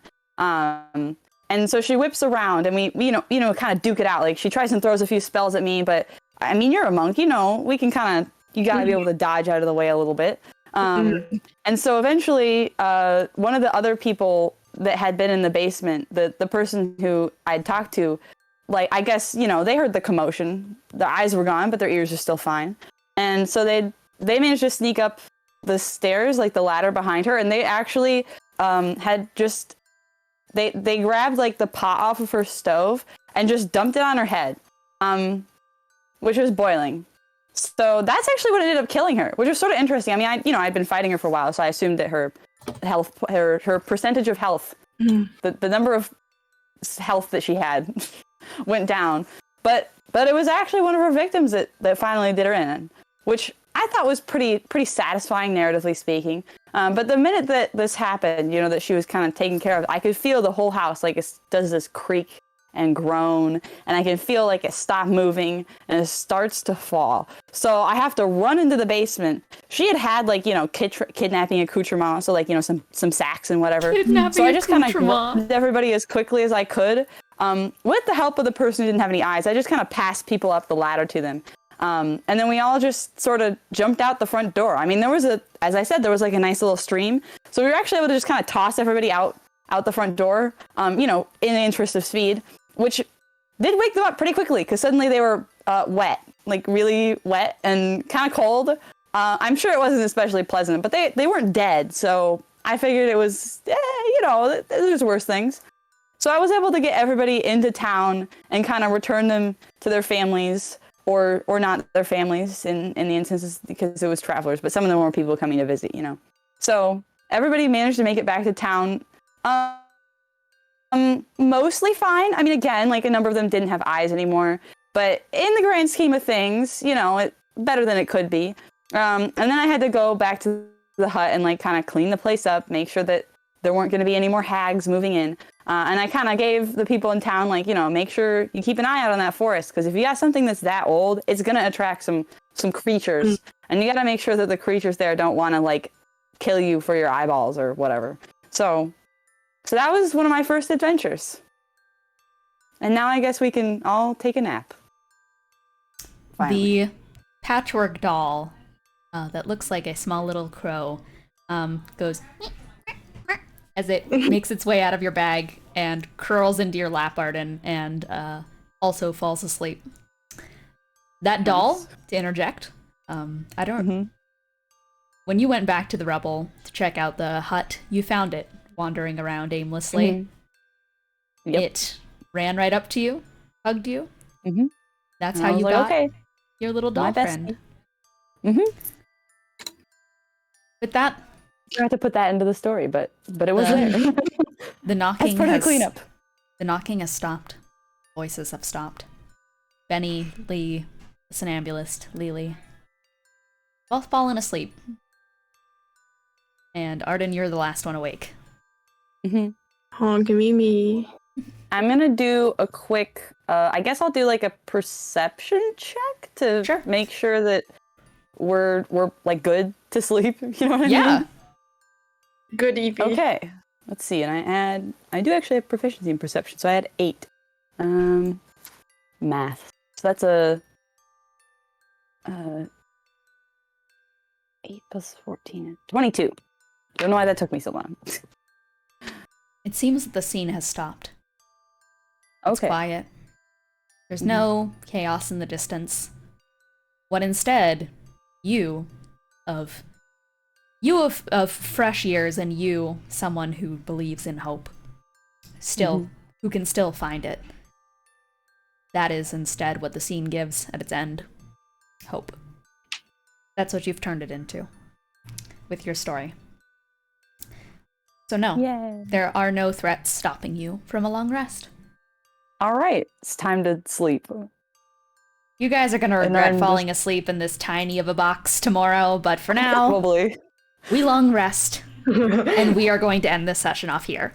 And so she whips around and we you know, kind of duke it out. Like she tries and throws a few spells at me, but I mean, you're a monk, you know, we can kind of, you got to be able to dodge out of the way a little bit. And so eventually, one of the other people that had been in the basement, the person who I'd talked to, like, I guess, you know, they heard the commotion. Their eyes were gone, but their ears are still fine. And so they managed to sneak up the stairs, like the ladder behind her. And they actually had just... They grabbed like the pot off of her stove and just dumped it on her head, which was boiling. So that's actually what ended up killing her, which was sort of interesting. I mean, I'd been fighting her for a while, so I assumed that her health, her percentage of health, the number of health that she had went down. But it was actually one of her victims that finally did her in, which I thought was pretty satisfying, narratively speaking. But the minute that this happened, you know, that she was kind of taken care of, I could feel the whole house, like, it does this creak and groan, and I can feel, like, it stopped moving, and it starts to fall. So I have to run into the basement. She had like, you know, kidnapping accoutrement, so, like, you know, some sacks and whatever. So I just kind of grabbed everybody as quickly as I could. With the help of the person who didn't have any eyes, I just kind of passed people up the ladder to them. And then we all just sort of jumped out the front door. I mean, as I said, there was like a nice little stream. So we were actually able to just kind of toss everybody out the front door, you know, in the interest of speed, which did wake them up pretty quickly because suddenly they were wet, like really wet and kind of cold. I'm sure it wasn't especially pleasant, but they weren't dead. So I figured it was, you know, there's worse things. So I was able to get everybody into town and kind of return them to their families. Or not their families in the instances because it was travelers, but some of them were people coming to visit, you know. So everybody managed to make it back to town. Mostly fine. I mean, again, like a number of them didn't have eyes anymore, but in the grand scheme of things, you know, it better than it could be. And then I had to go back to the hut and like kind of clean the place up, make sure that there weren't going to be any more hags moving in. And I kind of gave the people in town, like, you know, make sure you keep an eye out on that forest, because if you got something that's that old, it's going to attract some creatures, and you got to make sure that the creatures there don't want to like kill you for your eyeballs or whatever. So that was one of my first adventures. And now I guess we can all take a nap. Finally. The patchwork doll that looks like a small little crow goes as it makes its way out of your bag and curls into your lap, Arden, and also falls asleep. That doll, to interject, I don't... When you went back to the rubble to check out the hut, you found it wandering around aimlessly. Yep. It ran right up to you, hugged you. That's And how I was you like, got okay, your little doll my friend. bestie. With that, I have to put that into the story, but it was there. the knocking That's part of the cleanup. The knocking has stopped. Voices have stopped. Bennie, Lee, the somnambulist, Lelee, both fallen asleep. And Arden, you're the last one awake. Oh, give me. I'm gonna do a quick. I guess I'll do like a perception check to make sure that we're like good to sleep. You know what I mean? Good EP. Okay. Let's see. And I do actually have proficiency in perception, so I had 8. Math. So that's a 8 plus 14, 22. Don't know why that took me so long. It seems that the scene has stopped. It's Okay. quiet. There's no chaos in the distance. What instead, you of fresh years, and you, someone who believes in hope, still, who can still find it. That is instead what the scene gives at its end. Hope. That's what you've turned it into with your story. So no, Yay. there are no threats stopping you from a long rest. All right. It's time to sleep. You guys are gonna regret falling asleep in this tiny of a box tomorrow, but for now, Probably. we long rest, and we are going to end this session off here.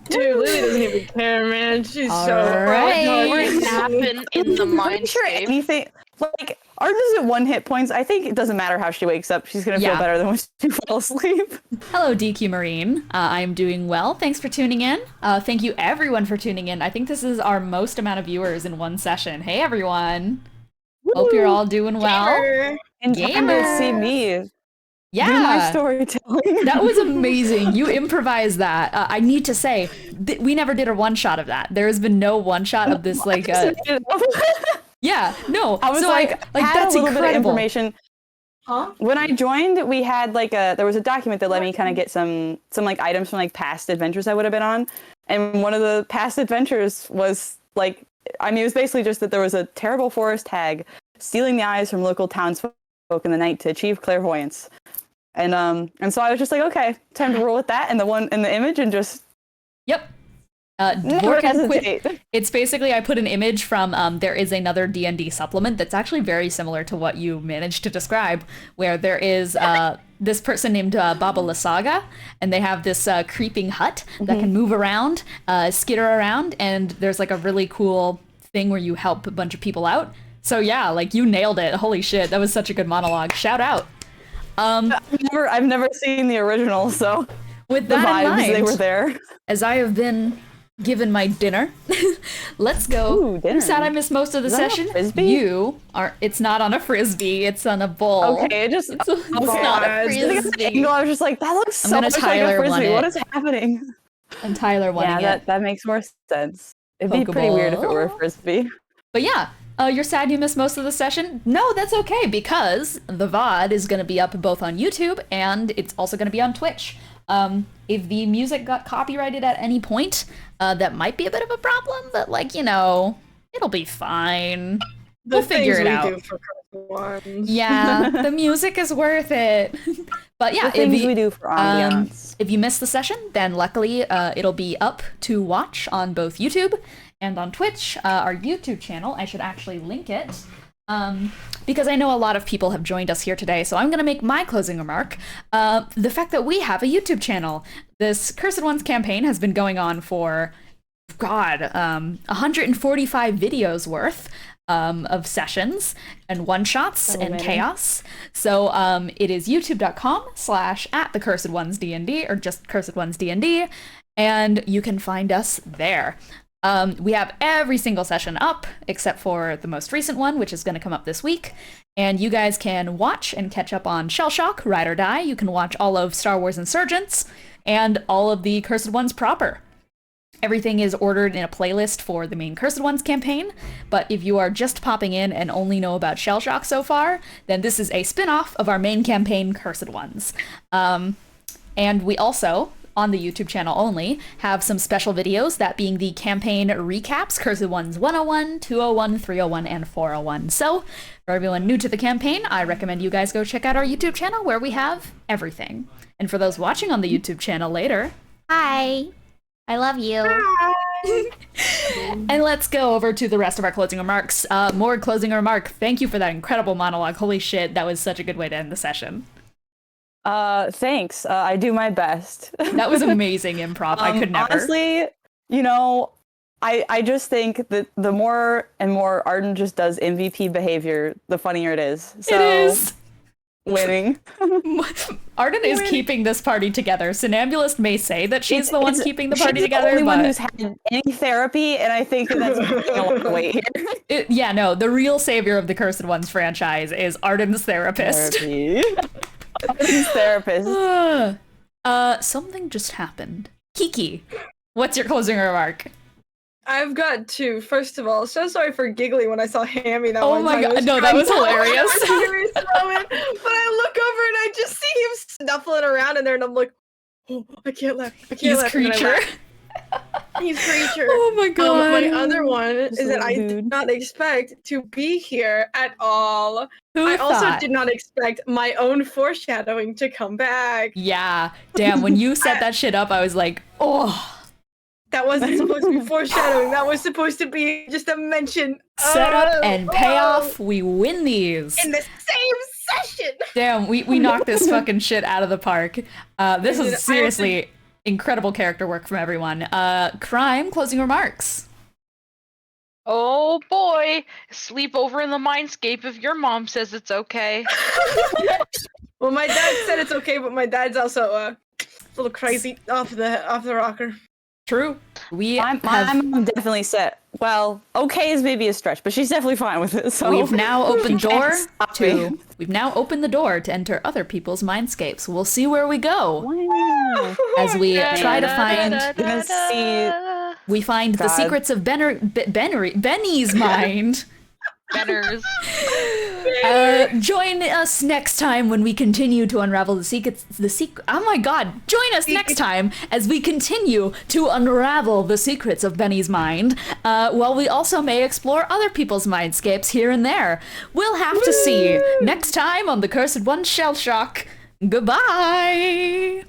Dude, Lily doesn't even care, man. She's All so right. What happened in the I'm mind sure scape? anything. Like, Arden's at 1 hit points. I think it doesn't matter how she wakes up. She's gonna feel Yeah. better than when she fell asleep. Hello, DQ Marine. I'm doing well. Thanks for tuning in. Thank you, everyone, for tuning in. I think this is our most amount of viewers in one session. Hey, everyone. Hope you're all doing well. And time to see me do my Yeah. storytelling. That was amazing. You improvised that. I need to say, we never did a one-shot of that. There has been no one-shot of this, like, yeah, no. I was so like that's had a little incredible. bit of information. Huh? When I joined, we had like there was a document that let me kind of get some like items from like past adventures I would have been on, and one of the past adventures was like, I mean, it was basically just that there was a terrible forest hag stealing the eyes from local townsfolk in the night to achieve clairvoyance, and so I was just like, okay, time to roll with that and the one in the image and just Yep. never Dvorkin hesitate. It's basically, I put an image from, there is another D&D supplement that's actually very similar to what you managed to describe, where there is this person named Baba Lasaga, and they have this creeping hut that can move around, skitter around, and there's like a really cool thing where you help a bunch of people out. So yeah, like you nailed it. Holy shit, that was such a good monologue. Shout out. I've never seen the original, so With the that in vibes mind, they were there. as I have been given my dinner, let's go. Ooh, dinner. Who said I missed most of the Is that on a session? frisbee? You are. It's not on a frisbee. It's on a bowl. Okay, it just It's not a God. frisbee. I was just like, that looks I'm so gonna much like a Tyler one frisbee. it. What is happening? And Tyler wanting Yeah, it. that makes more sense. It'd be pretty weird if it were a frisbee. But yeah, you're sad you missed most of the session? No, that's okay, because the VOD is going to be up both on YouTube and it's also going to be on Twitch. If the music got copyrighted at any point, that might be a bit of a problem, but like, you know, it'll be fine. We'll figure it out. For Christ's ones. Yeah, the music is worth it. But yeah, The things we do for ambiance. if you missed the session, then luckily it'll be up to watch on both YouTube and on Twitch. Our YouTube channel, I should actually link it. Because I know a lot of people have joined us here today, so I'm going to make my closing remark. The fact that we have a YouTube channel. This Cursed Ones campaign has been going on for, 145 videos worth of sessions and one-shots and chaos. So it is youtube.com/@theCursedOnesDND or just Cursed Ones D&D, and you can find us there. We have every single session up except for the most recent one, which is going to come up this week. And you guys can watch and catch up on Shellshock, Ride or Die. You can watch all of Star Wars Insurgents and all of the Cursed Ones proper. Everything is ordered in a playlist for the main Cursed Ones campaign, but if you are just popping in and only know about Shellshock so far, then this is a spin-off of our main campaign, Cursed Ones. And we also, on the YouTube channel only, have some special videos, that being the campaign recaps, Cursed Ones 101, 201, 301, and 401. So, for everyone new to the campaign, I recommend you guys go check out our YouTube channel where we have everything. And for those watching on the YouTube channel later, hi! I love you. And let's go over to the rest of our closing remarks. Morgue, closing remark. Thank you for that incredible monologue. Holy shit, that was such a good way to end the session. Thanks. I do my best. That was amazing improv. I could never. Honestly, I just think that the more and more Arden just does MVP behavior, the funnier it is. So, it is. Winning. Arden is keeping this party together. Somnambulist may say that she's the one keeping the party together, She's the only one but who's had any therapy, and I think that's putting a lot of weight here. The real savior of the Cursed Ones franchise is Arden's therapist. Arden's therapist. Something just happened. Kiki, what's your closing remark? I've got two. First of all, so sorry for giggling when I saw Hammy that Oh one my time. god, no, that was hilarious. That was a serious moment. But I look over and I just see him snuffling around in there, and I'm like, oh, I can't laugh. I can't He's laugh. And then I creature. laugh. He's creature. Oh my god. My other one is that I dude. did not expect to be here at all. Who I also thought? did not expect my own foreshadowing to come back. Yeah, damn, when you set that shit up, I was like, oh. That wasn't supposed to be foreshadowing. That was supposed to be just a mention. Setup and payoff, we win these. In the same session. Damn, we knocked this fucking shit out of the park. This is seriously incredible character work from everyone. Crime, closing remarks. Oh boy, sleep over in the mindscape if your mom says it's okay. Well, my dad said it's okay, but my dad's also a little crazy off the rocker. True. My mom definitely said, well, okay is maybe a stretch, but she's definitely fine with it. So We've now opened We've now opened the door to enter other people's mindscapes. We'll see where we go Wow. as we try to find. We find the God. secrets of Bennie's mind. Benners. Join us next time when we continue to unravel the secrets. Oh my god! Join us next time as we continue to unravel the secrets of Bennie's mind. While we also may explore other people's mindscapes here and there. We'll have to see next time on the Cursed One Shellshock. Goodbye.